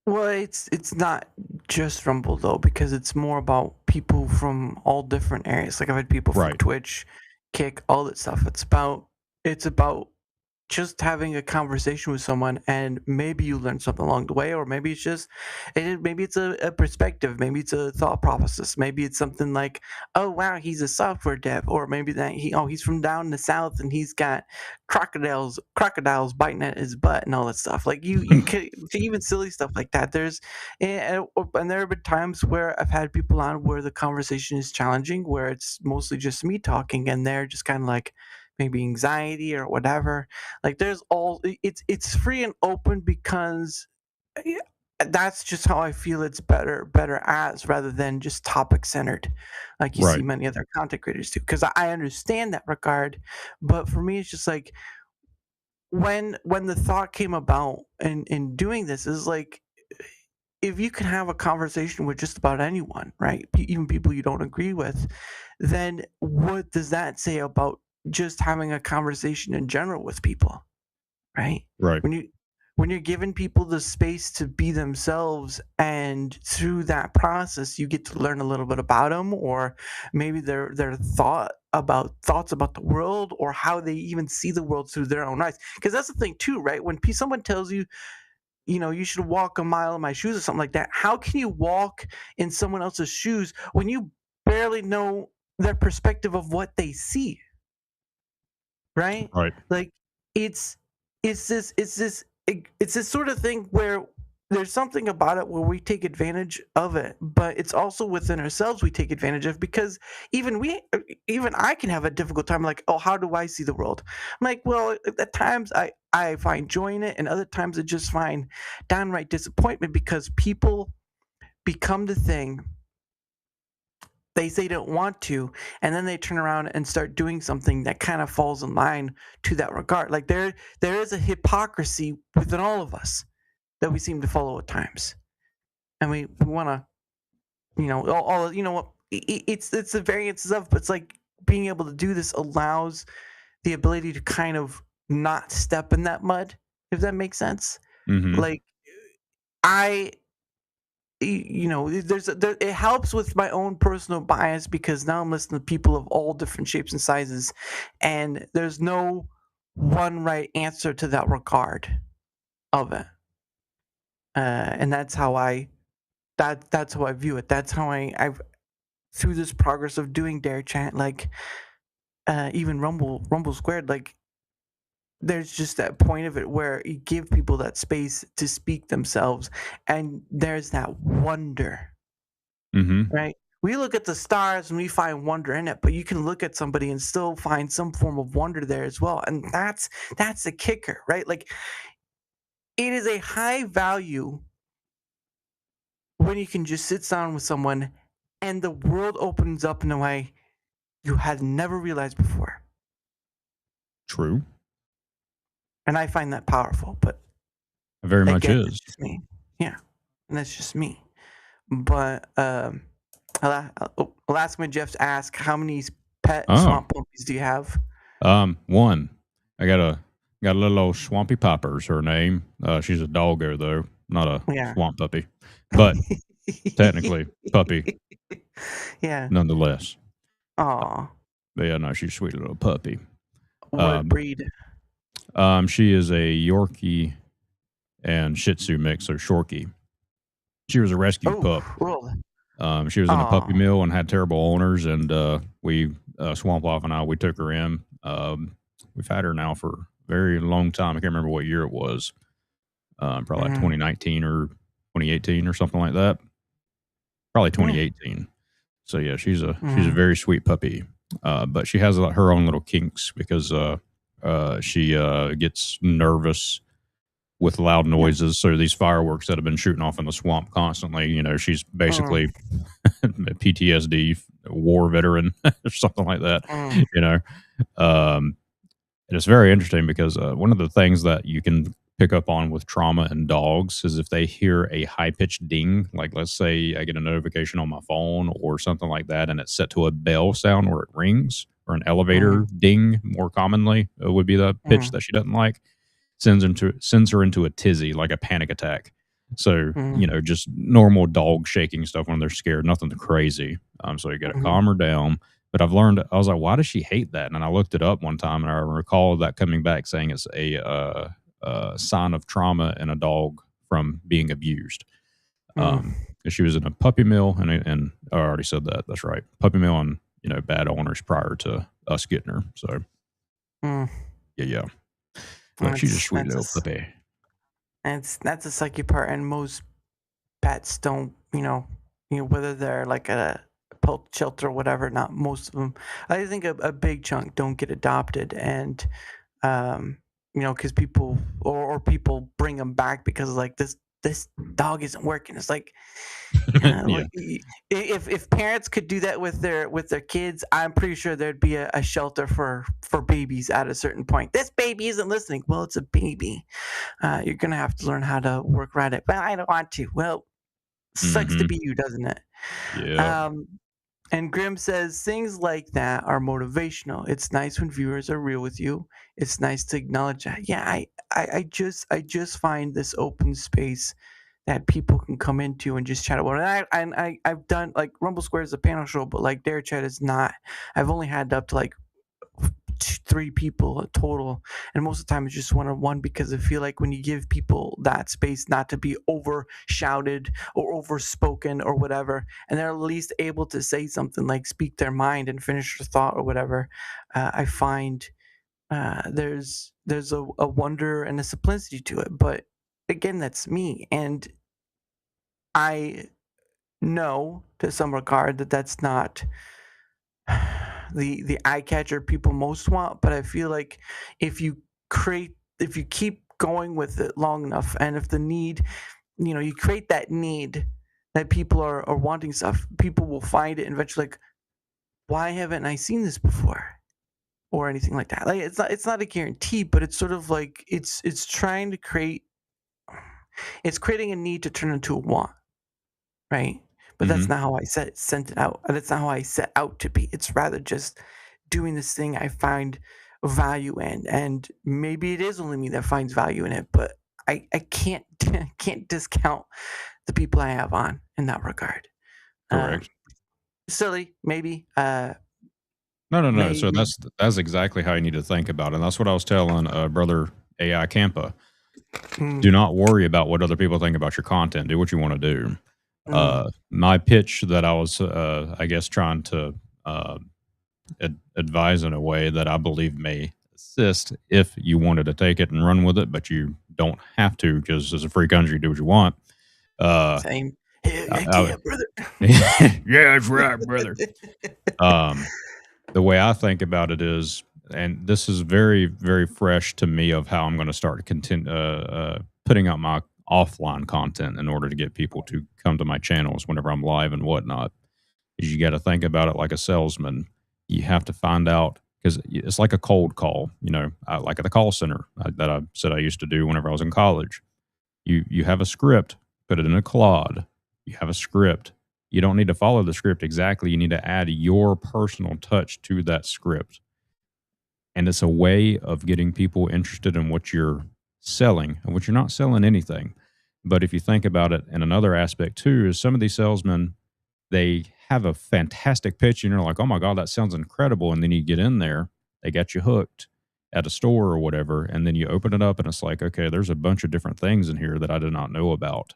Speaker 3: Well, it's not just Rumble though, because it's more about people from all different areas. Like I've had people from
Speaker 2: Right.
Speaker 3: Twitch, Kick, all that stuff. It's about just having a conversation with someone, and maybe you learn something along the way, or maybe it's just maybe it's a perspective, maybe it's a thought process, maybe it's something like, oh wow, he's a software dev, or maybe that he's from down in the south and he's got crocodiles biting at his butt and all that stuff. Like you could even silly stuff like that. And there have been times where I've had people on where the conversation is challenging, where it's mostly just me talking and they're just kind of like maybe anxiety or whatever. Like it's free and open because yeah, that's just how I feel it's better as rather than just topic centered, like you see
Speaker 2: Right.
Speaker 3: many other content creators do. Because I understand that regard, but for me, it's just like when the thought came about in doing this is like if you can have a conversation with just about anyone, right? Even people you don't agree with, then what does that say about just having a conversation in general with people? Right?
Speaker 2: Right.
Speaker 3: When you when you're giving people the space to be themselves and through that process you get to learn a little bit about them or maybe their thoughts about the world or how they even see the world through their own eyes. Because that's the thing too, right? When someone tells you, you should walk a mile in my shoes or something like that, how can you walk in someone else's shoes when you barely know their perspective of what they see? Right?
Speaker 2: Right.
Speaker 3: Like it's it's this sort of thing where there's something about it where we take advantage of it, but it's also within ourselves we take advantage of because even I can have a difficult time like, oh, how do I see the world? I'm like, well, at times I find joy in it, and other times I just find downright disappointment because people become the thing they say don't want to, and then they turn around and start doing something that kind of falls in line to that regard. Like there is a hypocrisy within all of us that we seem to follow at times, and we want to, all what it's the variances of, but it's like being able to do this allows the ability to kind of not step in that mud, if that makes sense.
Speaker 2: Hmm.
Speaker 3: Like I it helps with my own personal bias because now I'm listening to people of all different shapes and sizes, and there's no one right answer to that regard of it. And that's how I view it. That's how I've through this progress of doing DaraChat, like even Rumble Squared, like there's just that point of it where you give people that space to speak themselves, and there's that wonder,
Speaker 2: Mm-hmm.
Speaker 3: right? We look at the stars and we find wonder in it, but you can look at somebody and still find some form of wonder there as well, and that's the kicker, right? Like it is a high value when you can just sit down with someone and the world opens up in a way you had never realized before.
Speaker 2: True.
Speaker 3: And I find that powerful, but
Speaker 2: It very much
Speaker 3: again, that's
Speaker 2: is.
Speaker 3: just me. Yeah, and that's just me. But I'll ask my Jeff to ask how many pet
Speaker 2: Oh,
Speaker 3: swamp puppies do you have?
Speaker 2: one. I got a little old Swampy Popper's her name. She's a doggo though, not a
Speaker 3: Yeah.
Speaker 2: swamp puppy, but technically puppy
Speaker 3: Yeah.
Speaker 2: nonetheless.
Speaker 3: Aw.
Speaker 2: But yeah, no, she's a sweet little puppy.
Speaker 3: What breed?
Speaker 2: She is a Yorkie and Shih Tzu mix, so Shorkie. She was a rescue
Speaker 3: Oh,
Speaker 2: pup.
Speaker 3: cool.
Speaker 2: She was in a puppy
Speaker 3: Aw.
Speaker 2: mill and had terrible owners, and we Swamp Off and I we took her in. We've had her now for a very long time. I can't remember what year it was. Probably like
Speaker 3: Mhm.
Speaker 2: 2019 or 2018 or something like that. Probably
Speaker 3: Yeah.
Speaker 2: 2018. So yeah, she's a
Speaker 3: Mhm.
Speaker 2: very sweet puppy. But she has her own little kinks because she gets nervous with loud
Speaker 3: Yeah.
Speaker 2: noises. So these fireworks that have been shooting off in the swamp constantly, you know, she's basically PTSD war veteran or something like that,
Speaker 3: Mm.
Speaker 2: you know. And it's very interesting because one of the things that you can pick up on with trauma in dogs is if they hear a high pitched ding, like let's say I get a notification on my phone or something like that, and it's set to a bell sound where it rings, or an elevator ding more commonly would be the pitch that she doesn't like, sends her into a tizzy, like a panic attack. So, you know, just normal dog shaking stuff when they're scared, nothing crazy. So you got to calm her down. But I've learned, I was like, why does she hate that? And I looked it up one time, and I recall that coming back saying it's a sign of trauma in a dog from being abused. 'Cause she was in a puppy mill, and I already said that. That's right, puppy mill, and you know, bad owners prior to us getting her. So yeah. But she's a sweet little puppy.
Speaker 3: That's a sucky part, and most pets don't, whether they're like a pulp shelter or whatever. Not most of them. I think a big chunk don't get adopted, and because people or people bring them back because like this dog isn't working. It's like,
Speaker 2: Yeah.
Speaker 3: like if parents could do that with their kids, I'm pretty sure there'd be a shelter for babies at a certain point. This baby isn't listening. Well, it's a baby. You're gonna have to learn how to work around it. But I don't want to. Well, sucks to
Speaker 2: Mhm.
Speaker 3: be you, doesn't it?
Speaker 2: Yeah.
Speaker 3: And Grim says things like that are motivational. It's nice when viewers are real with you. It's nice to acknowledge that. Yeah, I just find this open space that people can come into and just chat about it. I've done like Rumble Square is a panel show, but like DaraChat is not. I've only had up to like 3 people total, and most of the time it's just one-on-one because I feel like when you give people that space not to be over shouted or over spoken or whatever, and they're at least able to say something like speak their mind and finish their thought or whatever, I find there's a wonder and a simplicity to it. But again, that's me, and I know to some regard that that's not the eye catcher people most want, but I feel like if you keep going with it long enough, and if the need, you create that need that people are wanting stuff, people will find it and eventually like, why haven't I seen this before? Or anything like that. Like it's not a guarantee, but it's sort of like it's trying to creating a need to turn into a want, right? But that's
Speaker 2: Mhm.
Speaker 3: not how I sent it out. That's not how I set out to be. It's rather just doing this thing I find value in, and maybe it is only me that finds value in it. But I can't can't discount the people I have on in that regard. Um,
Speaker 2: Correct.
Speaker 3: silly, maybe.
Speaker 2: No. So
Speaker 3: Maybe.
Speaker 2: that's exactly how you need to think about it. And that's what I was telling brother AI Campa.
Speaker 3: Mm,
Speaker 2: Do not worry about what other people think about your content. Do what you want to do.
Speaker 3: mm,
Speaker 2: My pitch that I was, I guess, trying to advise in a way that I believe may assist if you wanted to take it and run with it, but you don't have to because it's a free country, do what you want. Uh,
Speaker 3: Same. Heck
Speaker 2: I,
Speaker 3: yeah, brother.
Speaker 2: yeah, that's right, brother. Um, the way I think about it is, and this is very, very fresh to me of how I'm going to start to continue putting out my offline content in order to get people to come to my channels whenever I'm live and whatnot. Is you got to think about it like a salesman. You have to find out because it's like a cold call. Like at the call center that I said I used to do whenever I was in college. You have a script, put it in a Claude. You have a script. You don't need to follow the script exactly. You need to add your personal touch to that script. And it's a way of getting people interested in what you're selling, and what you're not selling anything. But if you think about it, and another aspect too is some of these salesmen, they have a fantastic pitch and you're like, oh my God, that sounds incredible. And then you get in there, they got you hooked at a store or whatever. And then you open it up and it's like, okay, there's a bunch of different things in here that I did not know about.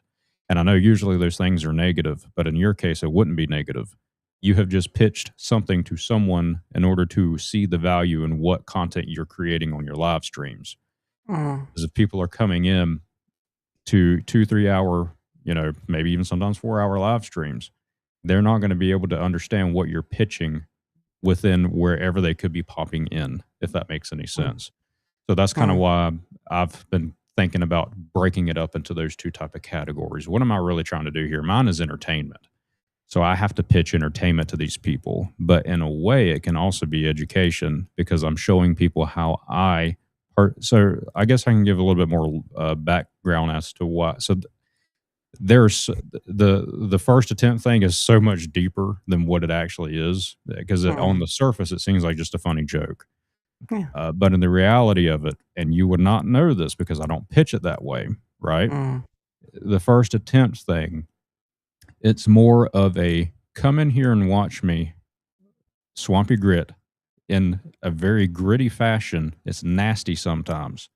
Speaker 2: And I know usually those things are negative, but in your case, it wouldn't be negative. You have just pitched something to someone in order to see the value in what content you're creating on your live streams.
Speaker 3: Mm,
Speaker 2: Because if people are coming in to 2-3 hour, maybe even sometimes 4 hour live streams, they're not going to be able to understand what you're pitching within wherever they could be popping in, if that makes any sense. So that's kind of
Speaker 3: mm,
Speaker 2: why I've been thinking about breaking it up into those two type of categories. What am I really trying to do here? Mine is entertainment. So I have to pitch entertainment to these people, but in a way it can also be education because I'm showing people how so I guess I can give a little bit more background as to why. So there's the first attempt thing is so much deeper than what it actually is because on
Speaker 3: mm,
Speaker 2: the surface it seems like just a funny joke,
Speaker 3: yeah.
Speaker 2: but in the reality of it, and you would not know this because I don't pitch it that way, right?
Speaker 3: Mm,
Speaker 2: The first attempt thing, it's more of a come in here and watch me swampy grit in a very gritty fashion. It's nasty sometimes.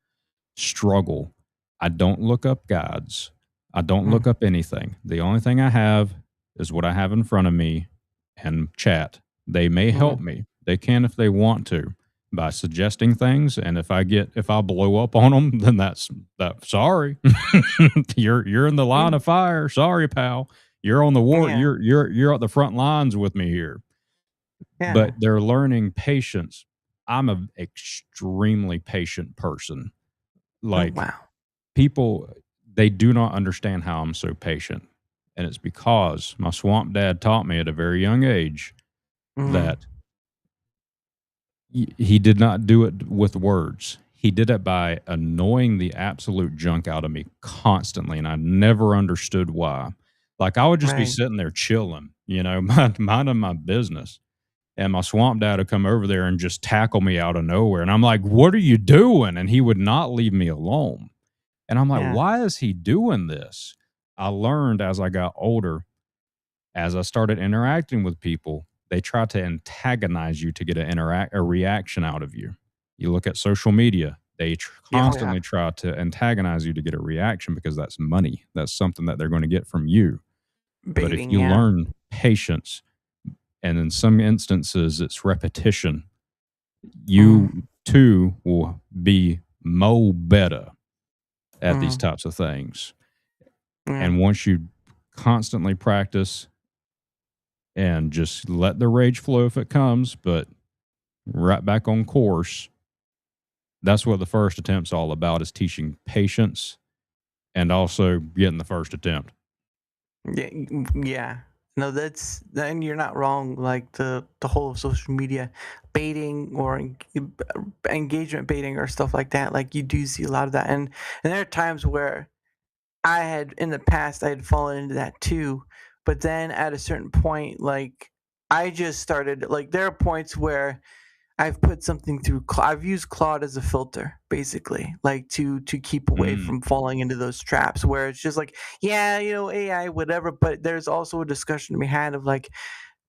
Speaker 2: Struggle. I don't look up guides. I don't
Speaker 3: mm,
Speaker 2: look up anything. The only thing I have is what I have in front of me and chat. They may help
Speaker 3: mm,
Speaker 2: me. They can if they want to by suggesting things. And if I blow up on them, then that's that. Sorry, you're in the line
Speaker 3: mm,
Speaker 2: of fire. Sorry, pal. You're on the war.
Speaker 3: yeah.
Speaker 2: You're at the front lines with me here. But
Speaker 3: Yeah.
Speaker 2: they're learning patience. I'm an extremely patient person.
Speaker 3: Oh,
Speaker 2: Like
Speaker 3: wow.
Speaker 2: people, they do not understand how I'm so patient. And it's because my swamp dad taught me at a very young age
Speaker 3: Mm,
Speaker 2: that he did not do it with words. He did it by annoying the absolute junk out of me constantly. And I never understood why. Like I would just be
Speaker 3: right.
Speaker 2: sitting there chilling, minding my business. And my swamp dad would come over there and just tackle me out of nowhere. And I'm like, what are you doing? And he would not leave me alone. And I'm like,
Speaker 3: Yeah.
Speaker 2: why is he doing this? I learned as I got older, as I started interacting with people, they try to antagonize you to get a reaction out of you. You look at social media, they
Speaker 3: Yeah. Oh, yeah.
Speaker 2: constantly try to antagonize you to get a reaction because that's money. That's something that they're going to get from you. But if
Speaker 3: Baiting.
Speaker 2: you
Speaker 3: Yeah.
Speaker 2: learn patience, and in some instances it's repetition,
Speaker 3: Mm,
Speaker 2: you too will be mo better at these
Speaker 3: mm,
Speaker 2: types of things.
Speaker 3: yeah.
Speaker 2: And once you constantly practice and just let the rage flow if it comes, but right back on course, that's what the first attempt's all about, is teaching patience and also getting the first attempt.
Speaker 3: Yeah. Yeah. No, then you're not wrong. Like the whole of social media baiting or engagement baiting or stuff like that. Like you do see a lot of that, and there are times where I had in the past I had fallen into that too, but then at a certain point, like I just started like there are points where I've put something through. I've used Claude as a filter, basically, like to keep away
Speaker 2: Mm,
Speaker 3: from falling into those traps where it's just like, yeah, AI, whatever. But there's also a discussion to be had of like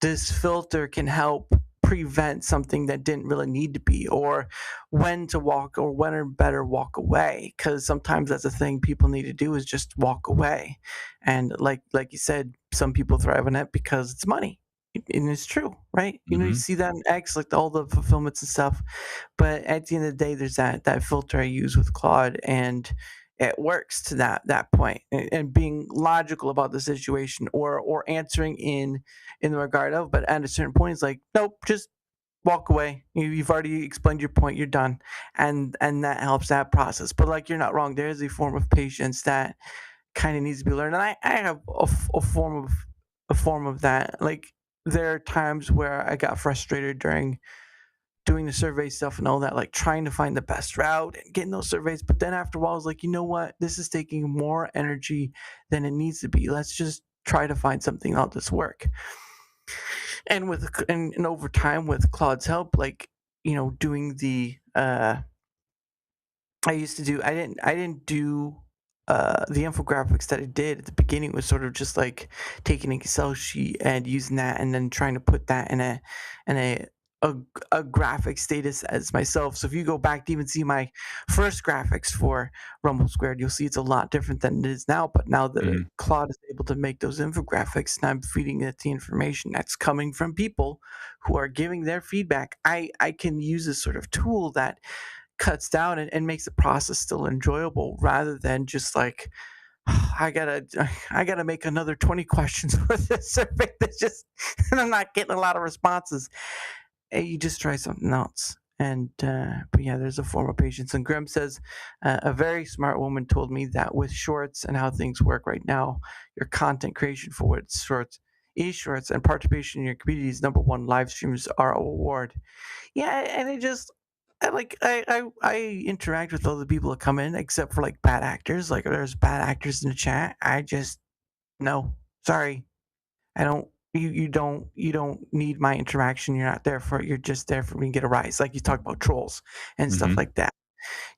Speaker 3: this filter can help prevent something that didn't really need to be, or when to walk, or when or better walk away. Because sometimes that's a thing people need to do is just walk away, and like you said, some people thrive on it because it's money. and it's true, right? You
Speaker 2: Mm-hmm.
Speaker 3: see that in X, like all the fulfillments and stuff. But at the end of the day, there's that filter I use with Claude, and it works to that point. And being logical about the situation, or answering in the regard of, but at a certain point, it's like, nope, just walk away. You've already explained your point. You're done, and that helps that process. But like, you're not wrong. There is a form of patience that kind of needs to be learned, and I have a form of that. Like, there are times where I got frustrated during doing the survey stuff and all that, like trying to find the best route and getting those surveys. But then after a while, I was like, you know what? This is taking more energy than it needs to be. Let's just try to find something that'll just work. And and over time, with Claude's help, like, doing the I used to do. I didn't do the infographics that I did at the beginning. Was sort of just like taking an Excel sheet and using that, and then trying to put that in a, a graphic status as myself. So if you go back to even see my first graphics for Rumble Squared, you'll see it's a lot different than it is now. But now that
Speaker 2: Mm-hmm.
Speaker 3: Claude is able to make those infographics, and I'm feeding it the information that's coming from people who are giving their feedback, I can use this sort of tool that cuts down and makes the process still enjoyable, rather than just like, I gotta make another 20 questions for this survey that's just and I'm not getting a lot of responses. And you just try something else. And but yeah, there's a form of patience. And Grim says, a very smart woman told me that with shorts and how things work right now, your content creation for what shorts shorts and participation in your community's number one. Live streams are a reward. Yeah, and it just I interact with all the people that come in, except for like bad actors. Like, there's bad actors in the chat. I just no, sorry, I don't. You don't need my interaction. You're not there for. You're just there for me to get a rise. Like, you talk about trolls and stuff
Speaker 2: Mm-hmm.
Speaker 3: like that.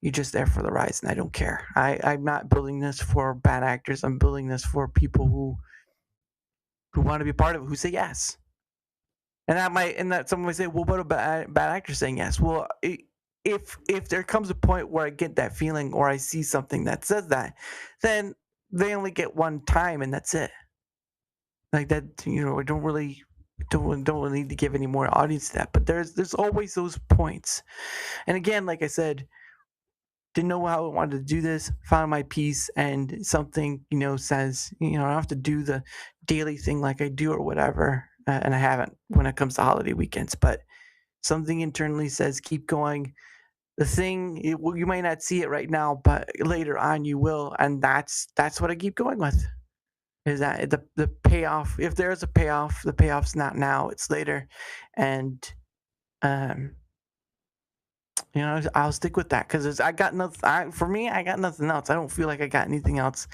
Speaker 3: You're just there for the rise, and I don't care. I'm not building this for bad actors. I'm building this for people who want to be part of it, who say yes. And that someone might say, well, what about a bad actor saying yes? Well, if there comes a point where I get that feeling, or I see something that says that, then they only get one time, and that's it. Like that, I don't really need to give any more audience to that. But there's always those points. And again, like I said, didn't know how I wanted to do this, found my piece, and something, says, I don't have to do the daily thing like I do or whatever. And I haven't when it comes to holiday weekends, but something internally says, keep going. The thing, you might not see it right now, but later on you will. And that's what I keep going with. Is that the payoff? If there's a payoff, the payoff's not now, it's later. And, um, I'll stick with that, because I got nothing. For me, I got nothing else. I don't feel like I got anything else,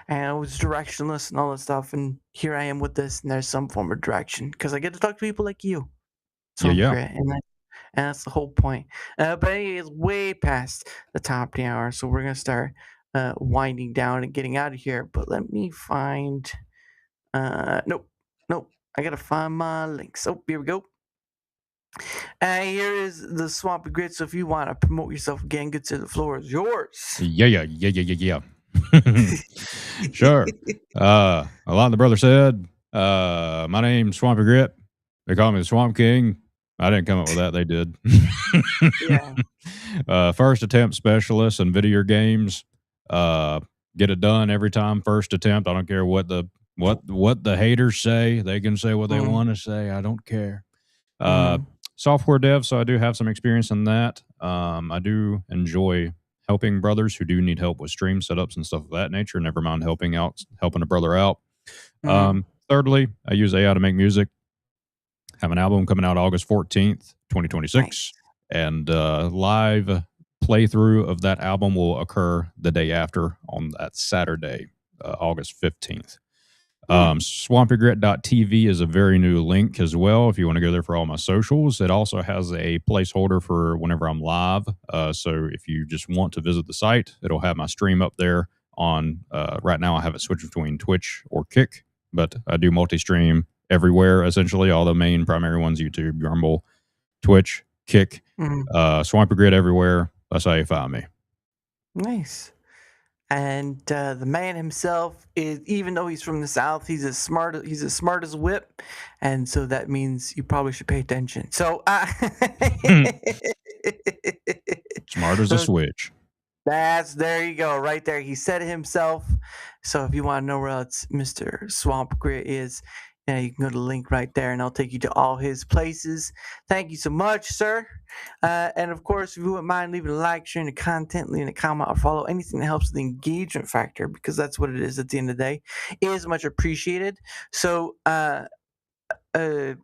Speaker 3: and I was directionless and all that stuff. And here I am with this, and there's some form of direction because I get to talk to people like you,
Speaker 2: Yeah.
Speaker 3: SwampGrit, and that's the whole point. But anyway, it's way past the top of the hour, so we're gonna start winding down and getting out of here. But let me find. Nope, nope. I gotta find my links. Oh, here we go. Here is the Swampy Grit. So if you want to promote yourself again, good to the floor is yours.
Speaker 2: Yeah. Sure. A lot of the brother said, my name's Swampy Grit. They call me the Swamp King. I didn't come up with that. They did.
Speaker 3: Yeah.
Speaker 2: First attempt specialist in video games. Get it done every time. First attempt. I don't care what the haters say. They can say what they
Speaker 3: Mm.
Speaker 2: want to say. I don't care.
Speaker 3: Mhm.
Speaker 2: Software dev, so I do have some experience in that. I do enjoy helping brothers who do need help with stream setups and stuff of that nature. Never mind helping a brother out.
Speaker 3: Mhm.
Speaker 2: Thirdly, I use AI to make music. Have an album coming out August 14th, 2026,
Speaker 3: Nice.
Speaker 2: and live playthrough of that album will occur the day after on that Saturday, August 15th. SwampGrit.tv is a very new link as well. If you want to go there for all my socials, it also has a placeholder for whenever I'm live. So if you just want to visit the site, it'll have my stream up there on, right now I have it switched between Twitch or Kick, but I do multi-stream everywhere, essentially. All the main primary ones: YouTube, Rumble, Twitch, Kick,
Speaker 3: Mhm.
Speaker 2: Swampy Grit everywhere. That's how you find me.
Speaker 3: Nice. And the man himself is, even though he's from the South, he's as smart as whip, and so that means you probably should pay attention. So,
Speaker 2: Smart as a switch.
Speaker 3: there you go, right there. He said it himself. So if you want to know where else Mr. SwampGrit is, you can go to the link right there, and I'll take you to all his places. Thank you so much, sir. And of course, if you wouldn't mind leaving a like, sharing the content, leaving a comment, or follow, anything that helps with the engagement factor, because that's what it is at the end of the day, is much appreciated. So, uh, I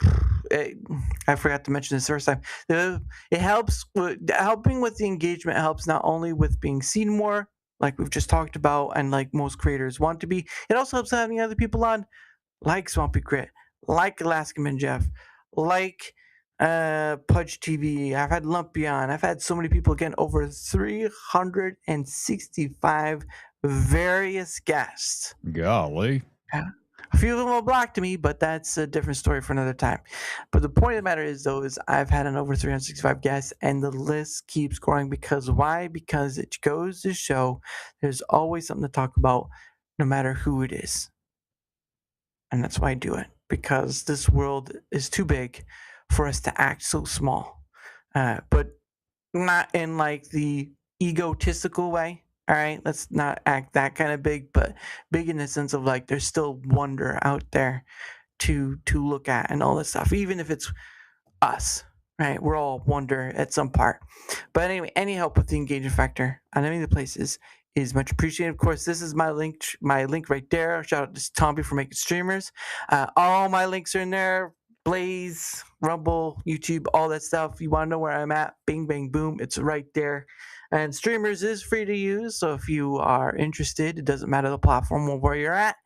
Speaker 3: forgot to mention this first time. It helps helping with the engagement helps not only with being seen more, like we've just talked about, and like most creators want to be. It also helps having other people on, like Swampy Grit, like Alaskan Man Jeff, like Pudge TV. I've had Lumpy on. I've had so many people, again, over 365 various guests.
Speaker 2: Golly.
Speaker 3: Yeah. A few of them will block to me, but that's a different story for another time. But the point of the matter is, though, is I've had an over 365 guests, and the list keeps growing. Because why? Because it goes to show there's always something to talk about, no matter who it is. And that's why I do it, because this world is too big for us to act so small. But not in like the egotistical way. All right, let's not act that kind of big, but big in the sense of like there's still wonder out there to look at and all this stuff, even if it's us, right? We're all wonder at some part. But anyway, any help with the engagement factor on any of the places is much appreciated. Of course, this is my link right there. Shout out to Tomby for making streamers. All my links are in there. Blaze, Rumble, YouTube, all that stuff. You want to know where I'm at? Bing, bang, boom. It's right there. And streamers is free to use. So if you are interested, it doesn't matter the platform or where you're at.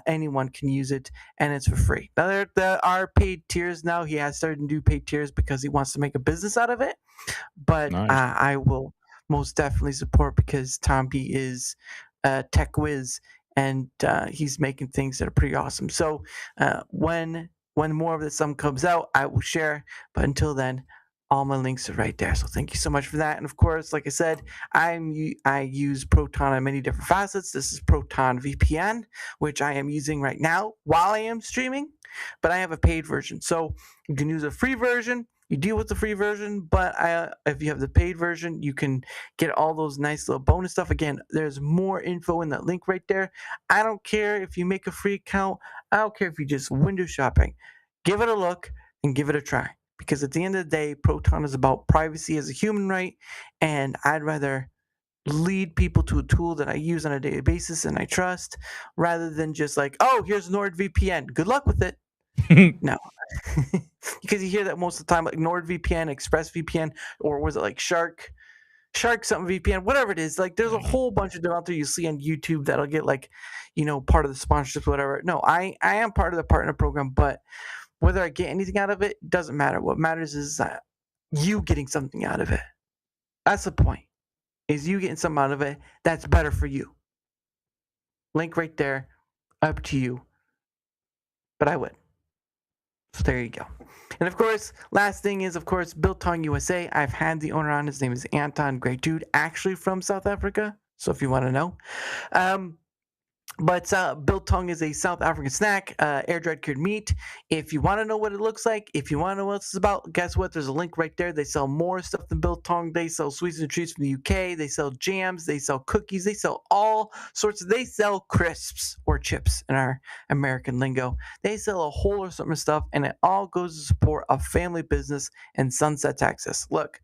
Speaker 3: Anyone can use it, and it's for free. Now, there are paid tiers now. He has started to do paid tiers because he wants to make a business out of it. But
Speaker 2: Nice.
Speaker 3: I will most definitely support, because Tomby is a tech whiz, and he's making things that are pretty awesome. So when more of this stuff comes out, I will share. But until then, all my links are right there. So thank you so much for that. And of course, like I said, I use Proton on many different facets. This is Proton VPN, which I am using right now while I am streaming. But I have a paid version, so you can use a free version. You deal with the free version, but if you have the paid version, you can get all those nice little bonus stuff. Again, there's more info in that link right there. I don't care if you make a free account. I don't care if you just window shopping. Give it a look and give it a try, because at the end of the day, Proton is about privacy as a human right, and I'd rather lead people to a tool that I use on a daily basis and I trust, rather than just like, oh, here's NordVPN. Good luck with it. No. Because you hear that most of the time, like NordVPN, ExpressVPN, or was it like Shark something VPN, whatever it is. Like there's a whole bunch of them out there you see on YouTube that'll get like, part of the sponsorships, whatever. No, I am part of the partner program, but whether I get anything out of it doesn't matter. What matters is you getting something out of it. That's the point. Is you getting something out of it that's better for you. Link right there. Up to you. But I would. So there you go. And of course, last thing is, of course, Biltong USA. I've had the owner on. His name is Anton. Great dude. Actually from South Africa. So if you want to know. But biltong is a South African snack, air-dried cured meat. If you want to know what it looks like, if you want to know what it's about, guess what? There's a link right there. They sell more stuff than biltong. They sell sweets and treats from the UK. They sell jams. They sell cookies. They sell all sorts of. They sell crisps, or chips in our American lingo. They sell a whole assortment of stuff, and it all goes to support a family business in Sunset, Texas. Look,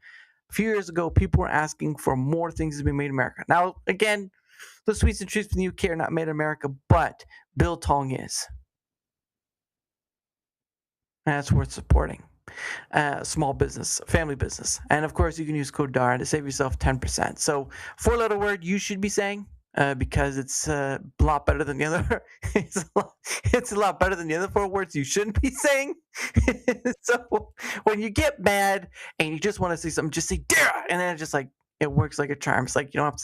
Speaker 3: a few years ago, people were asking for more things to be made in America. Now, again, the sweets and treats from the UK are not made in America, but biltong is. And that's worth supporting. Small business, family business. And of course, you can use code DAR to save yourself 10%. So, 4-letter word you should be saying, because it's a lot better than the other. It's a lot better than the other 4 words you shouldn't be saying. So, when you get mad and you just want to say something, just say Dara, and then it's just like, it works like a charm. It's like you don't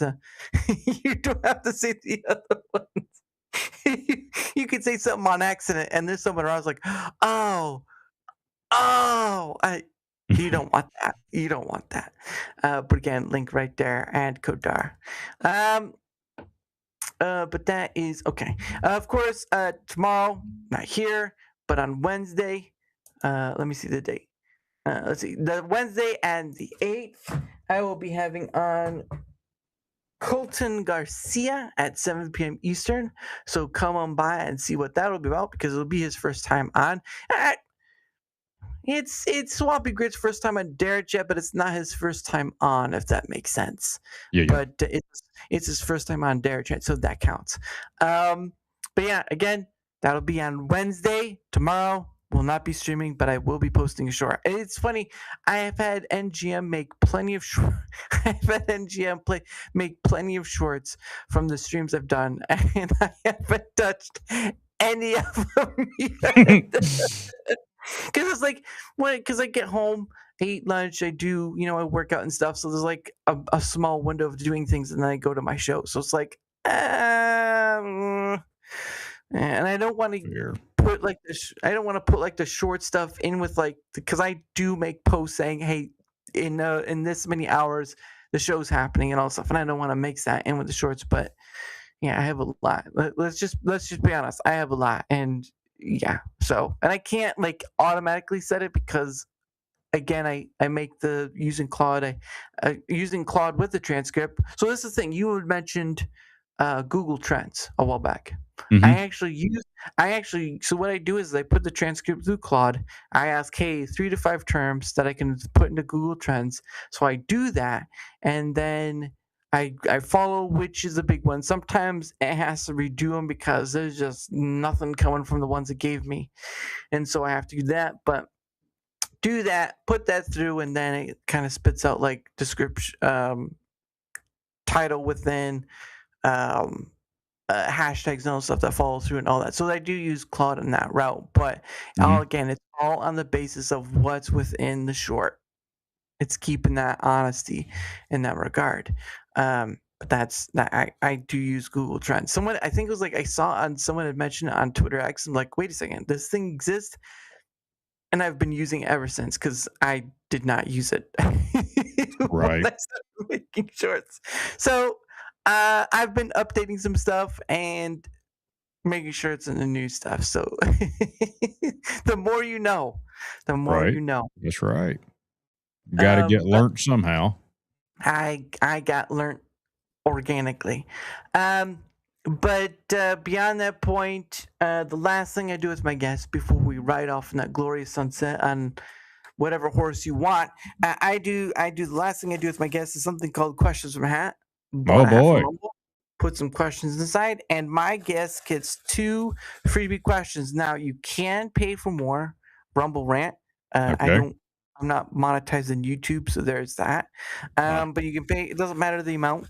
Speaker 3: have to say the other ones. You could say something on accident, and there's someone around like, oh, you don't want that. You don't want that. But again, link right there and code DAR. But that is okay. Of course, tomorrow, not here, but on Wednesday. Let me see the date. Let's see. The Wednesday and the 8th, I will be having on Colton Garcia at 7 p.m. Eastern. So come on by and see what that'll be about because it'll be his first time on. It's Swampy Grit's first time on DaraChat, but it's not his first time on, if that makes sense.
Speaker 2: Yeah.
Speaker 3: But it's his first time on DaraChat, so that counts. But yeah, again, that'll be on Wednesday. Tomorrow will not be streaming, but I will be posting a short. And it's funny, I have had NGM make plenty of make plenty of shorts from the streams I've done, and I haven't touched any of them yet. Because it's like because I get home, I eat lunch, I do I work out and stuff. So there's like a small window of doing things, and then I go to my show. So it's like, and I don't want to put like I don't want to put like the short stuff in with like because I do make posts saying, hey, in this many hours the show's happening and all stuff, and I don't want to mix that in with the shorts. But yeah, I have a lot. Let's just be honest. I have a lot, and yeah. So, and I can't like automatically set it because, again, I make the using Claude with the transcript. So this is the thing you had mentioned, Google Trends a while back.
Speaker 2: Mhm.
Speaker 3: So what I do is I put the transcript through Claude. I ask, hey, 3 to 5 terms that I can put into Google Trends. So I do that, and then I follow which is the big one. Sometimes it has to redo them because there's just nothing coming from the ones it gave me, and so I have to do that. But do that, put that through, and then it kind of spits out like description, title within, hashtags and all stuff that follows through and all that. So I do use Claude in that route, but
Speaker 2: Mhm.
Speaker 3: it's all on the basis of what's within the short. It's keeping that honesty in that regard. But that's that I do use Google Trends. Someone I think it was like I saw on someone had mentioned it on Twitter X. I'm like, wait a second, this thing exists, and I've been using it ever since because I did not use it when
Speaker 2: Right.
Speaker 3: I started making shorts. So I've been updating some stuff and making sure it's in the new stuff. So the more you know, the more
Speaker 2: Right.
Speaker 3: you know.
Speaker 2: That's right. Gotta get
Speaker 3: But
Speaker 2: learnt somehow.
Speaker 3: I got learned organically. But beyond that point, the last thing I do with my guests before we ride off in that glorious sunset on whatever horse you want, I do the last thing I do with my guests is something called questions from a hat. Bought
Speaker 2: Oh,
Speaker 3: a hat from
Speaker 2: boy.
Speaker 3: Rumble, put some questions inside, and my guest gets 2 freebie questions. Now you can pay for more. Rumble rant.
Speaker 2: Okay.
Speaker 3: I'm not monetizing YouTube, so there's that. But you can pay. It doesn't matter the amount.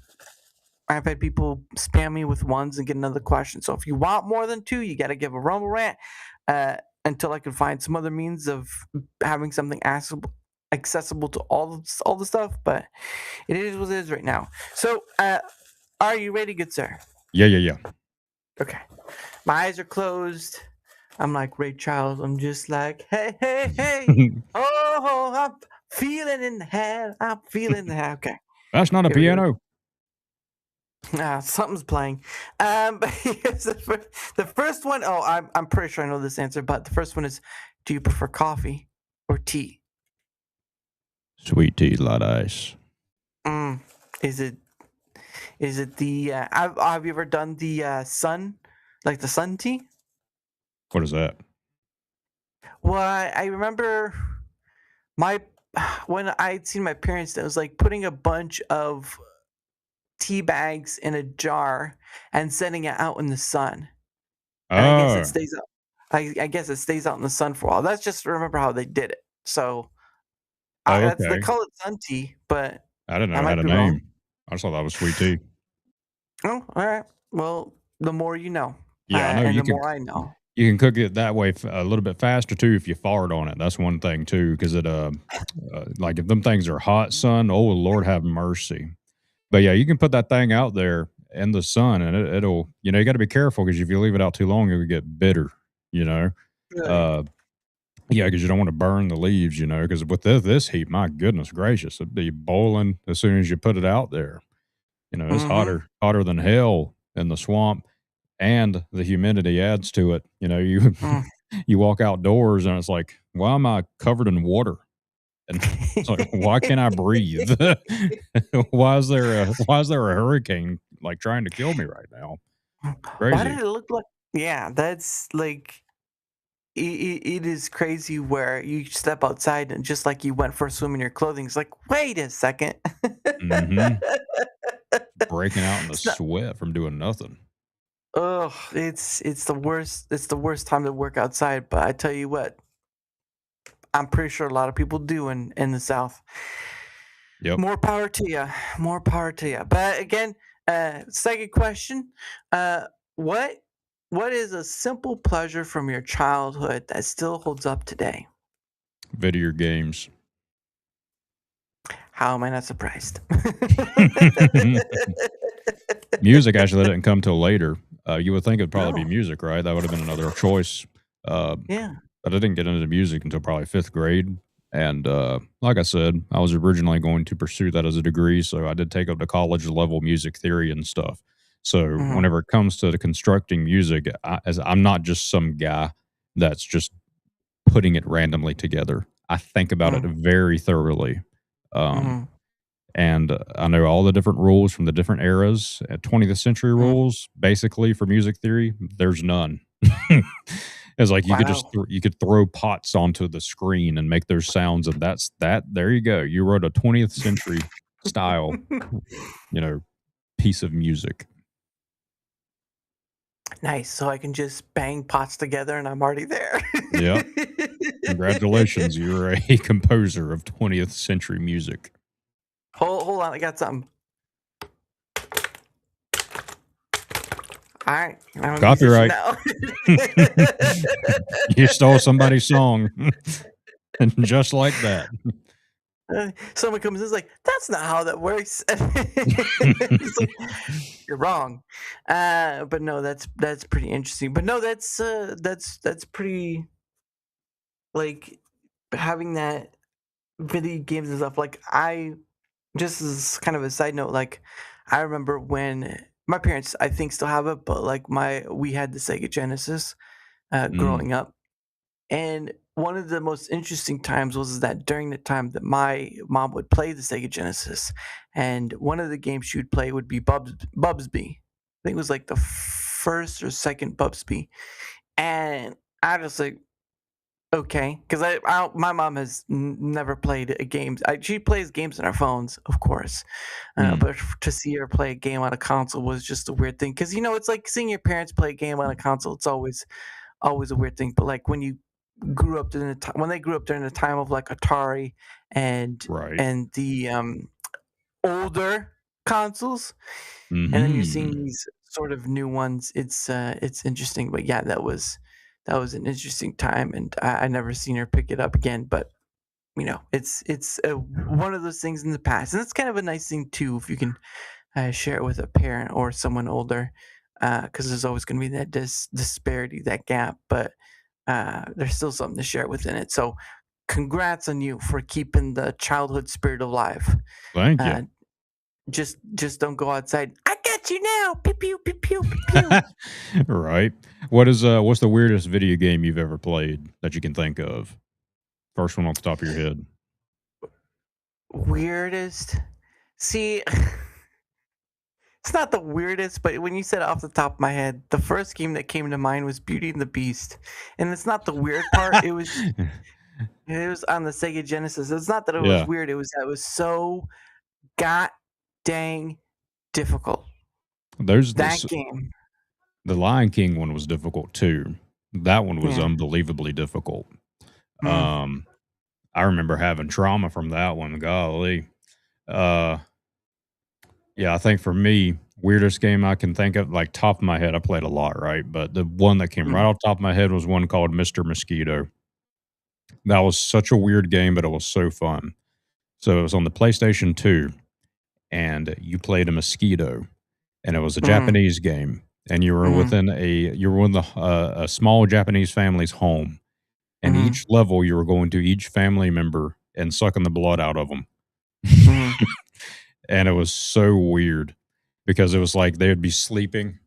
Speaker 3: I've had people spam me with ones and get another question. So if you want more than 2, you got to give a Rumble rant until I can find some other means of having something accessible to all the stuff. But it is what it is right now. So are you ready, good sir?
Speaker 2: Yeah.
Speaker 3: Okay. My eyes are closed. I'm like Ray Charles. I'm just like, hey. Oh, I'm feeling in the head. I'm feeling the head. Okay.
Speaker 2: That's not a
Speaker 3: Here we go.
Speaker 2: piano.
Speaker 3: Something's playing. But here's the first one. Oh, I'm pretty sure I know this answer, but the first one is: do you prefer coffee or tea?
Speaker 2: Sweet tea, light ice.
Speaker 3: Mm, is it the? Have you ever done the sun, like the sun tea?
Speaker 2: What is that?
Speaker 3: Well, I remember my when I'd seen my parents, it was like putting a bunch of tea bags in a jar and setting it out in the sun. And I guess it
Speaker 2: Oh.
Speaker 3: stays out. I guess it stays out in the sun for a while. That's just remember how they did it. So
Speaker 2: Oh,
Speaker 3: that's they
Speaker 2: okay.
Speaker 3: call it sun tea, but
Speaker 2: I didn't know
Speaker 3: I
Speaker 2: it had
Speaker 3: might
Speaker 2: a
Speaker 3: be wrong.
Speaker 2: name. I just thought that was sweet tea.
Speaker 3: Oh, all right. Well, the more you know,
Speaker 2: Yeah, I know
Speaker 3: and the more I know.
Speaker 2: you can cook it that way a little bit faster too if you fart on it. That's one thing too, because it like if them things are hot, son. Oh Lord, have mercy. But yeah, you can put that thing out there in the sun, and it'll you got to be careful because if you leave it out too long, it will get bitter. You know,
Speaker 3: Really?
Speaker 2: uh, yeah, because you don't want to burn the leaves. Because with this heat, my goodness gracious, it'd be boiling as soon as you put it out there. It's
Speaker 3: Mm-hmm.
Speaker 2: hotter than hell in the swamp, and the humidity adds to it. You
Speaker 3: Mm.
Speaker 2: you walk outdoors and it's like, why am I covered in water? And it's like, why can't I breathe? Why is there a hurricane like trying to kill me right now?
Speaker 3: Why did
Speaker 2: Crazy.
Speaker 3: it look like? Yeah, that's like it is crazy where you step outside and just like you went for a swim in your clothing, it's like, wait a second.
Speaker 2: Hmm. Breaking out in the
Speaker 3: It's not.
Speaker 2: sweat from doing nothing.
Speaker 3: Oh, it's the worst. It's the worst time to work outside. But I tell you what, I'm pretty sure a lot of people do in the South.
Speaker 2: Yep.
Speaker 3: More power to you. More power to you. But again, second question, uh, what what is a simple pleasure from your childhood that still holds up today?
Speaker 2: Video games.
Speaker 3: How am I not surprised?
Speaker 2: Music actually didn't come till later. You would think it'd probably be
Speaker 3: No.
Speaker 2: music, right? That would have been another choice. Uh,
Speaker 3: Yeah.
Speaker 2: but I didn't get into music until probably fifth grade. And like I said, I was originally going to pursue that as a degree, so I did take up the college level music theory and stuff. So
Speaker 3: Mhm,
Speaker 2: whenever it comes to the constructing music, as I'm not just some guy that's just putting it randomly together. I think about it
Speaker 3: mhm,
Speaker 2: very thoroughly. Um,
Speaker 3: mhm,
Speaker 2: and I know all the different rules from the different eras. 20th century
Speaker 3: mhm.
Speaker 2: rules, basically for music theory, there's none. It's like
Speaker 3: Wow.
Speaker 2: you could throw pots onto the screen and make those sounds, and that's that. There you go. You wrote a 20th century style, you know, piece of music.
Speaker 3: Nice, so I can just bang pots together and I'm already there.
Speaker 2: Yep. Congratulations, you're a composer of 20th century music.
Speaker 3: Hold on, I got something. Alright, I'm a musician
Speaker 2: Copyright.
Speaker 3: now.
Speaker 2: You stole somebody's song, and just like that.
Speaker 3: Someone comes in is like, "That's not how that works." It's like, "You're wrong." But no, that's pretty interesting. But no, that's pretty, like, having that video games and stuff, like, I just as kind of a side note, like, I remember when my parents, I think, still have it, but, like, my we had the Sega Genesis,
Speaker 2: Mm,
Speaker 3: growing up. And one of the most interesting times was that during the time that my mom would play the Sega Genesis, and one of the games she would play would be Bubsby. I think it was like the first or second Bubsby, and I just like, okay, because my mom has never played a game. She plays games on her phones, of course,
Speaker 2: mm,
Speaker 3: but to see her play a game on a console was just a weird thing. Because it's like seeing your parents play a game on a console. It's always a weird thing. But like when you grew up during the time when they grew up during the time of like Atari and
Speaker 2: right.
Speaker 3: the older consoles, and then you're seeing
Speaker 2: Mhm.
Speaker 3: these sort of new ones. It's interesting. But yeah, that was an interesting time, and I never seen her pick it up again. But it's one of those things in the past, and it's kind of a nice thing too if you can share it with a parent or someone older, because there's always going to be that disparity, that gap. But there's still something to share within it. So, congrats on you for keeping the childhood spirit alive.
Speaker 2: Thank you.
Speaker 3: Uh, just don't go outside. I got you now. Pew pew pew pew pew pew.
Speaker 2: Right. What's the weirdest video game you've ever played that you can think of? First one off the top of your head.
Speaker 3: Weirdest. See, it's not the weirdest, but when you said it off the top of my head, the first game that came to mind was Beauty and the Beast, and it's not the weird part. It was on the Sega Genesis. It's not that it was
Speaker 2: Yeah.
Speaker 3: weird. It was that it was so god dang difficult.
Speaker 2: There's
Speaker 3: That
Speaker 2: this
Speaker 3: game.
Speaker 2: The Lion King one was difficult too. That one was
Speaker 3: Yeah.
Speaker 2: unbelievably difficult.
Speaker 3: Mm,
Speaker 2: Um, I remember having trauma from that one, golly. Uh, yeah, I think for me, weirdest game I can think of, like, top of my head, I played a lot, right? But the one that came right
Speaker 3: mm,
Speaker 2: off the top of my head was one called Mr. Mosquito. That was such a weird game, but it was so fun. So it was on the PlayStation 2, and you played a mosquito, and it was a
Speaker 3: mm,
Speaker 2: Japanese game, and
Speaker 3: mhm,
Speaker 2: you were in a small Japanese family's home, and
Speaker 3: mhm,
Speaker 2: each level you were going to each family member and sucking the blood out of them.
Speaker 3: mhm,
Speaker 2: And it was so weird because it was like they would be sleeping.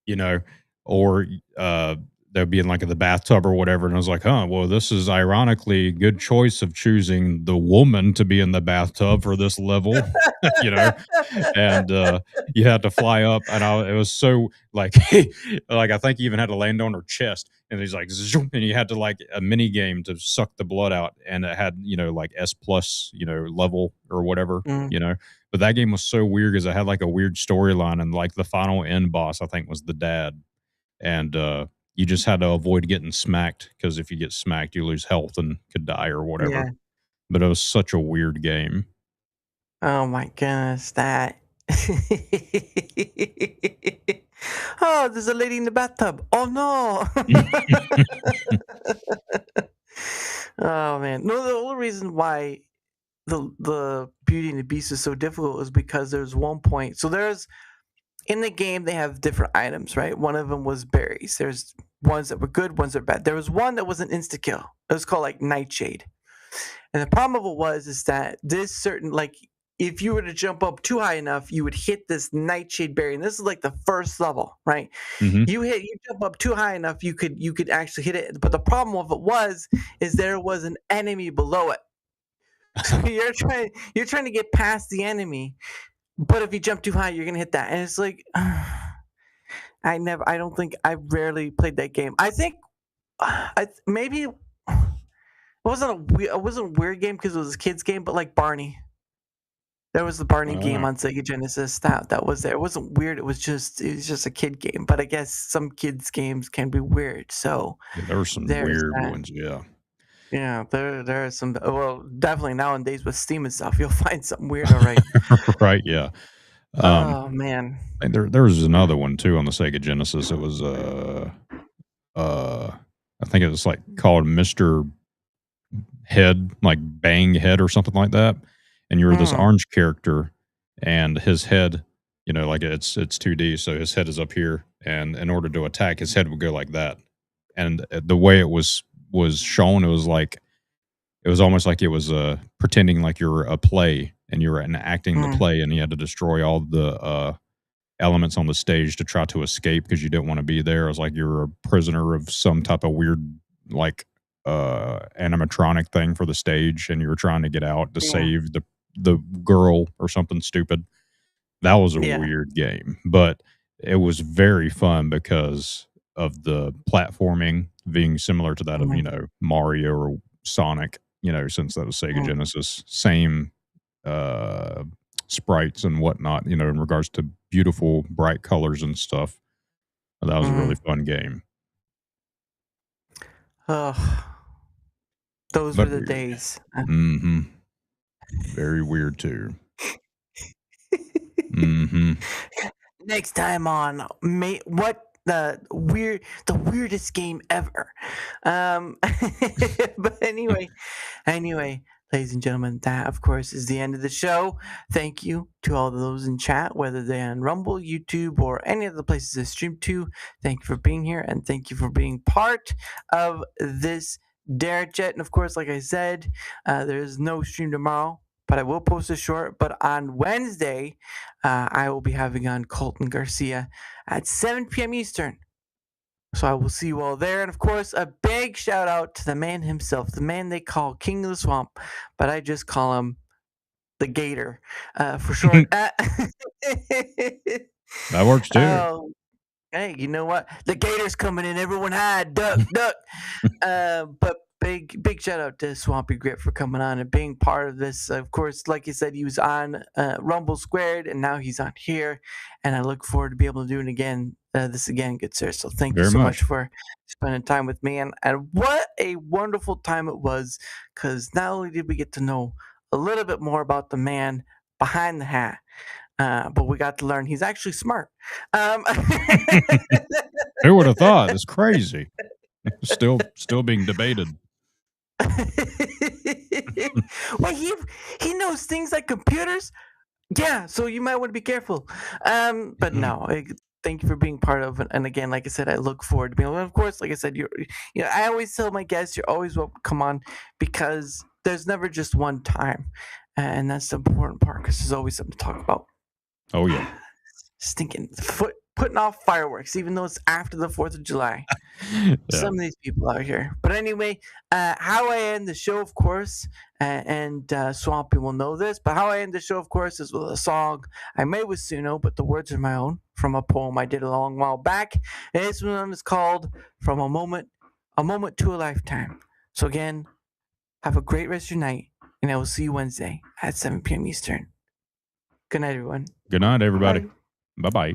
Speaker 2: you know, or they'll be in like in the bathtub or whatever. And I was like, huh, well, this is ironically a good choice of choosing the woman to be in the bathtub for this level, you know, and you had to fly up, and it was so like, like I think he even had to land on her chest, and he's like, zoom, and you had to like a mini game to suck the blood out, and it had like S plus level or whatever,
Speaker 3: Mm,
Speaker 2: but that game was so weird because it had like a weird storyline, and like the final end boss I think was the dad, and you just had to avoid getting smacked because if you get smacked, you lose health and could die or whatever.
Speaker 3: yeah.
Speaker 2: But it was such a weird game.
Speaker 3: Oh my goodness, that. Oh, there's a lady in the bathtub. Oh no. Oh man. No, the only reason why the Beauty and the Beast is so difficult is because there's one point. So there's in the game they have different items, right? One of them was berries. There's ones that were good, ones that were bad. There was one that was an insta kill. It was called like Nightshade. And the problem of it was is that this certain like if you were to jump up too high enough, you would hit this nightshade berry. And this is like the first level, right?
Speaker 2: Hmm.
Speaker 3: You jump up too high enough, you could actually hit it. But the problem with it was is there was an enemy below it. So you're trying to get past the enemy, but if you jump too high, you're gonna hit that. And it's like I don't think I rarely played that game. I think maybe it wasn't a weird game because it was a kids game, but like Barney. There was the Barney game
Speaker 2: Oh,
Speaker 3: on Sega Genesis that was there. It wasn't weird. It was just a kid game. But I guess some kids games can be weird. So
Speaker 2: yeah, there were some
Speaker 3: there's
Speaker 2: weird
Speaker 3: that.
Speaker 2: ones. Yeah.
Speaker 3: Yeah, there are some. Well, definitely nowadays with Steam and stuff, you'll find something weird. All right.
Speaker 2: Right. Yeah. Um,
Speaker 3: Oh man.
Speaker 2: and there was another one too on the Sega Genesis. It was I think it was like called Mister Head, like Bang Head or something like that. And you were this
Speaker 3: Mm,
Speaker 2: orange character, and his head, like it's 2D, so his head is up here, and in order to attack, his head would go like that. And the way it was shown, it was almost like it was pretending like you're a play and you were enacting the
Speaker 3: mm,
Speaker 2: play, and you had to destroy all the elements on the stage to try to escape because you didn't want to be there. It was like you were a prisoner of some type of weird, like, animatronic thing for the stage, and you were trying to get out to
Speaker 3: yeah.
Speaker 2: save the girl or something stupid. That was a
Speaker 3: Yeah.
Speaker 2: weird game, but it was very fun because of the platforming being similar to that of,
Speaker 3: Mm,
Speaker 2: Mario or Sonic, since that was Sega
Speaker 3: mm,
Speaker 2: Genesis. Same uh, sprites and whatnot, in regards to beautiful, bright colors and stuff. That was a really
Speaker 3: mm.
Speaker 2: fun game,
Speaker 3: Ugh, those were
Speaker 2: but
Speaker 3: the
Speaker 2: weird.
Speaker 3: days.
Speaker 2: Hmm. Very weird too. Hmm.
Speaker 3: Next time on what the weirdest game ever. But anyway, ladies and gentlemen, that of course is the end of the show. Thank you to all of those in chat, whether they're on Rumble, YouTube, or any of the places I stream to. Thank you for being here, and thank you for being part of this DaraChat. And of course, like I said, there is no stream tomorrow, but I will post a short. But on Wednesday, I will be having on Colton Garcia at 7 p.m. Eastern. So I will see you all there. And of course, a big shout out to the man himself, the man they call King of the Swamp, but I just call him the Gator for short.
Speaker 2: That works too.
Speaker 3: Oh, hey, you know what? The Gator's coming in. Everyone hide, duck, duck. But big shout out to Swampy Grit for coming on and being part of this. Of course, like you said, he was on Rumble Squared, and now he's on here. And I look forward to be able to do it again. This again, good sir. So thank you
Speaker 2: Very
Speaker 3: so much
Speaker 2: much.
Speaker 3: for spending time with me, and what a wonderful time it was. Because not only did we get to know a little bit more about the man behind the hat, but we got to learn he's actually smart. Um,
Speaker 2: Who would have thought? It's crazy. Still being debated.
Speaker 3: well, he knows things like computers. Yeah, so you might want to be careful. But
Speaker 2: Mhm.
Speaker 3: no, thank you for being part of it. And again, like I said, I look forward to being. And of course, like I said, I always tell my guests, you're always welcome to come on because there's never just one time, and that's the important part because there's always something to talk about.
Speaker 2: Oh yeah.
Speaker 3: Stinking foot putting off fireworks, even though it's after the 4th of July. Some of these people out here. But anyway, how I end the show, of course, and Swampy will know this, but how I end the show, of course, is with a song I made with Suno, but the words are my own, from a poem I did a long while back. And this one is called From a Moment to a Lifetime. So again, have a great rest of your night, and I will see you Wednesday at 7 p.m. Eastern. Good night, everyone.
Speaker 2: Good night, everybody. Bye-bye.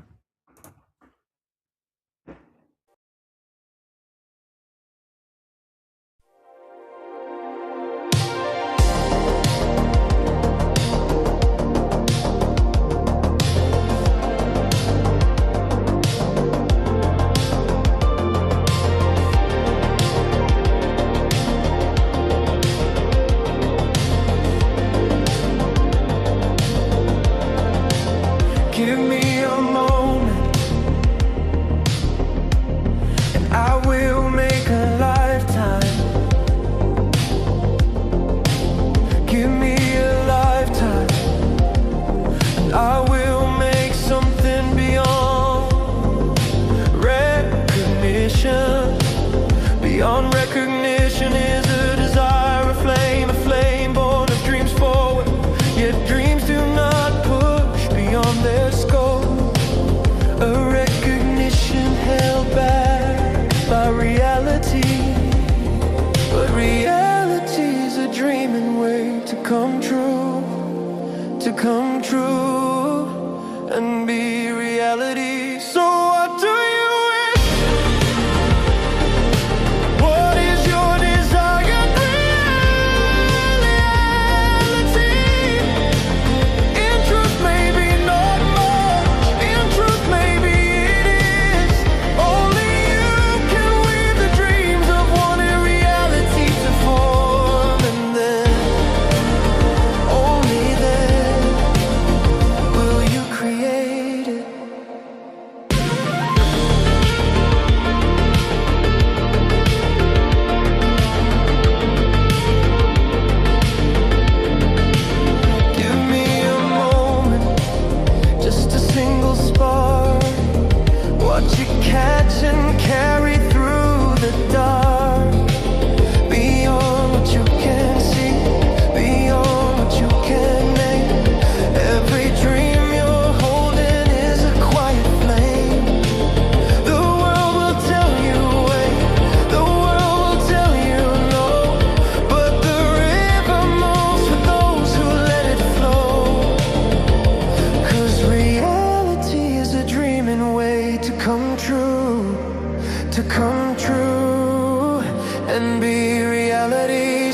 Speaker 1: Give me a moment, and I will make a lifetime. Give me a lifetime, and I will make something beyond recognition. Beyond recognition is a desire, a flame born of dreams forward. Yet dreams do not push beyond their scope. A recognition held back by reality. But reality's a dreaming way to come true, and be reality. So what do you wish? What is your desired reality? In truth, maybe not much. In truth, maybe it is. Only you can weave the dreams of wanting reality to form, and then, only then, will you create it. Give me a moment, just a single spark. Watch it catch and carry through the dark. Beyond what you can see, beyond what you can name. Every dream you're holding is a quiet flame. The world will tell you wait, the world will tell you no. But the river moves for those who let it flow. 'Cause reality is a dreaming way to come true, and be reality.